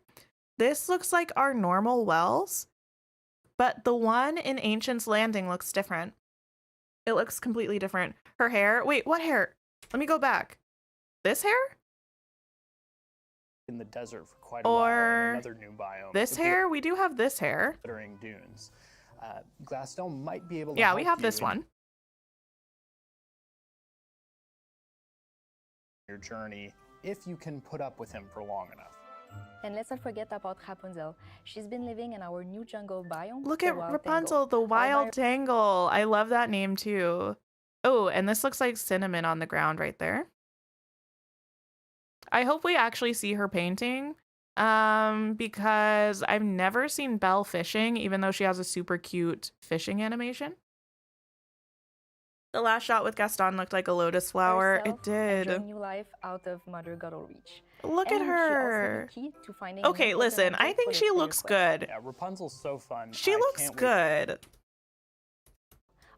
This looks like our normal wells, but the one in Ancient's Landing looks different. It looks completely different. Her hair, wait, what hair? Let me go back. This hair? in the desert for quite a while in Or another new biome. this the hair? We do have this hair. Glittering Dunes. Gaston might be able to Yeah, we help have this you in one. your journey if you can put up with him for long enough. And let's not forget about Rapunzel. She's been living in our new jungle biome. Look the at Wild Rapunzel, Tangle. the Wild Tangle. I love that name too. Oh, and this looks like cinnamon on the ground right there. I hope we actually see her painting because I've never seen Belle fishing, even though she has a super cute fishing animation. The last shot with Gaston looked like a lotus flower. It Herself did. enjoying new life out of Mother Gothel Reach. Look And at she also her. the key to finding an Okay, important listen, I object think for the she player looks quest. good. Yeah, Rapunzel's so fun. She I looks can't wait. good.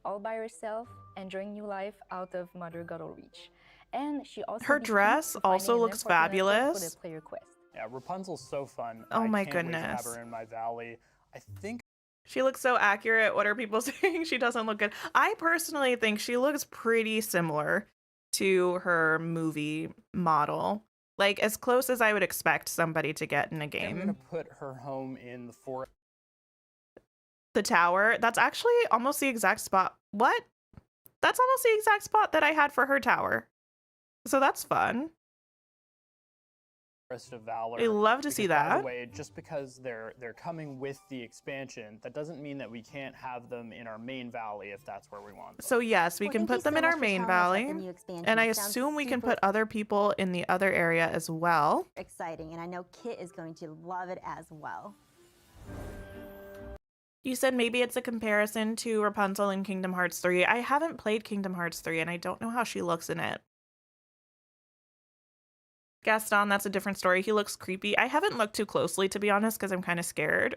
All by herself, enjoying new life out of Mother Gothel Reach. And she also Her the key dress to finding also an looks important object fabulous. For the player quest. Yeah, Rapunzel's so fun. Oh I my can't wait to have goodness. her in my valley. I think She looks so accurate. What are people saying? She doesn't look good. I personally think she looks pretty similar to her movie model. Like as close as I would expect somebody to get in a I'm gonna game. put her home in the forest. The tower, that's actually almost the exact spot. What? That's almost the exact spot that I had for her tower. So that's fun. Of Valor. I love to because, see by that. the way, just because they're coming with the expansion, that doesn't mean that we can't have them in our main valley if that's where we want them. So yes, we Well, can thank you put them so in much our for main telling us about valley. the new expansion. And I It sounds assume we can super put other people in the other area as well. exciting, and I know Kit is going to love it as well. You said maybe it's a comparison to Rapunzel in Kingdom Hearts 3. I haven't played Kingdom Hearts 3 and I don't know how she looks in it. Gaston, that's a different story. He looks creepy. I haven't looked too closely, to be honest, because I'm kind of scared.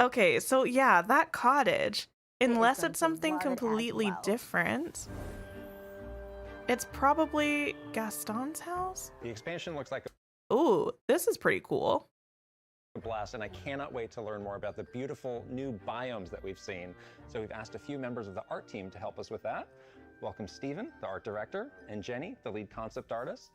Okay, so yeah, that cottage, unless going it's to something love it as completely well. different, it's probably Gaston's house? The expansion looks like Ooh, this is pretty cool. a blast, and I cannot wait to learn more about the beautiful new biomes that we've seen. So we've asked a few members of the art team to help us with that. Welcome Stephen, the art director, and Jenny, the lead concept artist.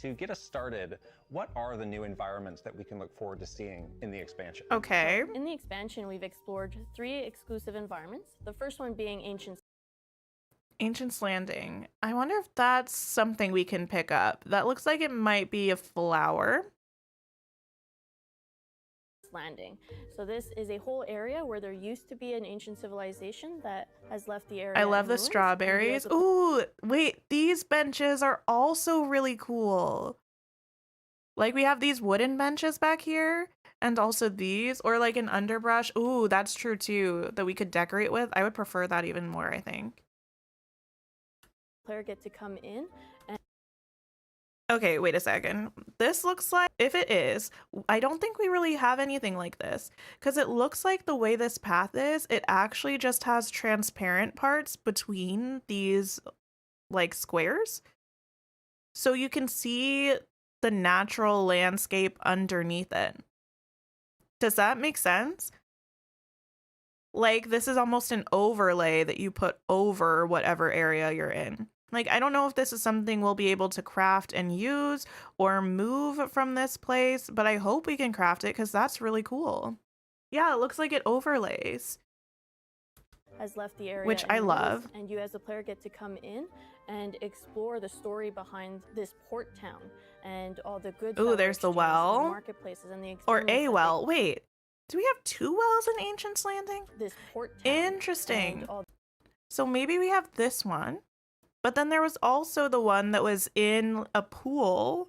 To get us started, what are the new environments that we can look forward to seeing in the expansion? Okay. In the expansion, we've explored 3 exclusive environments. The first one being Ancient's Landing. I wonder if that's something we can pick up. That looks like it might be a flower. Landing. So this is a whole area where there used to be an ancient civilization that has left the area. I love in the ruins, and strawberries. you as a Ooh, wait, these benches are also really cool. Like we have these wooden benches back here and also these, or like an underbrush. Ooh, that's true too, that we could decorate with. I would prefer that even more, I think. player get to come in and Okay, wait a second. This looks like, if it is, I don't think we really have anything like this because it looks like the way this path is, it actually just has transparent parts between these like squares. So you can see the natural landscape underneath it. Does that make sense? Like, this is almost an overlay that you put over whatever area you're in. Like, I don't know if this is something we'll be able to craft and use or move from this place, but I hope we can craft it because that's really cool. Yeah, it looks like it overlays. Has left the area, Which I in love. ruins, and you as a player get to come in and explore the story behind this port town and all the goods. Ooh, that were there's the exchanged in well. marketplaces and the Or experiments a that well. Wait, do we have 2 wells in Ancient's Landing? This port town Interesting. and all So maybe we have this one. But then there was also the one that was in a pool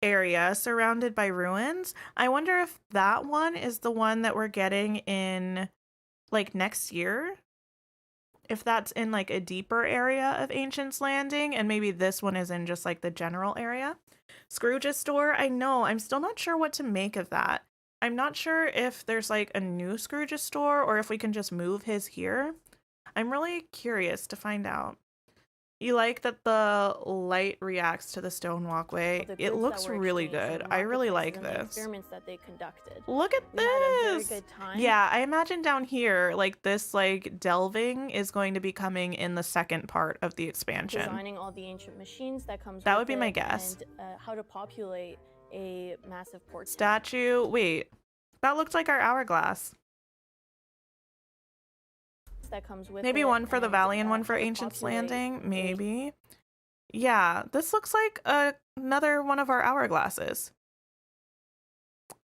area surrounded by ruins. I wonder if that one is the one that we're getting in like next year. If that's in like a deeper area of Ancient's Landing, and maybe this one is in just like the general area. Scrooge's store, I know, I'm still not sure what to make of that. I'm not sure if there's like a new Scrooge's store or if we can just move his here. I'm really curious to find out. You like that the light reacts to the stone walkway? the It goods that looks were really exchanged in good. the I really marketplaces like and the this. experiments that they conducted. Look at We had a very this. good time. Yeah, I imagine down here, like this like delving is going to be coming in the second part of the expansion. Designing all the ancient machines that comes That with would be my it guess. and how to populate a massive port town. Statue. Wait, that looks like our hourglass. That comes with Maybe it one for the and, valley and one how for to Ancient's populate Landing. a Maybe. Yeah, this looks like another one of our hourglasses.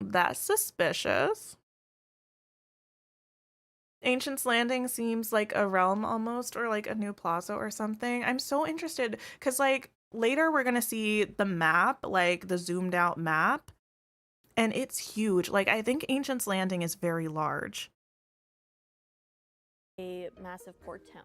That's suspicious. Ancient's Landing seems like a realm almost, or like a new plaza or something. I'm so interested because like later we're gonna see the map, like the zoomed out map, and it's huge. Like I think Ancient's Landing is very large. a massive port town.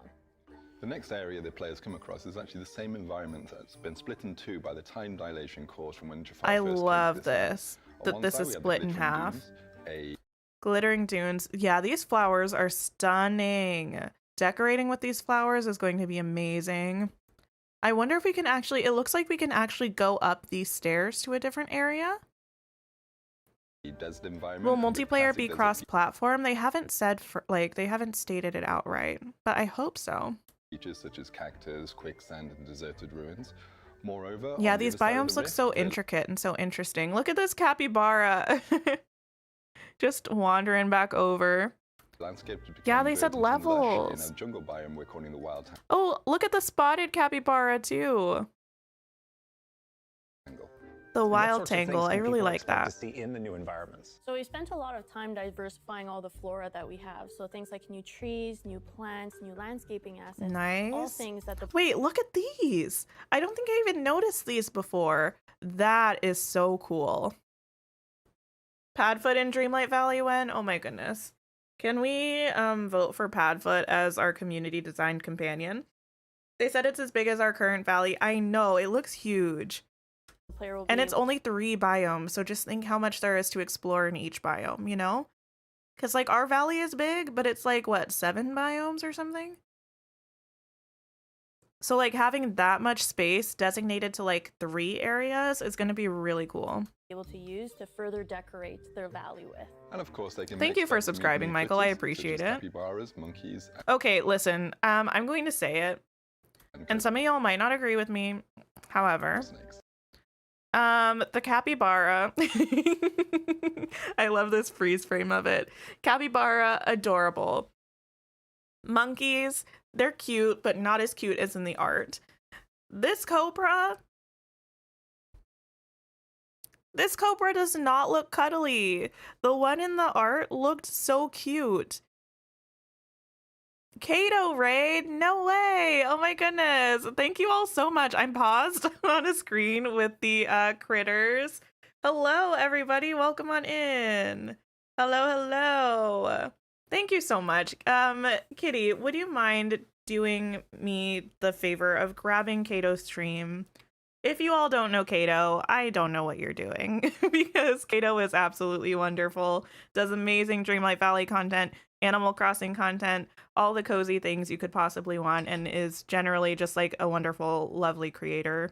The next area the players come across is actually the same environment that's been split in two by the time dilation caused from when Jafar I first came to love land. this. On That one this side, is we have the split in glittering half. dunes, a Glittering dunes. Yeah, these flowers are stunning. Decorating with these flowers is going to be amazing. I wonder if we can actually, it looks like we can actually go up these stairs to a different area. desert environment. Will and the multiplayer classic be desert cross-platform? They haven't said, like, they haven't stated it outright, but I hope so. features such as cactus, quicksand, and deserted ruins. Moreover, Yeah, on the these other side of biomes the look rift, so there's intricate and so interesting. Look at this capybara. Just wandering back over. landscape to become Yeah, they said verdant and lush levels. in a jungle biome we're calling the wild Oh, look at the spotted capybara too. The And what wild sorts of things tangle. I can really people like expect that. to see in the new environments? So we spent a lot of time diversifying all the flora that we have. So things like new trees, new plants, new landscaping assets. All Nice. things that the Wait, look at these. I don't think I even noticed these before. That is so cool. Padfoot in Dreamlight Valley when? Oh my goodness. Can we vote for Padfoot as our community design companion? They said it's as big as our current valley. I know, it looks huge. player will And be it's only 3 biomes, so just think how much there is to explore in each biome, you know? Because, like, our valley is big, but it's like, what, 7 biomes or something? So, like, having that much space designated to, like, 3 areas is going to be really cool. able to use to further decorate their valley with. And of course, they can Thank be you for expected to meet subscribing, new Michael. I critters, appreciate such as it. capybaras, monkeys, Okay, listen, I'm going to say it, and some of y'all might not agree with me. However, the capybara, I love this freeze frame of it. Capybara, adorable. Monkeys, they're cute, but not as cute as in the art. This cobra does not look cuddly. The one in the art looked so cute. Kato raid? No way. Oh my goodness. Thank you all so much. I'm paused on a screen with the critters. Hello, everybody. Welcome on in. Hello. Thank you so much. Kitty, would you mind doing me the favor of grabbing Kato's stream? If you all don't know Kato, I don't know what you're doing because Kato is absolutely wonderful, does amazing Dreamlight Valley content, Animal Crossing content, all the cozy things you could possibly want, and is generally just like a wonderful, lovely creator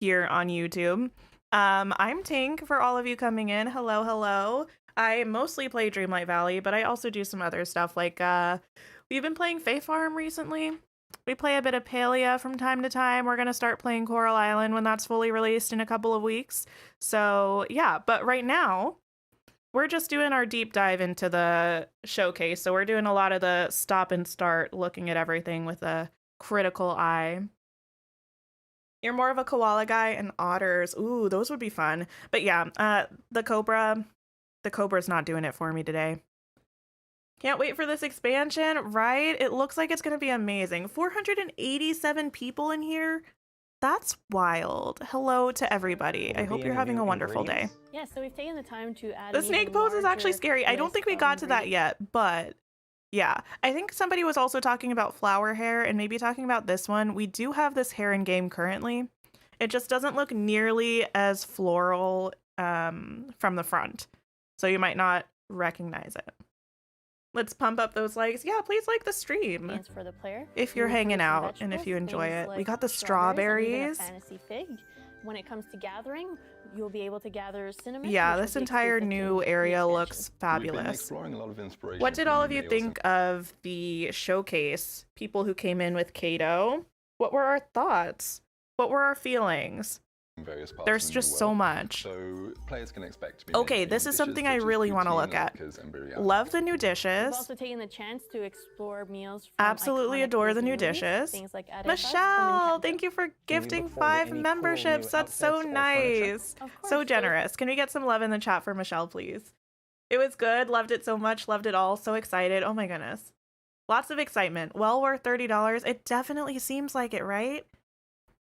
here on YouTube. I'm Tink for all of you coming in. Hello. I mostly play Dreamlight Valley, but I also do some other stuff. Like, we've been playing Fae Farm recently. We play a bit of Palia from time to time. We're going to start playing Coral Island when that's fully released in a couple of weeks. So, yeah, but right now, we're just doing our deep dive into the showcase. So we're doing a lot of the stop and start, looking at everything with a critical eye. You're more of a koala guy, and otters. Ooh, those would be fun. But yeah, the cobra's not doing it for me today. Can't wait for this expansion, right? It looks like it's going to be amazing. 487 people in here. That's wild. Hello to everybody. I hope you're having a wonderful day. Yeah, so we've taken the time to add The snake pose is actually scary. I don't think we got to that yet, but yeah. I think somebody was also talking about flower hair and maybe talking about this one. We do have this hair in game currently. It just doesn't look nearly as floral from the front. So you might not recognize it. Let's pump up those likes. Yeah, please like the stream for the player. if you're hanging out and if you enjoy it. We got the strawberries. Fantasy fig. When it comes to gathering, you'll be able to gather cinnamon. Yeah, this entire new area looks fabulous. Exploring a lot of inspiration. What did all of you think of the showcase? People who came in with Kato. What were our thoughts? What were our feelings? Various parts There's of the just world. so much. So players can expect to be Okay, making this is dishes something I such as really want to look poutine, at. latkes, and biryani. Love the new We've dishes. also taken the chance to explore meals from Absolutely iconic adore the Disney new movies, dishes. things like arepas from Michelle, Encanto. thank you for gifting look forward to 5 any cool memberships. new That's so outfits or furniture? nice. So generous. Can we get some love in the chat for Michelle, please? It was good. Loved it so much. Loved it all. So excited. Oh my goodness. Lots of excitement. Well worth $30. It definitely seems like it, right?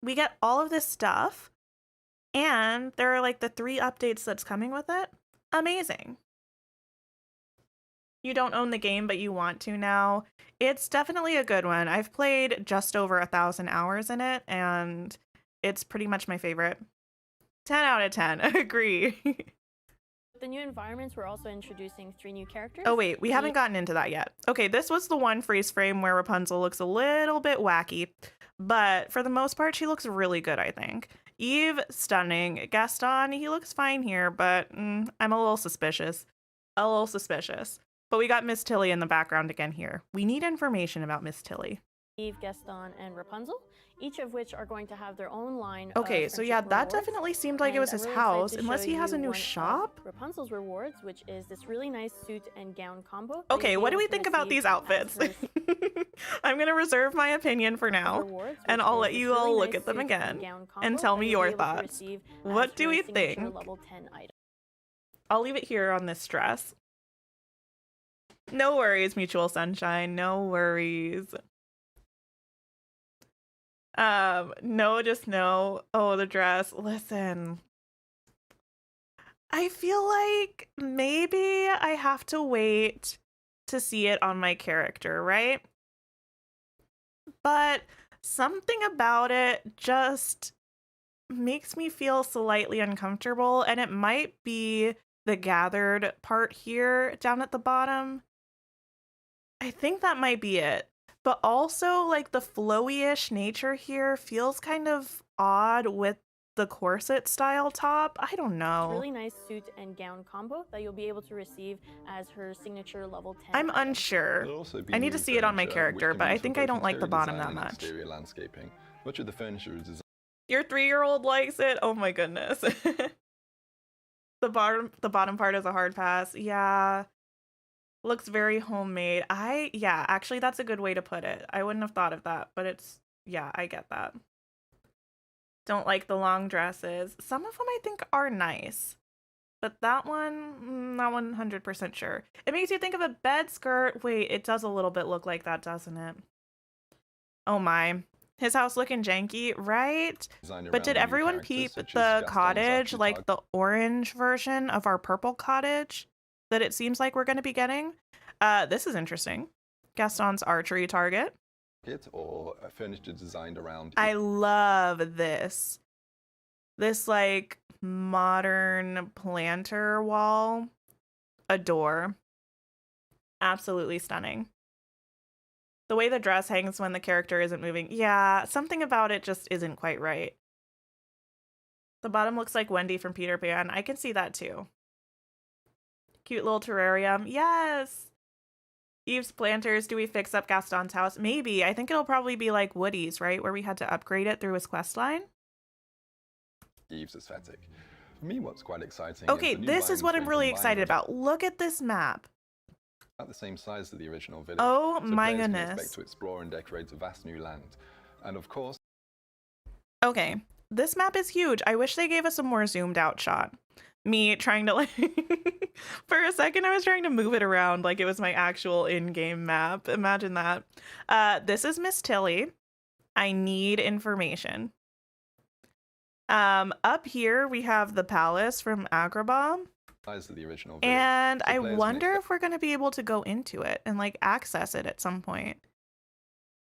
We get all of this stuff, and there are like the 3 updates that's coming with it. Amazing. You don't own the game, but you want to now. It's definitely a good one. I've played just over 1,000 hours in it, and it's pretty much my favorite. 10 out of 10. Agree. With the new environments, we're also introducing 3 new characters. Oh, wait. We haven't gotten into that yet. Okay, this was the one freeze frame where Rapunzel looks a little bit wacky, but for the most part, she looks really good, I think. Eve, stunning. Gaston, he looks fine here, but I'm a little suspicious. But we got Miss Tilly in the background again here. We need information about Miss Tilly. Eve, Gaston, and Rapunzel, each of which are going to have their own line. Okay, of so yeah, friendship that rewards. definitely seemed like it And was I'm his really excited house, to unless show he has a you new one of shop. Rapunzel's rewards, which is this really nice suit and gown combo. that Okay, you'll be what do able we to think about receive these as outfits? her I'm gonna reserve my opinion for now, rewards, and which I'll is let this you all really look nice at them suit again gown and combo tell that me you'll your be able to thoughts. receive What as do her we signature think? level 10 item. I'll leave it here on this dress. No worries, Mutual Sunshine. No worries. No, just no. Oh, the dress. Listen. I feel like maybe I have to wait to see it on my character, right? But something about it just makes me feel slightly uncomfortable, and it might be the gathered part here down at the bottom. I think that might be it. But also, like, the flowy-ish nature here feels kind of odd with the corset style top. I don't know. Really nice suit and gown combo that you'll be able to receive as her signature level 10 I'm item. unsure. There'll also be I need to new see it on my furniture, character, which but can I be think for I both don't like the interior bottom design that and much. Exterior landscaping. Much of the furniture is designed. Your 3-year-old likes it? Oh my goodness. The bottom part is a hard pass. Yeah. Looks very homemade. Yeah, actually that's a good way to put it. I wouldn't have thought of that, but yeah, I get that. Don't like the long dresses. Some of them I think are nice. But that one, not 100% sure. It makes you think of a bed skirt. Wait, it does a little bit look like that, doesn't it? Oh my. His house looking janky, right? But did everyone peep the cottage, like the orange version of our purple cottage that it seems like we're going to be getting? This is interesting. Gaston's archery target. Or furniture designed around. I love this. This like modern planter wall. Adore. Absolutely stunning. The way the dress hangs when the character isn't moving. Yeah, something about it just isn't quite right. The bottom looks like Wendy from Peter Pan. I can see that too. Cute little terrarium. Yes. Eve's planters. Do we fix up Gaston's house? Maybe. I think it'll probably be like Woody's, right? Where we had to upgrade it through his quest line. Eve's aesthetic. For me, what's quite exciting Okay, is the new this is biomes what I'm when really combined excited are about. Look at this map. about the same size as the original village. Oh so my players can goodness. expect to explore and decorate a vast new land. And of course, Okay, this map is huge. I wish they gave us a more zoomed out shot. Me trying to like, for a second I was trying to move it around like it was my actual in-game map. Imagine that. This is Miss Tilly. I need information. Up here we have the palace from Agrabah. size of the original village. And so I players can wonder expect if we're going to be able to go into it and like access it at some point.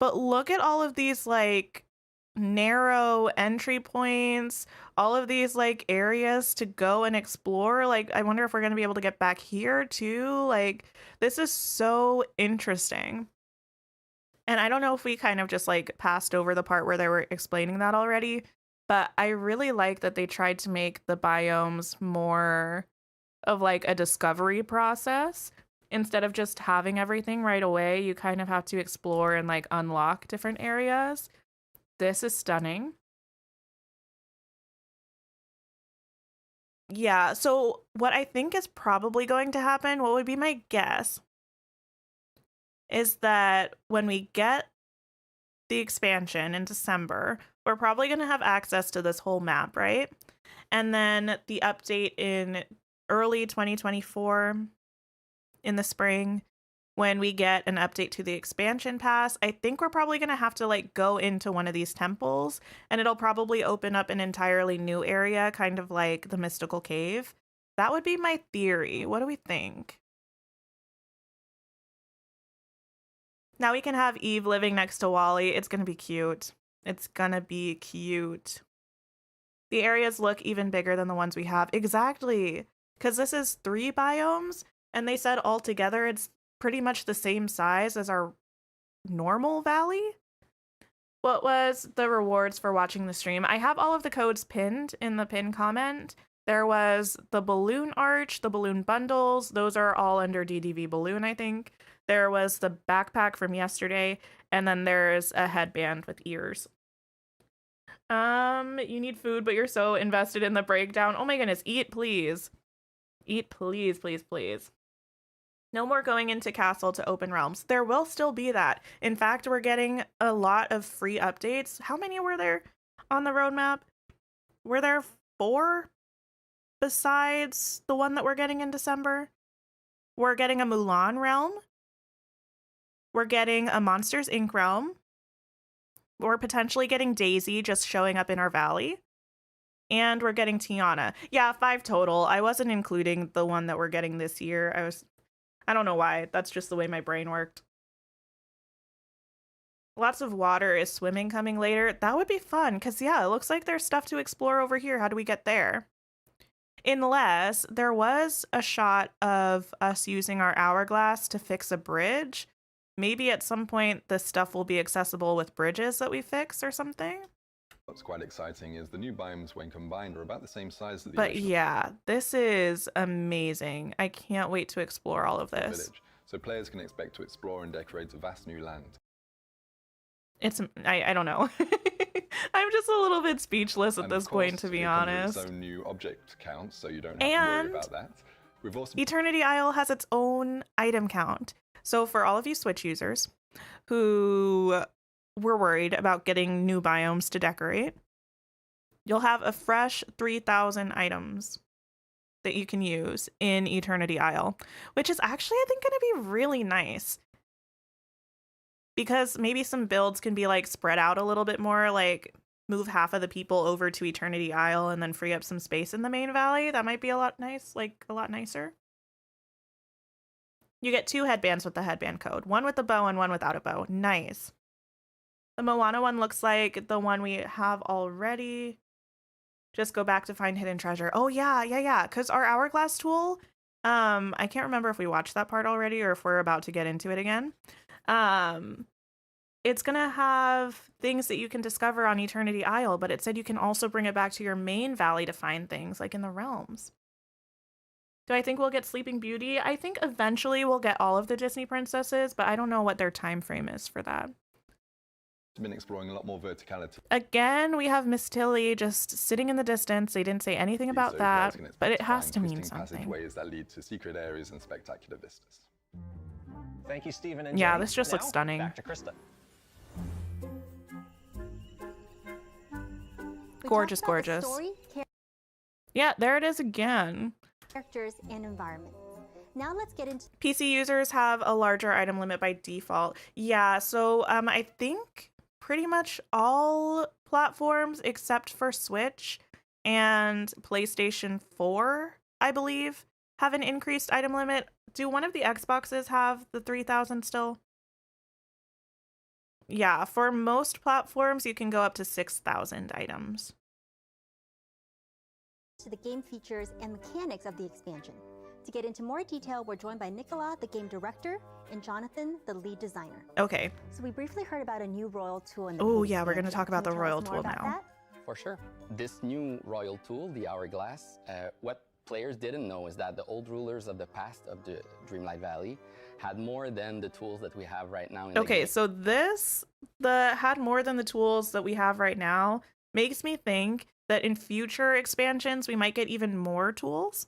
But look at all of these like narrow entry points, all of these like areas to go and explore. Like, I wonder if we're going to be able to get back here too. Like, this is so interesting. And I don't know if we kind of just like passed over the part where they were explaining that already, but I really like that they tried to make the biomes more of like a discovery process. Instead of just having everything right away, you kind of have to explore and like unlock different areas. This is stunning. Yeah, so what I think is probably going to happen, what would be my guess, is that when we get the expansion in December, we're probably going to have access to this whole map, right? And then the update in early 2024 in the spring, when we get an update to the expansion pass, I think we're probably going to have to like go into one of these temples and it'll probably open up an entirely new area, kind of like the mystical cave. That would be my theory. What do we think? Now we can have Eve living next to Wally. It's going to be cute. It's going to be cute. The areas look even bigger than the ones we have. Exactly. Because this is 3 biomes and they said altogether it's pretty much the same size as our normal valley. What was the rewards for watching the stream? I have all of the codes pinned in the pin comment. There was the balloon arch, the balloon bundles. Those are all under DDV balloon, I think. There was the backpack from yesterday, and then there's a headband with ears. You need food, but you're so invested in the breakdown. Oh my goodness, eat please. Eat please, please, please. No more going into castle to open realms. There will still be that. In fact, we're getting a lot of free updates. How many were there on the roadmap? Were there 4 besides the one that we're getting in December? We're getting a Mulan realm. We're getting a Monsters Inc. realm. We're potentially getting Daisy just showing up in our valley. And we're getting Tiana. Yeah, 5 total. I wasn't including the one that we're getting this year. I don't know why. That's just the way my brain worked. Lots of water. Is swimming coming later? That would be fun, because yeah, it looks like there's stuff to explore over here. How do we get there? Unless there was a shot of us using our hourglass to fix a bridge. Maybe at some point this stuff will be accessible with bridges that we fix or something. what's quite exciting is the new biomes, when combined, are about the same size as the But original yeah, this is amazing. I can't wait to explore all of this. village. So players can expect to explore and decorate a vast new land. It's, I don't know. I'm just a little bit speechless at And this of course, point, to be it comes with honest. its own new object count, so you don't have to worry And about that. We've also Eternity Isle has its own item count. So for all of you Switch users who were worried about getting new biomes to decorate, you'll have a fresh 3,000 items that you can use in Eternity Isle, which is actually, I think, going to be really nice. Because maybe some builds can be like spread out a little bit more, like move half of the people over to Eternity Isle and then free up some space in the main valley. That might be a lot nice, like a lot nicer. You get 2 headbands with the headband code, one with a bow and one without a bow. Nice. The Moana one looks like the one we have already. Just go back to find hidden treasure. Oh yeah. Because our hourglass tool, I can't remember if we watched that part already or if we're about to get into it again. It's gonna have things that you can discover on Eternity Isle, but it said you can also bring it back to your main valley to find things like in the realms. Do I think we'll get Sleeping Beauty? I think eventually we'll get all of the Disney princesses, but I don't know what their time frame is for that. Been exploring a lot more verticality. Again, we have Miss Tilly just sitting in the distance. They didn't say anything about So that, players can but expect it has find to mean twisting something. passageways that lead to secret areas and spectacular vistas. Thank you, Stephen and Yeah, Jane. this just looks Now, stunning. Back to Krista. Gorgeous, gorgeous. Story, Yeah, there it is again. characters, and environments. Now let's get into PC users have a larger item limit by default. Yeah, so I think pretty much all platforms except for Switch and PlayStation 4, I believe, have an increased item limit. Do one of the Xboxes have the 3,000 still? Yeah, for most platforms, you can go up to 6,000 items. the game features and mechanics of the expansion. To get into more detail, we're joined by Nicola, the game director, and Jonathan, the lead designer. Okay. So we briefly heard about a new royal tool in the Oh paid yeah, we're going to expansion. talk about Can the you tell royal us more tool about now. that? For sure. This new royal tool, the Hourglass, what players didn't know is that the old rulers of the past of the Dreamlight Valley had more than the tools that we have right now in the Okay, game. so the had more than the tools that we have right now makes me think that in future expansions we might get even more tools.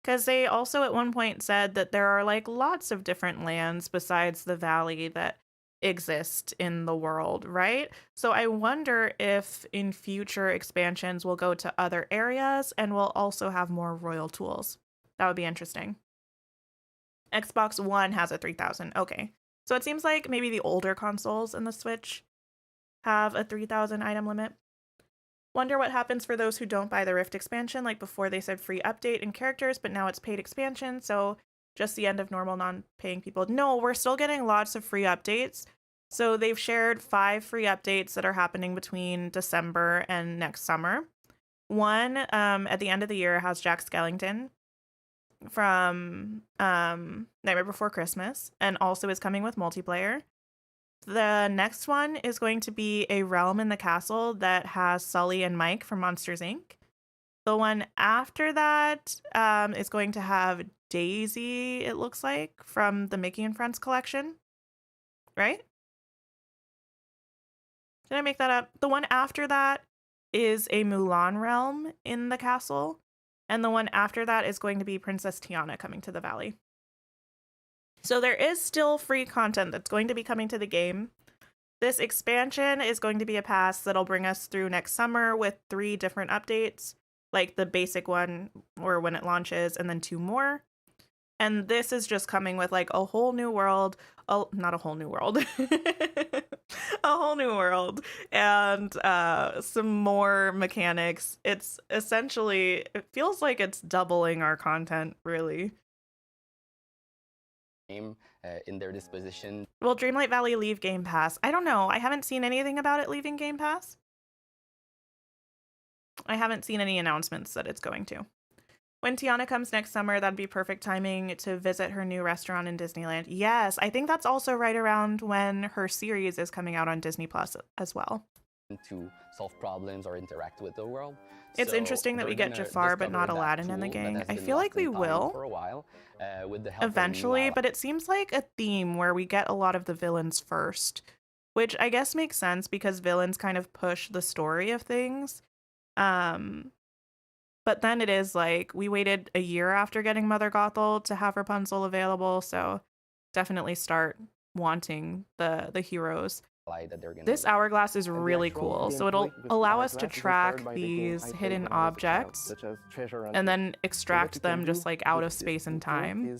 Because they also at one point said that there are like lots of different lands besides the valley that exist in the world, right? So I wonder if in future expansions we'll go to other areas and we'll also have more royal tools. That would be interesting. Xbox One has a 3,000. Okay. So it seems like maybe the older consoles in the Switch have a 3,000 item limit. Wonder what happens for those who don't buy the Rift expansion. Like before they said free update and characters, but now it's paid expansion. So just the end of normal non-paying people. No, we're still getting lots of free updates. So they've shared 5 free updates that are happening between December and next summer. One at the end of the year has Jack Skellington from Nightmare Before Christmas and also is coming with multiplayer. The next one is going to be a realm in the castle that has Sully and Mike from Monsters, Inc. The one after that is going to have Daisy, it looks like, from the Mickey and Friends collection. Right? Did I make that up? The one after that is a Mulan realm in the castle. And the one after that is going to be Princess Tiana coming to the valley. So there is still free content that's going to be coming to the game. This expansion is going to be a pass that'll bring us through next summer with 3 different updates, like the basic one or when it launches, and then 2 more. And this is just coming with like a whole new world. Oh, not a whole new world. A whole new world and some more mechanics. It's essentially, it feels like it's doubling our content, really. In their disposition. Will Dreamlight Valley leave Game Pass? I don't know. I haven't seen anything about it leaving Game Pass. I haven't seen any announcements that it's going to. When Tiana comes next summer, that'd be perfect timing to visit her new restaurant in Disneyland. Yes, I think that's also right around when her series is coming out on Disney Plus as well. To solve problems or interact with the world. It's interesting that we get Jafar but not Aladdin in the gang. I feel like we will for a while, with the help eventually, but it seems like a theme where we get a lot of the villains first, which I guess makes sense because villains kind of push the story of things. But then it is like we waited a year after getting Mother Gothel to have Rapunzel available, so definitely start wanting the heroes. This hourglass is really cool, so it'll allow us to track these hidden objects and then extract them just like out of space and time.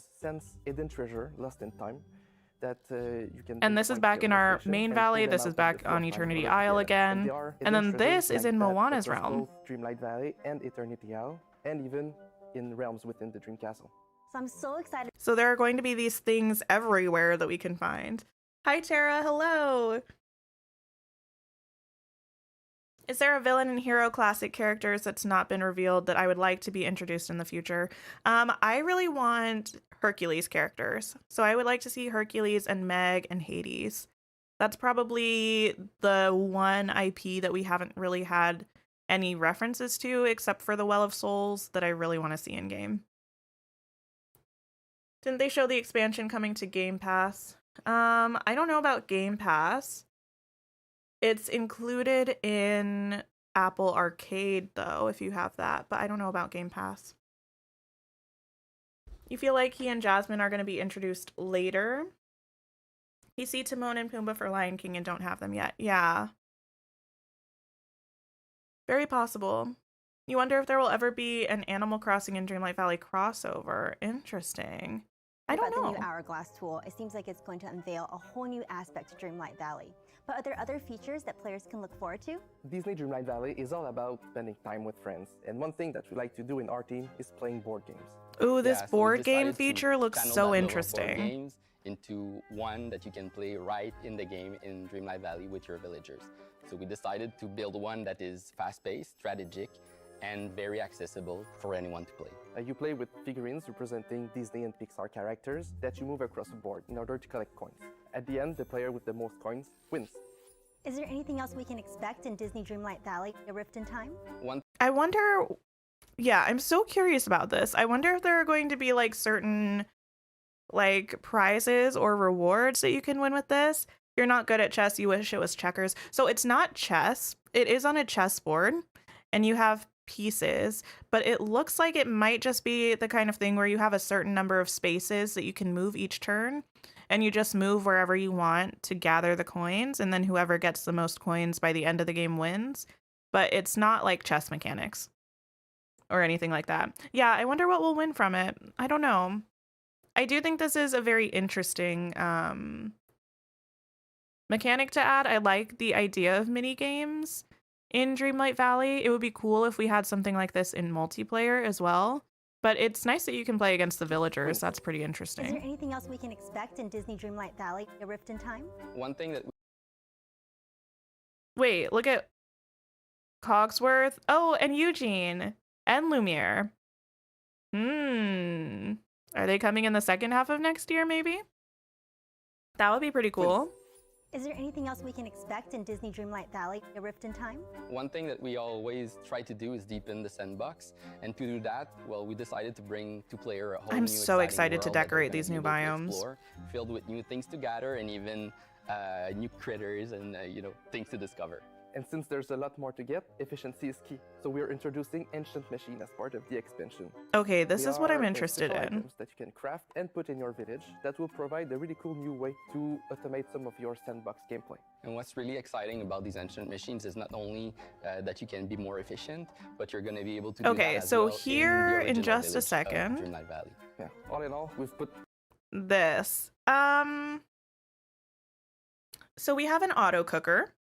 And this is back in our main valley, this is back on Eternity Isle again, and then this is in Moana's realm. Dreamlight Valley and Eternity Isle, and even in realms within the Dream Castle. So I'm so excited. So there are going to be these things everywhere that we can find. Hi Tara, hello! Is there a villain and hero classic characters that's not been revealed that I would like to be introduced in the future? I really want Hercules characters. So I would like to see Hercules and Meg and Hades. That's probably the one IP that we haven't really had any references to except for the Well of Souls that I really want to see in game. Didn't they show the expansion coming to Game Pass? I don't know about Game Pass. It's included in Apple Arcade, though, if you have that, but I don't know about Game Pass. You feel like he and Jasmine are going to be introduced later? You see Timon and Pumbaa for Lion King and don't have them yet. Yeah. Very possible. You wonder if there will ever be an Animal Crossing and Dreamlight Valley crossover. Interesting. I don't know. About the new Hourglass tool, it seems like it's going to unveil a whole new aspect to Dreamlight Valley. But are there other features that players can look forward to? Disney Dreamlight Valley is all about spending time with friends. And one thing that we like to do in our team is playing board games. Ooh, this Yeah, so we board game decided to feature looks channel so that love of board interesting. games into one that you can play right in the game in Dreamlight Valley with your villagers. So we decided to build one that is fast-paced, strategic, and very accessible for anyone to play. You play with figurines representing Disney and Pixar characters that you move across the board in order to collect coins. At the end, the player with the most coins wins. Is there anything else we can expect in Disney Dreamlight Valley, A Rift in Time? I wonder, yeah, I'm so curious about this. I wonder if there are going to be like certain like prizes or rewards that you can win with this. You're not good at chess, you wish it was checkers. So it's not chess. It is on a chessboard and you have pieces, but it looks like it might just be the kind of thing where you have a certain number of spaces that you can move each turn, and you just move wherever you want to gather the coins, and then whoever gets the most coins by the end of the game wins. But it's not like chess mechanics or anything like that. Yeah, I wonder what we'll win from it. I don't know. I do think this is a very interesting mechanic to add. I like the idea of mini games in Dreamlight Valley. It would be cool if we had something like this in multiplayer as well. But it's nice that you can play against the villagers. That's pretty Is interesting. there anything else we can expect in Disney Dreamlight Valley, A Rift in Time? One thing that Wait, look at Cogsworth. Oh, and Eugene and Lumiere. Are they coming in the second half of next year, maybe? That would be pretty cool. Is there anything else we can expect in Disney Dreamlight Valley, A Rift in Time? One thing that we always try to do is deepen the sandbox, and to do that, well, we decided to bring to player a whole I'm new so excited to world that decorate they're these gonna new be able to biomes. explore, filled with new things to gather and even new critters and things to discover. And since there's a lot more to get, efficiency is key. So we're introducing Ancient Machine as part of the expansion. Okay, this They is what I'm are interested special in. items that you can craft and put in your village that will provide a really cool new way to automate some of your sandbox gameplay. And what's really exciting about these ancient machines is not only that you can be more efficient, but you're going to be able to do Okay, that as so well here in in the just a original village of second. Dreamlight Valley. Yeah, all in all, we've put This. So we have an auto cooker,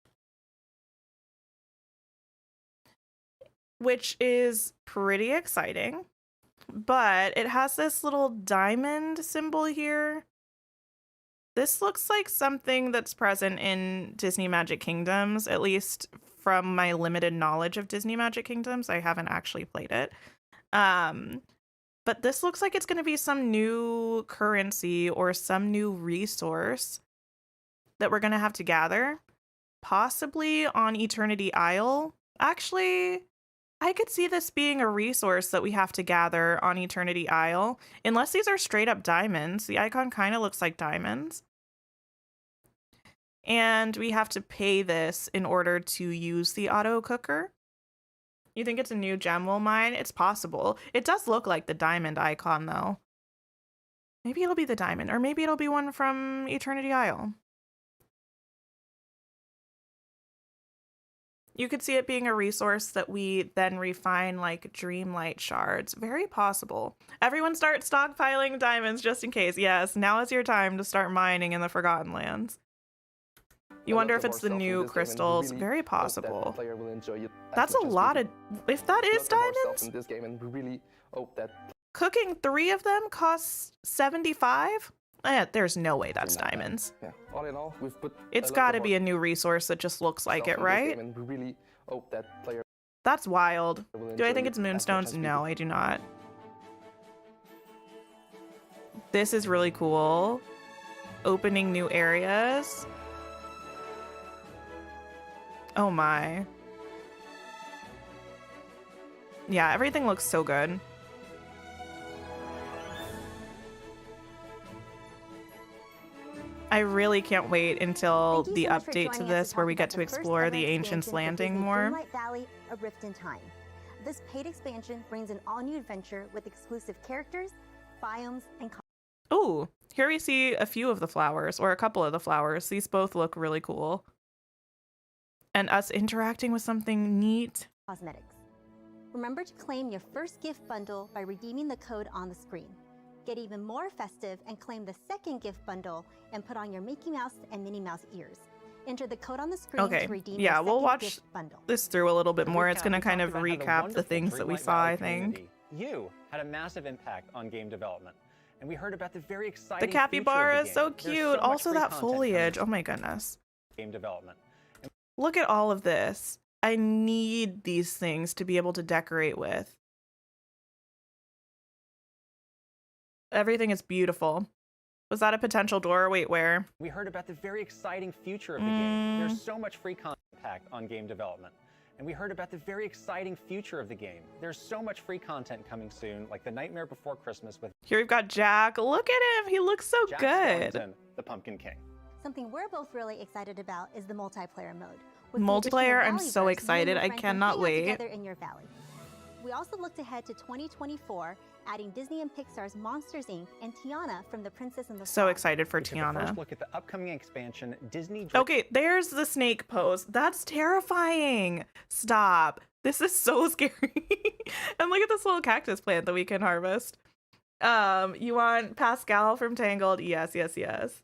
which is pretty exciting, but it has this little diamond symbol here. This looks like something that's present in Disney Magic Kingdoms, at least from my limited knowledge of Disney Magic Kingdoms. I haven't actually played it. But this looks like it's going to be some new currency or some new resource that we're going to have to gather, possibly on Eternity Isle. Actually, I could see this being a resource that we have to gather on Eternity Isle, unless these are straight up diamonds. The icon kind of looks like diamonds. And we have to pay this in order to use the auto cooker. You think it's a new gem we'll mine? It's possible. It does look like the diamond icon, though. Maybe it'll be the diamond, or maybe it'll be one from Eternity Isle. You could see it being a resource that we then refine like Dreamlight shards. Very possible. Everyone start stockpiling diamonds just in case. Yes, now is your time to start mining in the Forgotten Lands. You wonder if it's the new crystals. Very possible. Player will enjoy it. That's a lot of... If that is diamonds? In this game, and we really hope that Cooking 3 of them costs 75? There's no way that's diamonds. Yeah. All in all, we've put It's got to be a new resource that just looks like it, right? And we really hope that player That's wild. will Do I enjoy think it it's as much moonstones? as we No, do. I do not. This is really cool. Opening new areas. Oh my. Yeah, everything looks so good. I really can't wait until Thank you the so much for update to joining us this where talk we get about to the first explore ever the Ancients expansion for Landing Disney more. Dreamlight Valley: A Rift in Time. This paid expansion brings an all-new adventure with exclusive characters, biomes, and Ooh, here we see a few of the flowers, or a couple of the flowers. These both look really cool. And us interacting with something neat. cosmetics. Remember to claim your first gift bundle by redeeming the code on the screen. Get even more festive and claim the second gift bundle and put on your Mickey Mouse and Minnie Mouse ears. Enter the code on the screen Okay, to redeem yeah, your we'll second watch gift bundle. this through a little bit To more. It's recap, going to we kind talked of about how the recap the wonderful things that we Dreamlight saw, Valley I think. community, You had a massive impact on game development. And we heard about the very exciting The capybara is so future of the game. cute. There's so much Also free that content foliage. coming Oh my goodness. game development. Look at all of this. I need these things to be able to decorate with. Everything is beautiful. Was that a potential door? Wait, where? We heard about the very exciting future of the game. There's so much free content impact on game development. And we heard about the very exciting future of the game. There's so much free content coming soon, like The Nightmare Before Christmas with Here we've got Jack. Look at him. He looks so Jack good. Skellington, the Pumpkin King. Something we're both really excited about is the multiplayer mode. With the Multiplayer, addition of I'm so Valleyverse, you excited. and I your friends can cannot hang out wait. together in your valley. We also looked ahead to 2024, adding Disney and Pixar's Monsters Inc. and Tiana from The Princess and the So Frog. excited for We took a Tiana. first look at the upcoming expansion, Disney. Okay, there's the snake pose. That's terrifying. Stop. This is so scary. And look at this little cactus plant that we can harvest. You want Pascal from Tangled? Yes, yes, yes.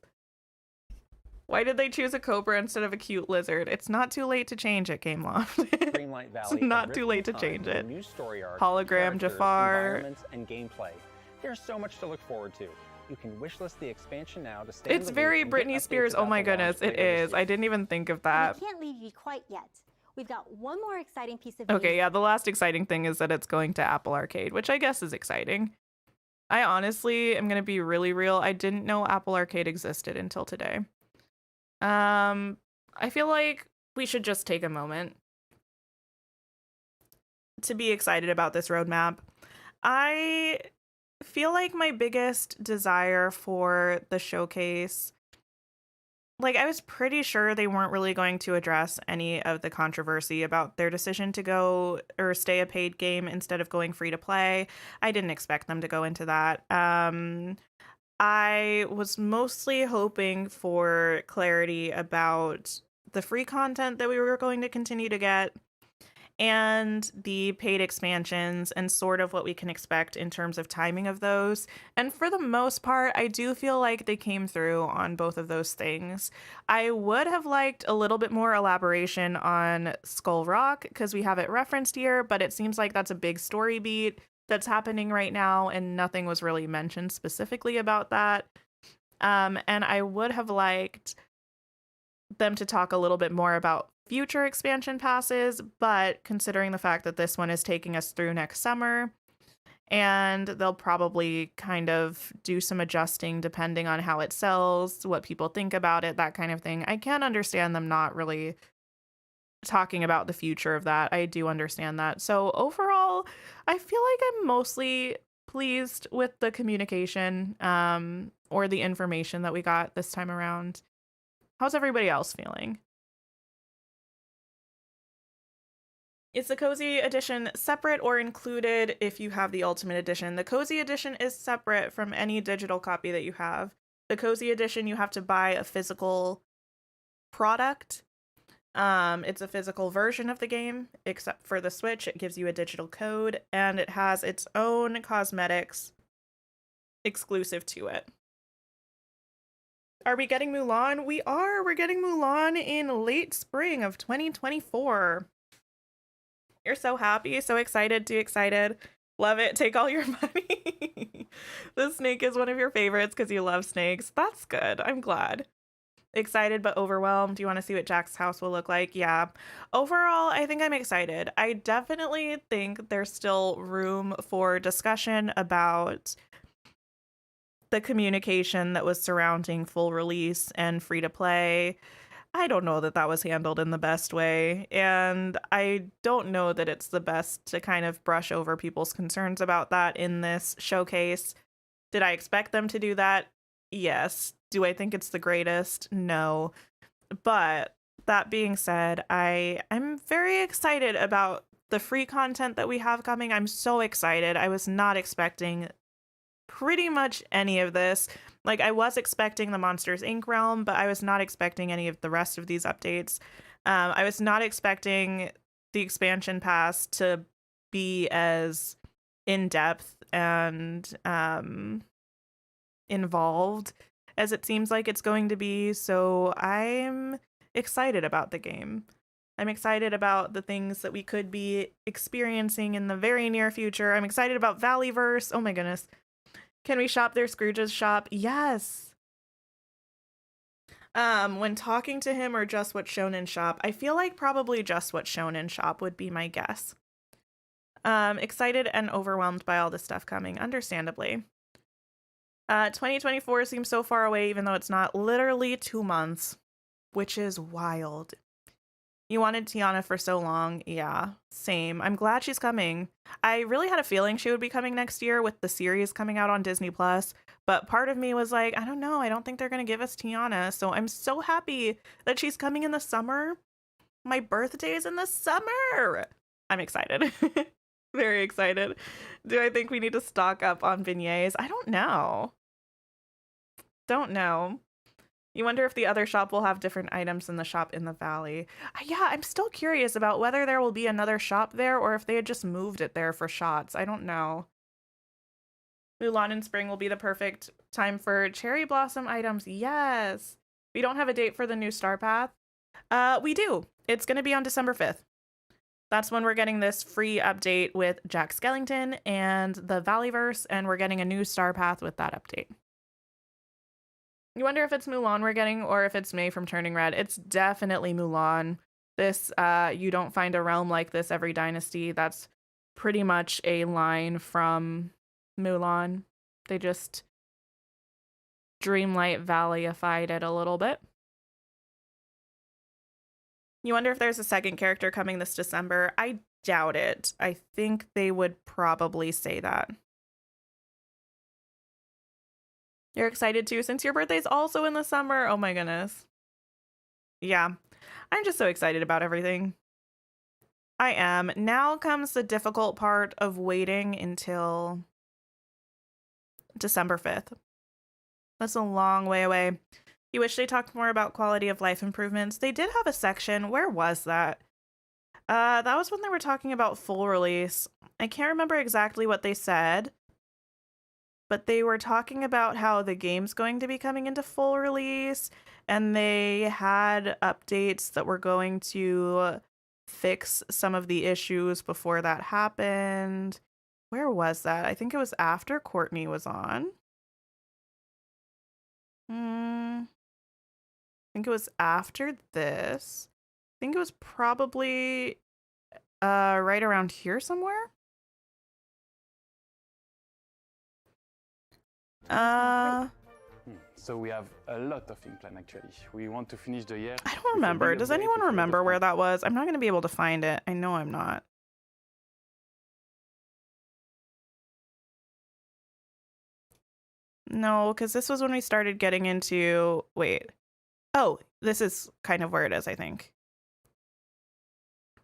Why did they choose a cobra instead of a cute lizard? It's not too late to change it, Gameloft. Dreamlight Valley. It's not A too Rift late in to Time change with a it. New story arc, Hologram characters, Jafar. environments, and gameplay. There's so much to look forward to. You can wishlist the expansion now to stay. It's very Britney Spears. Oh my goodness, it is. I didn't even think of that. We can't leave you quite yet. We've got one more exciting piece of Okay, news. yeah, the last exciting thing is that it's going to Apple Arcade, which I guess is exciting. I honestly am going to be really real. I didn't know Apple Arcade existed until today. I feel like we should just take a moment to be excited about this roadmap. I feel like my biggest desire for the showcase, like, I was pretty sure they weren't really going to address any of the controversy about their decision to go or stay a paid game instead of going free to play. I didn't expect them to go into that. I was mostly hoping for clarity about the free content that we were going to continue to get and the paid expansions and sort of what we can expect in terms of timing of those. And for the most part, I do feel like they came through on both of those things. I would have liked a little bit more elaboration on Skull Rock because we have it referenced here, but it seems like that's a big story beat that's happening right now, and nothing was really mentioned specifically about that. And I would have liked them to talk a little bit more about future expansion passes, but considering the fact that this one is taking us through next summer, and they'll probably kind of do some adjusting depending on how it sells, what people think about it, that kind of thing. I can understand them not really talking about the future of that. I do understand that. So overall, I feel like I'm mostly pleased with the communication or the information that we got this time around. How's everybody else feeling? Is the Cozy Edition separate or included if you have the Ultimate Edition? The Cozy Edition is separate from any digital copy that you have. The Cozy Edition, you have to buy a physical product. It's a physical version of the game, except for the Switch. It gives you a digital code, and it has its own cosmetics exclusive to it. Are we getting Mulan? We are. We're getting Mulan in late spring of 2024. You're so happy, so excited, too excited. Love it. Take all your money. The snake is one of your favorites because you love snakes. That's good. I'm glad. Excited but overwhelmed. Do you want to see what Jack's house will look like? Yeah. Overall, I think I'm excited. I definitely think there's still room for discussion about the communication that was surrounding full release and free to play. I don't know that that was handled in the best way, and I don't know that it's the best to kind of brush over people's concerns about that in this showcase. Did I expect them to do that? Yes. Do I think it's the greatest? No. But that being said, I'm very excited about the free content that we have coming. I'm so excited. I was not expecting pretty much any of this. Like, I was expecting the Monsters Inc. realm, but I was not expecting any of the rest of these updates. I was not expecting the expansion pass to be as in-depth and involved as it seems like it's going to be. So I'm excited about the game. I'm excited about the things that we could be experiencing in the very near future. I'm excited about Valleyverse. Oh my goodness. Can we shop their Scrooge's shop? Yes. When talking to him or just what's shown in shop, I feel like probably just what's shown in shop would be my guess. Excited and overwhelmed by all this stuff coming, understandably. 2024 seems so far away, even though it's not. Literally 2 months, which is wild. You wanted Tiana for so long. Yeah, same. I'm glad she's coming. I really had a feeling she would be coming next year with the series coming out on Disney Plus, but part of me was like, I don't know. I don't think they're going to give us Tiana. So I'm so happy that she's coming in the summer. My birthday's in the summer. I'm excited. Very excited. Do I think we need to stock up on beignets? I don't know. Don't know. You wonder if the other shop will have different items than the shop in the valley. Yeah, I'm still curious about whether there will be another shop there or if they had just moved it there for shots. I don't know. Mulan in spring will be the perfect time for cherry blossom items. Yes. We don't have a date for the new Star Path. We do. It's going to be on December 5th. That's when we're getting this free update with Jack Skellington and the Valleyverse, and we're getting a new Star Path with that update. You wonder if it's Mulan we're getting or if it's May from Turning Red. It's definitely Mulan. This, you don't find a realm like this every dynasty. That's pretty much a line from Mulan. They just Dreamlight Valley-ified it a little bit. You wonder if there's a second character coming this December. I doubt it. I think they would probably say that. You're excited too, since your birthday's also in the summer. Oh my goodness. Yeah, I'm just so excited about everything. I am. Now comes the difficult part of waiting until December 5th. That's a long way away. You wish they talked more about quality of life improvements. They did have a section. Where was that? That was when they were talking about full release. I can't remember exactly what they said, but they were talking about how the game's going to be coming into full release, and they had updates that were going to fix some of the issues before that happened. Where was that? I think it was after Courtney was on. I think it was after this. I think it was probably right around here somewhere. So we have a lot of things planned actually. We want to finish the year. I don't remember. Does anyone remember where that was? I'm not going to be able to find it. I know I'm not. No, because this was when we started getting into... Wait. Oh, this is kind of where it is, I think.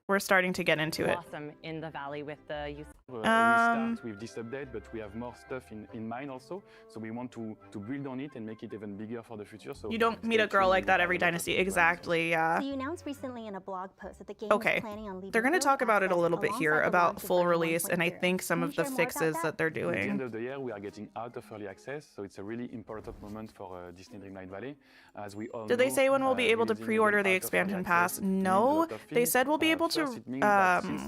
We're starting to get into it. Awesome in the valley with the use. We start with this update, but we have more stuff in mind also. So we want to build on it and make it even bigger for the future. So you don't meet a girl like that every dynasty. Exactly, yeah. So you announced recently in a blog post that the game is planning on leaving. They're going to talk about it a little bit here about full release, and I think some of the fixes that they're doing. At the end of the year, we are getting out of early access, so it's a really important moment for Disney Dreamlight Valley. As we all Did they say when we'll be able to pre-order the expansion pass? No, they said we'll be able to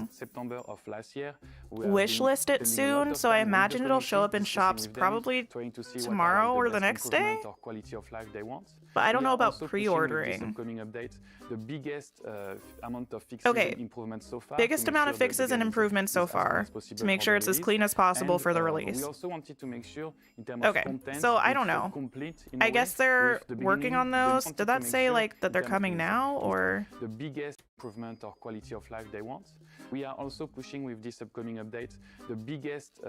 September of last year, wish list it soon, so I imagine it'll show up in shops probably tomorrow or the next day. But I don't know about pre-ordering. The biggest amount of fixes and improvements so far. Biggest amount of fixes and improvements so far to make sure it's as clean as possible for the release. We also wanted to make sure in terms of content, so I don't know. I guess they're working on those. Did that say like that they're coming now or? The biggest improvement or quality of of life they want. We are also pushing with this upcoming update the biggest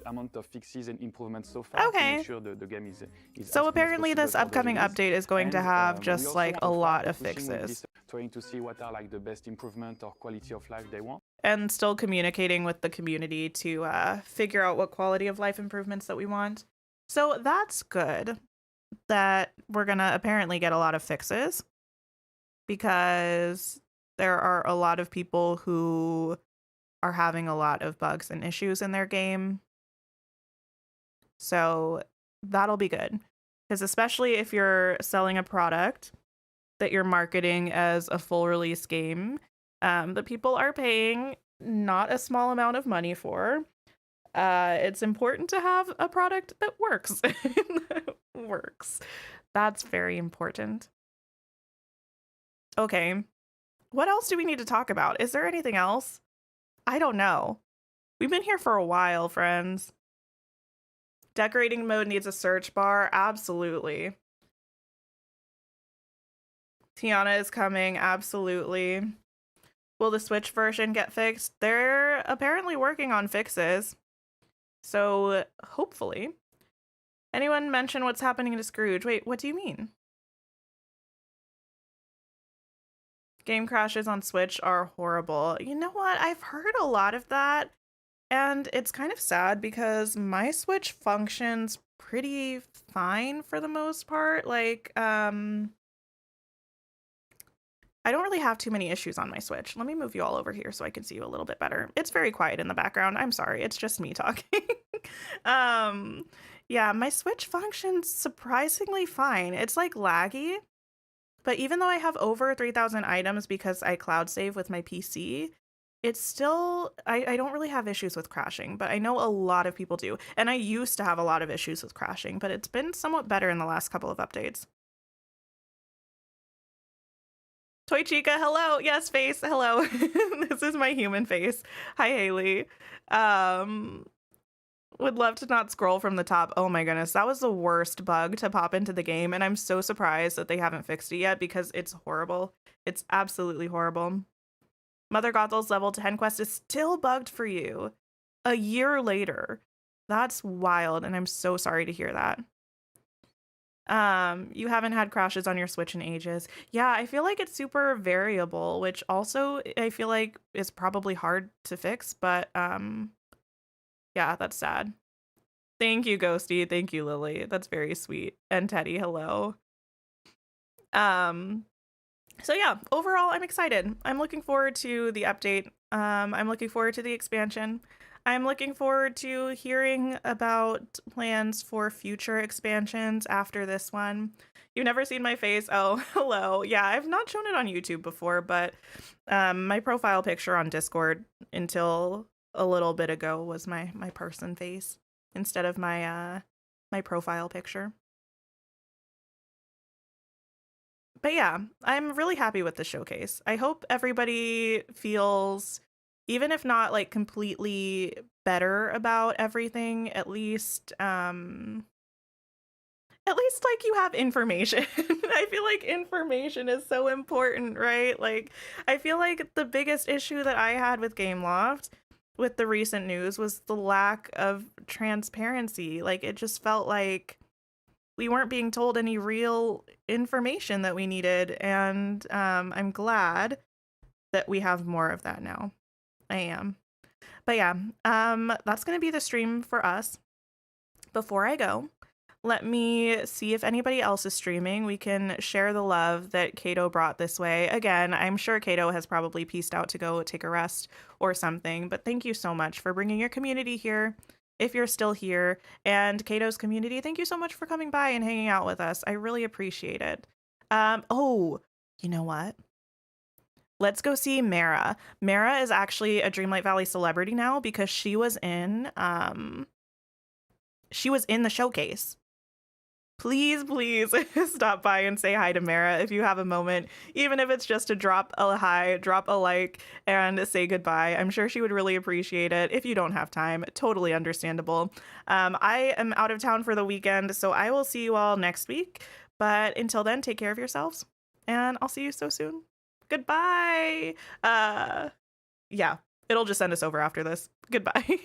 amount of fixes and improvements so far to make sure the game is So as apparently possible this for the upcoming release. update is going to And, have we just also like want a to lot further of pushing with fixes. this, trying to see what are like the best improvement or quality of life they want. And still communicating with the community to figure out what quality of life improvements that we want. So that's good that we're going to apparently get a lot of fixes, because there are a lot of people who are having a lot of bugs and issues in their game. So that'll be good, because especially if you're selling a product that you're marketing as a full release game, that people are paying not a small amount of money for, it's important to have a product that works. Works. That's very important. Okay. What else do we need to talk about? Is there anything else? I don't know. We've been here for a while, friends. Decorating mode needs a search bar. Absolutely. Tiana is coming. Absolutely. Will the Switch version get fixed? They're apparently working on fixes. So hopefully. Anyone mention what's happening to Scrooge? Wait, what do you mean? Game crashes on Switch are horrible. You know what? I've heard a lot of that, and it's kind of sad because my Switch functions pretty fine for the most part. Like, I don't really have too many issues on my Switch. Let me move you all over here so I can see you a little bit better. It's very quiet in the background. I'm sorry. It's just me talking. Yeah, my Switch functions surprisingly fine. It's like laggy, but even though I have over 3,000 items because I cloud save with my PC, it's still, I don't really have issues with crashing, but I know a lot of people do. And I used to have a lot of issues with crashing, but it's been somewhat better in the last couple of updates. Toy Chica, hello. Yes, face, hello. This is my human face. Hi, Haley. Would love to not scroll from the top. Oh my goodness, that was the worst bug to pop into the game, and I'm so surprised that they haven't fixed it yet because it's horrible. It's absolutely horrible. Mother Gothel's level 10 quest is still bugged for you a year later. That's wild, and I'm so sorry to hear that. You haven't had crashes on your Switch in ages. Yeah, I feel like it's super variable, which also I feel like is probably hard to fix, but yeah, that's sad. Thank you, Ghosty. Thank you, Lily. That's very sweet. And Teddy, hello. So yeah, overall, I'm excited. I'm looking forward to the update. I'm looking forward to the expansion. I'm looking forward to hearing about plans for future expansions after this one. You've never seen my face? Oh, hello. Yeah, I've not shown it on YouTube before, but my profile picture on Discord until a little bit ago was my person face instead of my my profile picture. But yeah, I'm really happy with the showcase. I hope everybody feels, even if not like completely better about everything, at least like you have information. I feel like information is so important, right? Like, I feel like the biggest issue that I had with Gameloft with the recent news was the lack of transparency. Like, it just felt like we weren't being told any real information that we needed, and I'm glad that we have more of that now. I am. But yeah, that's gonna be the stream for us. Before I go, let me see if anybody else is streaming. We can share the love that Kato brought this way. Again, I'm sure Kato has probably pieced out to go take a rest or something, but thank you so much for bringing your community here. If you're still here, and Kato's community, thank you so much for coming by and hanging out with us. I really appreciate it. Oh, you know what? Let's go see Mara. Mara is actually a Dreamlight Valley celebrity now because she was in the showcase. Please stop by and say hi to Mara if you have a moment, even if it's just to drop a hi, drop a like, and say goodbye. I'm sure she would really appreciate it. If you don't have time, totally understandable. I am out of town for the weekend, so I will see you all next week. But until then, take care of yourselves, and I'll see you so soon. Goodbye. Yeah, it'll just send us over after this. Goodbye.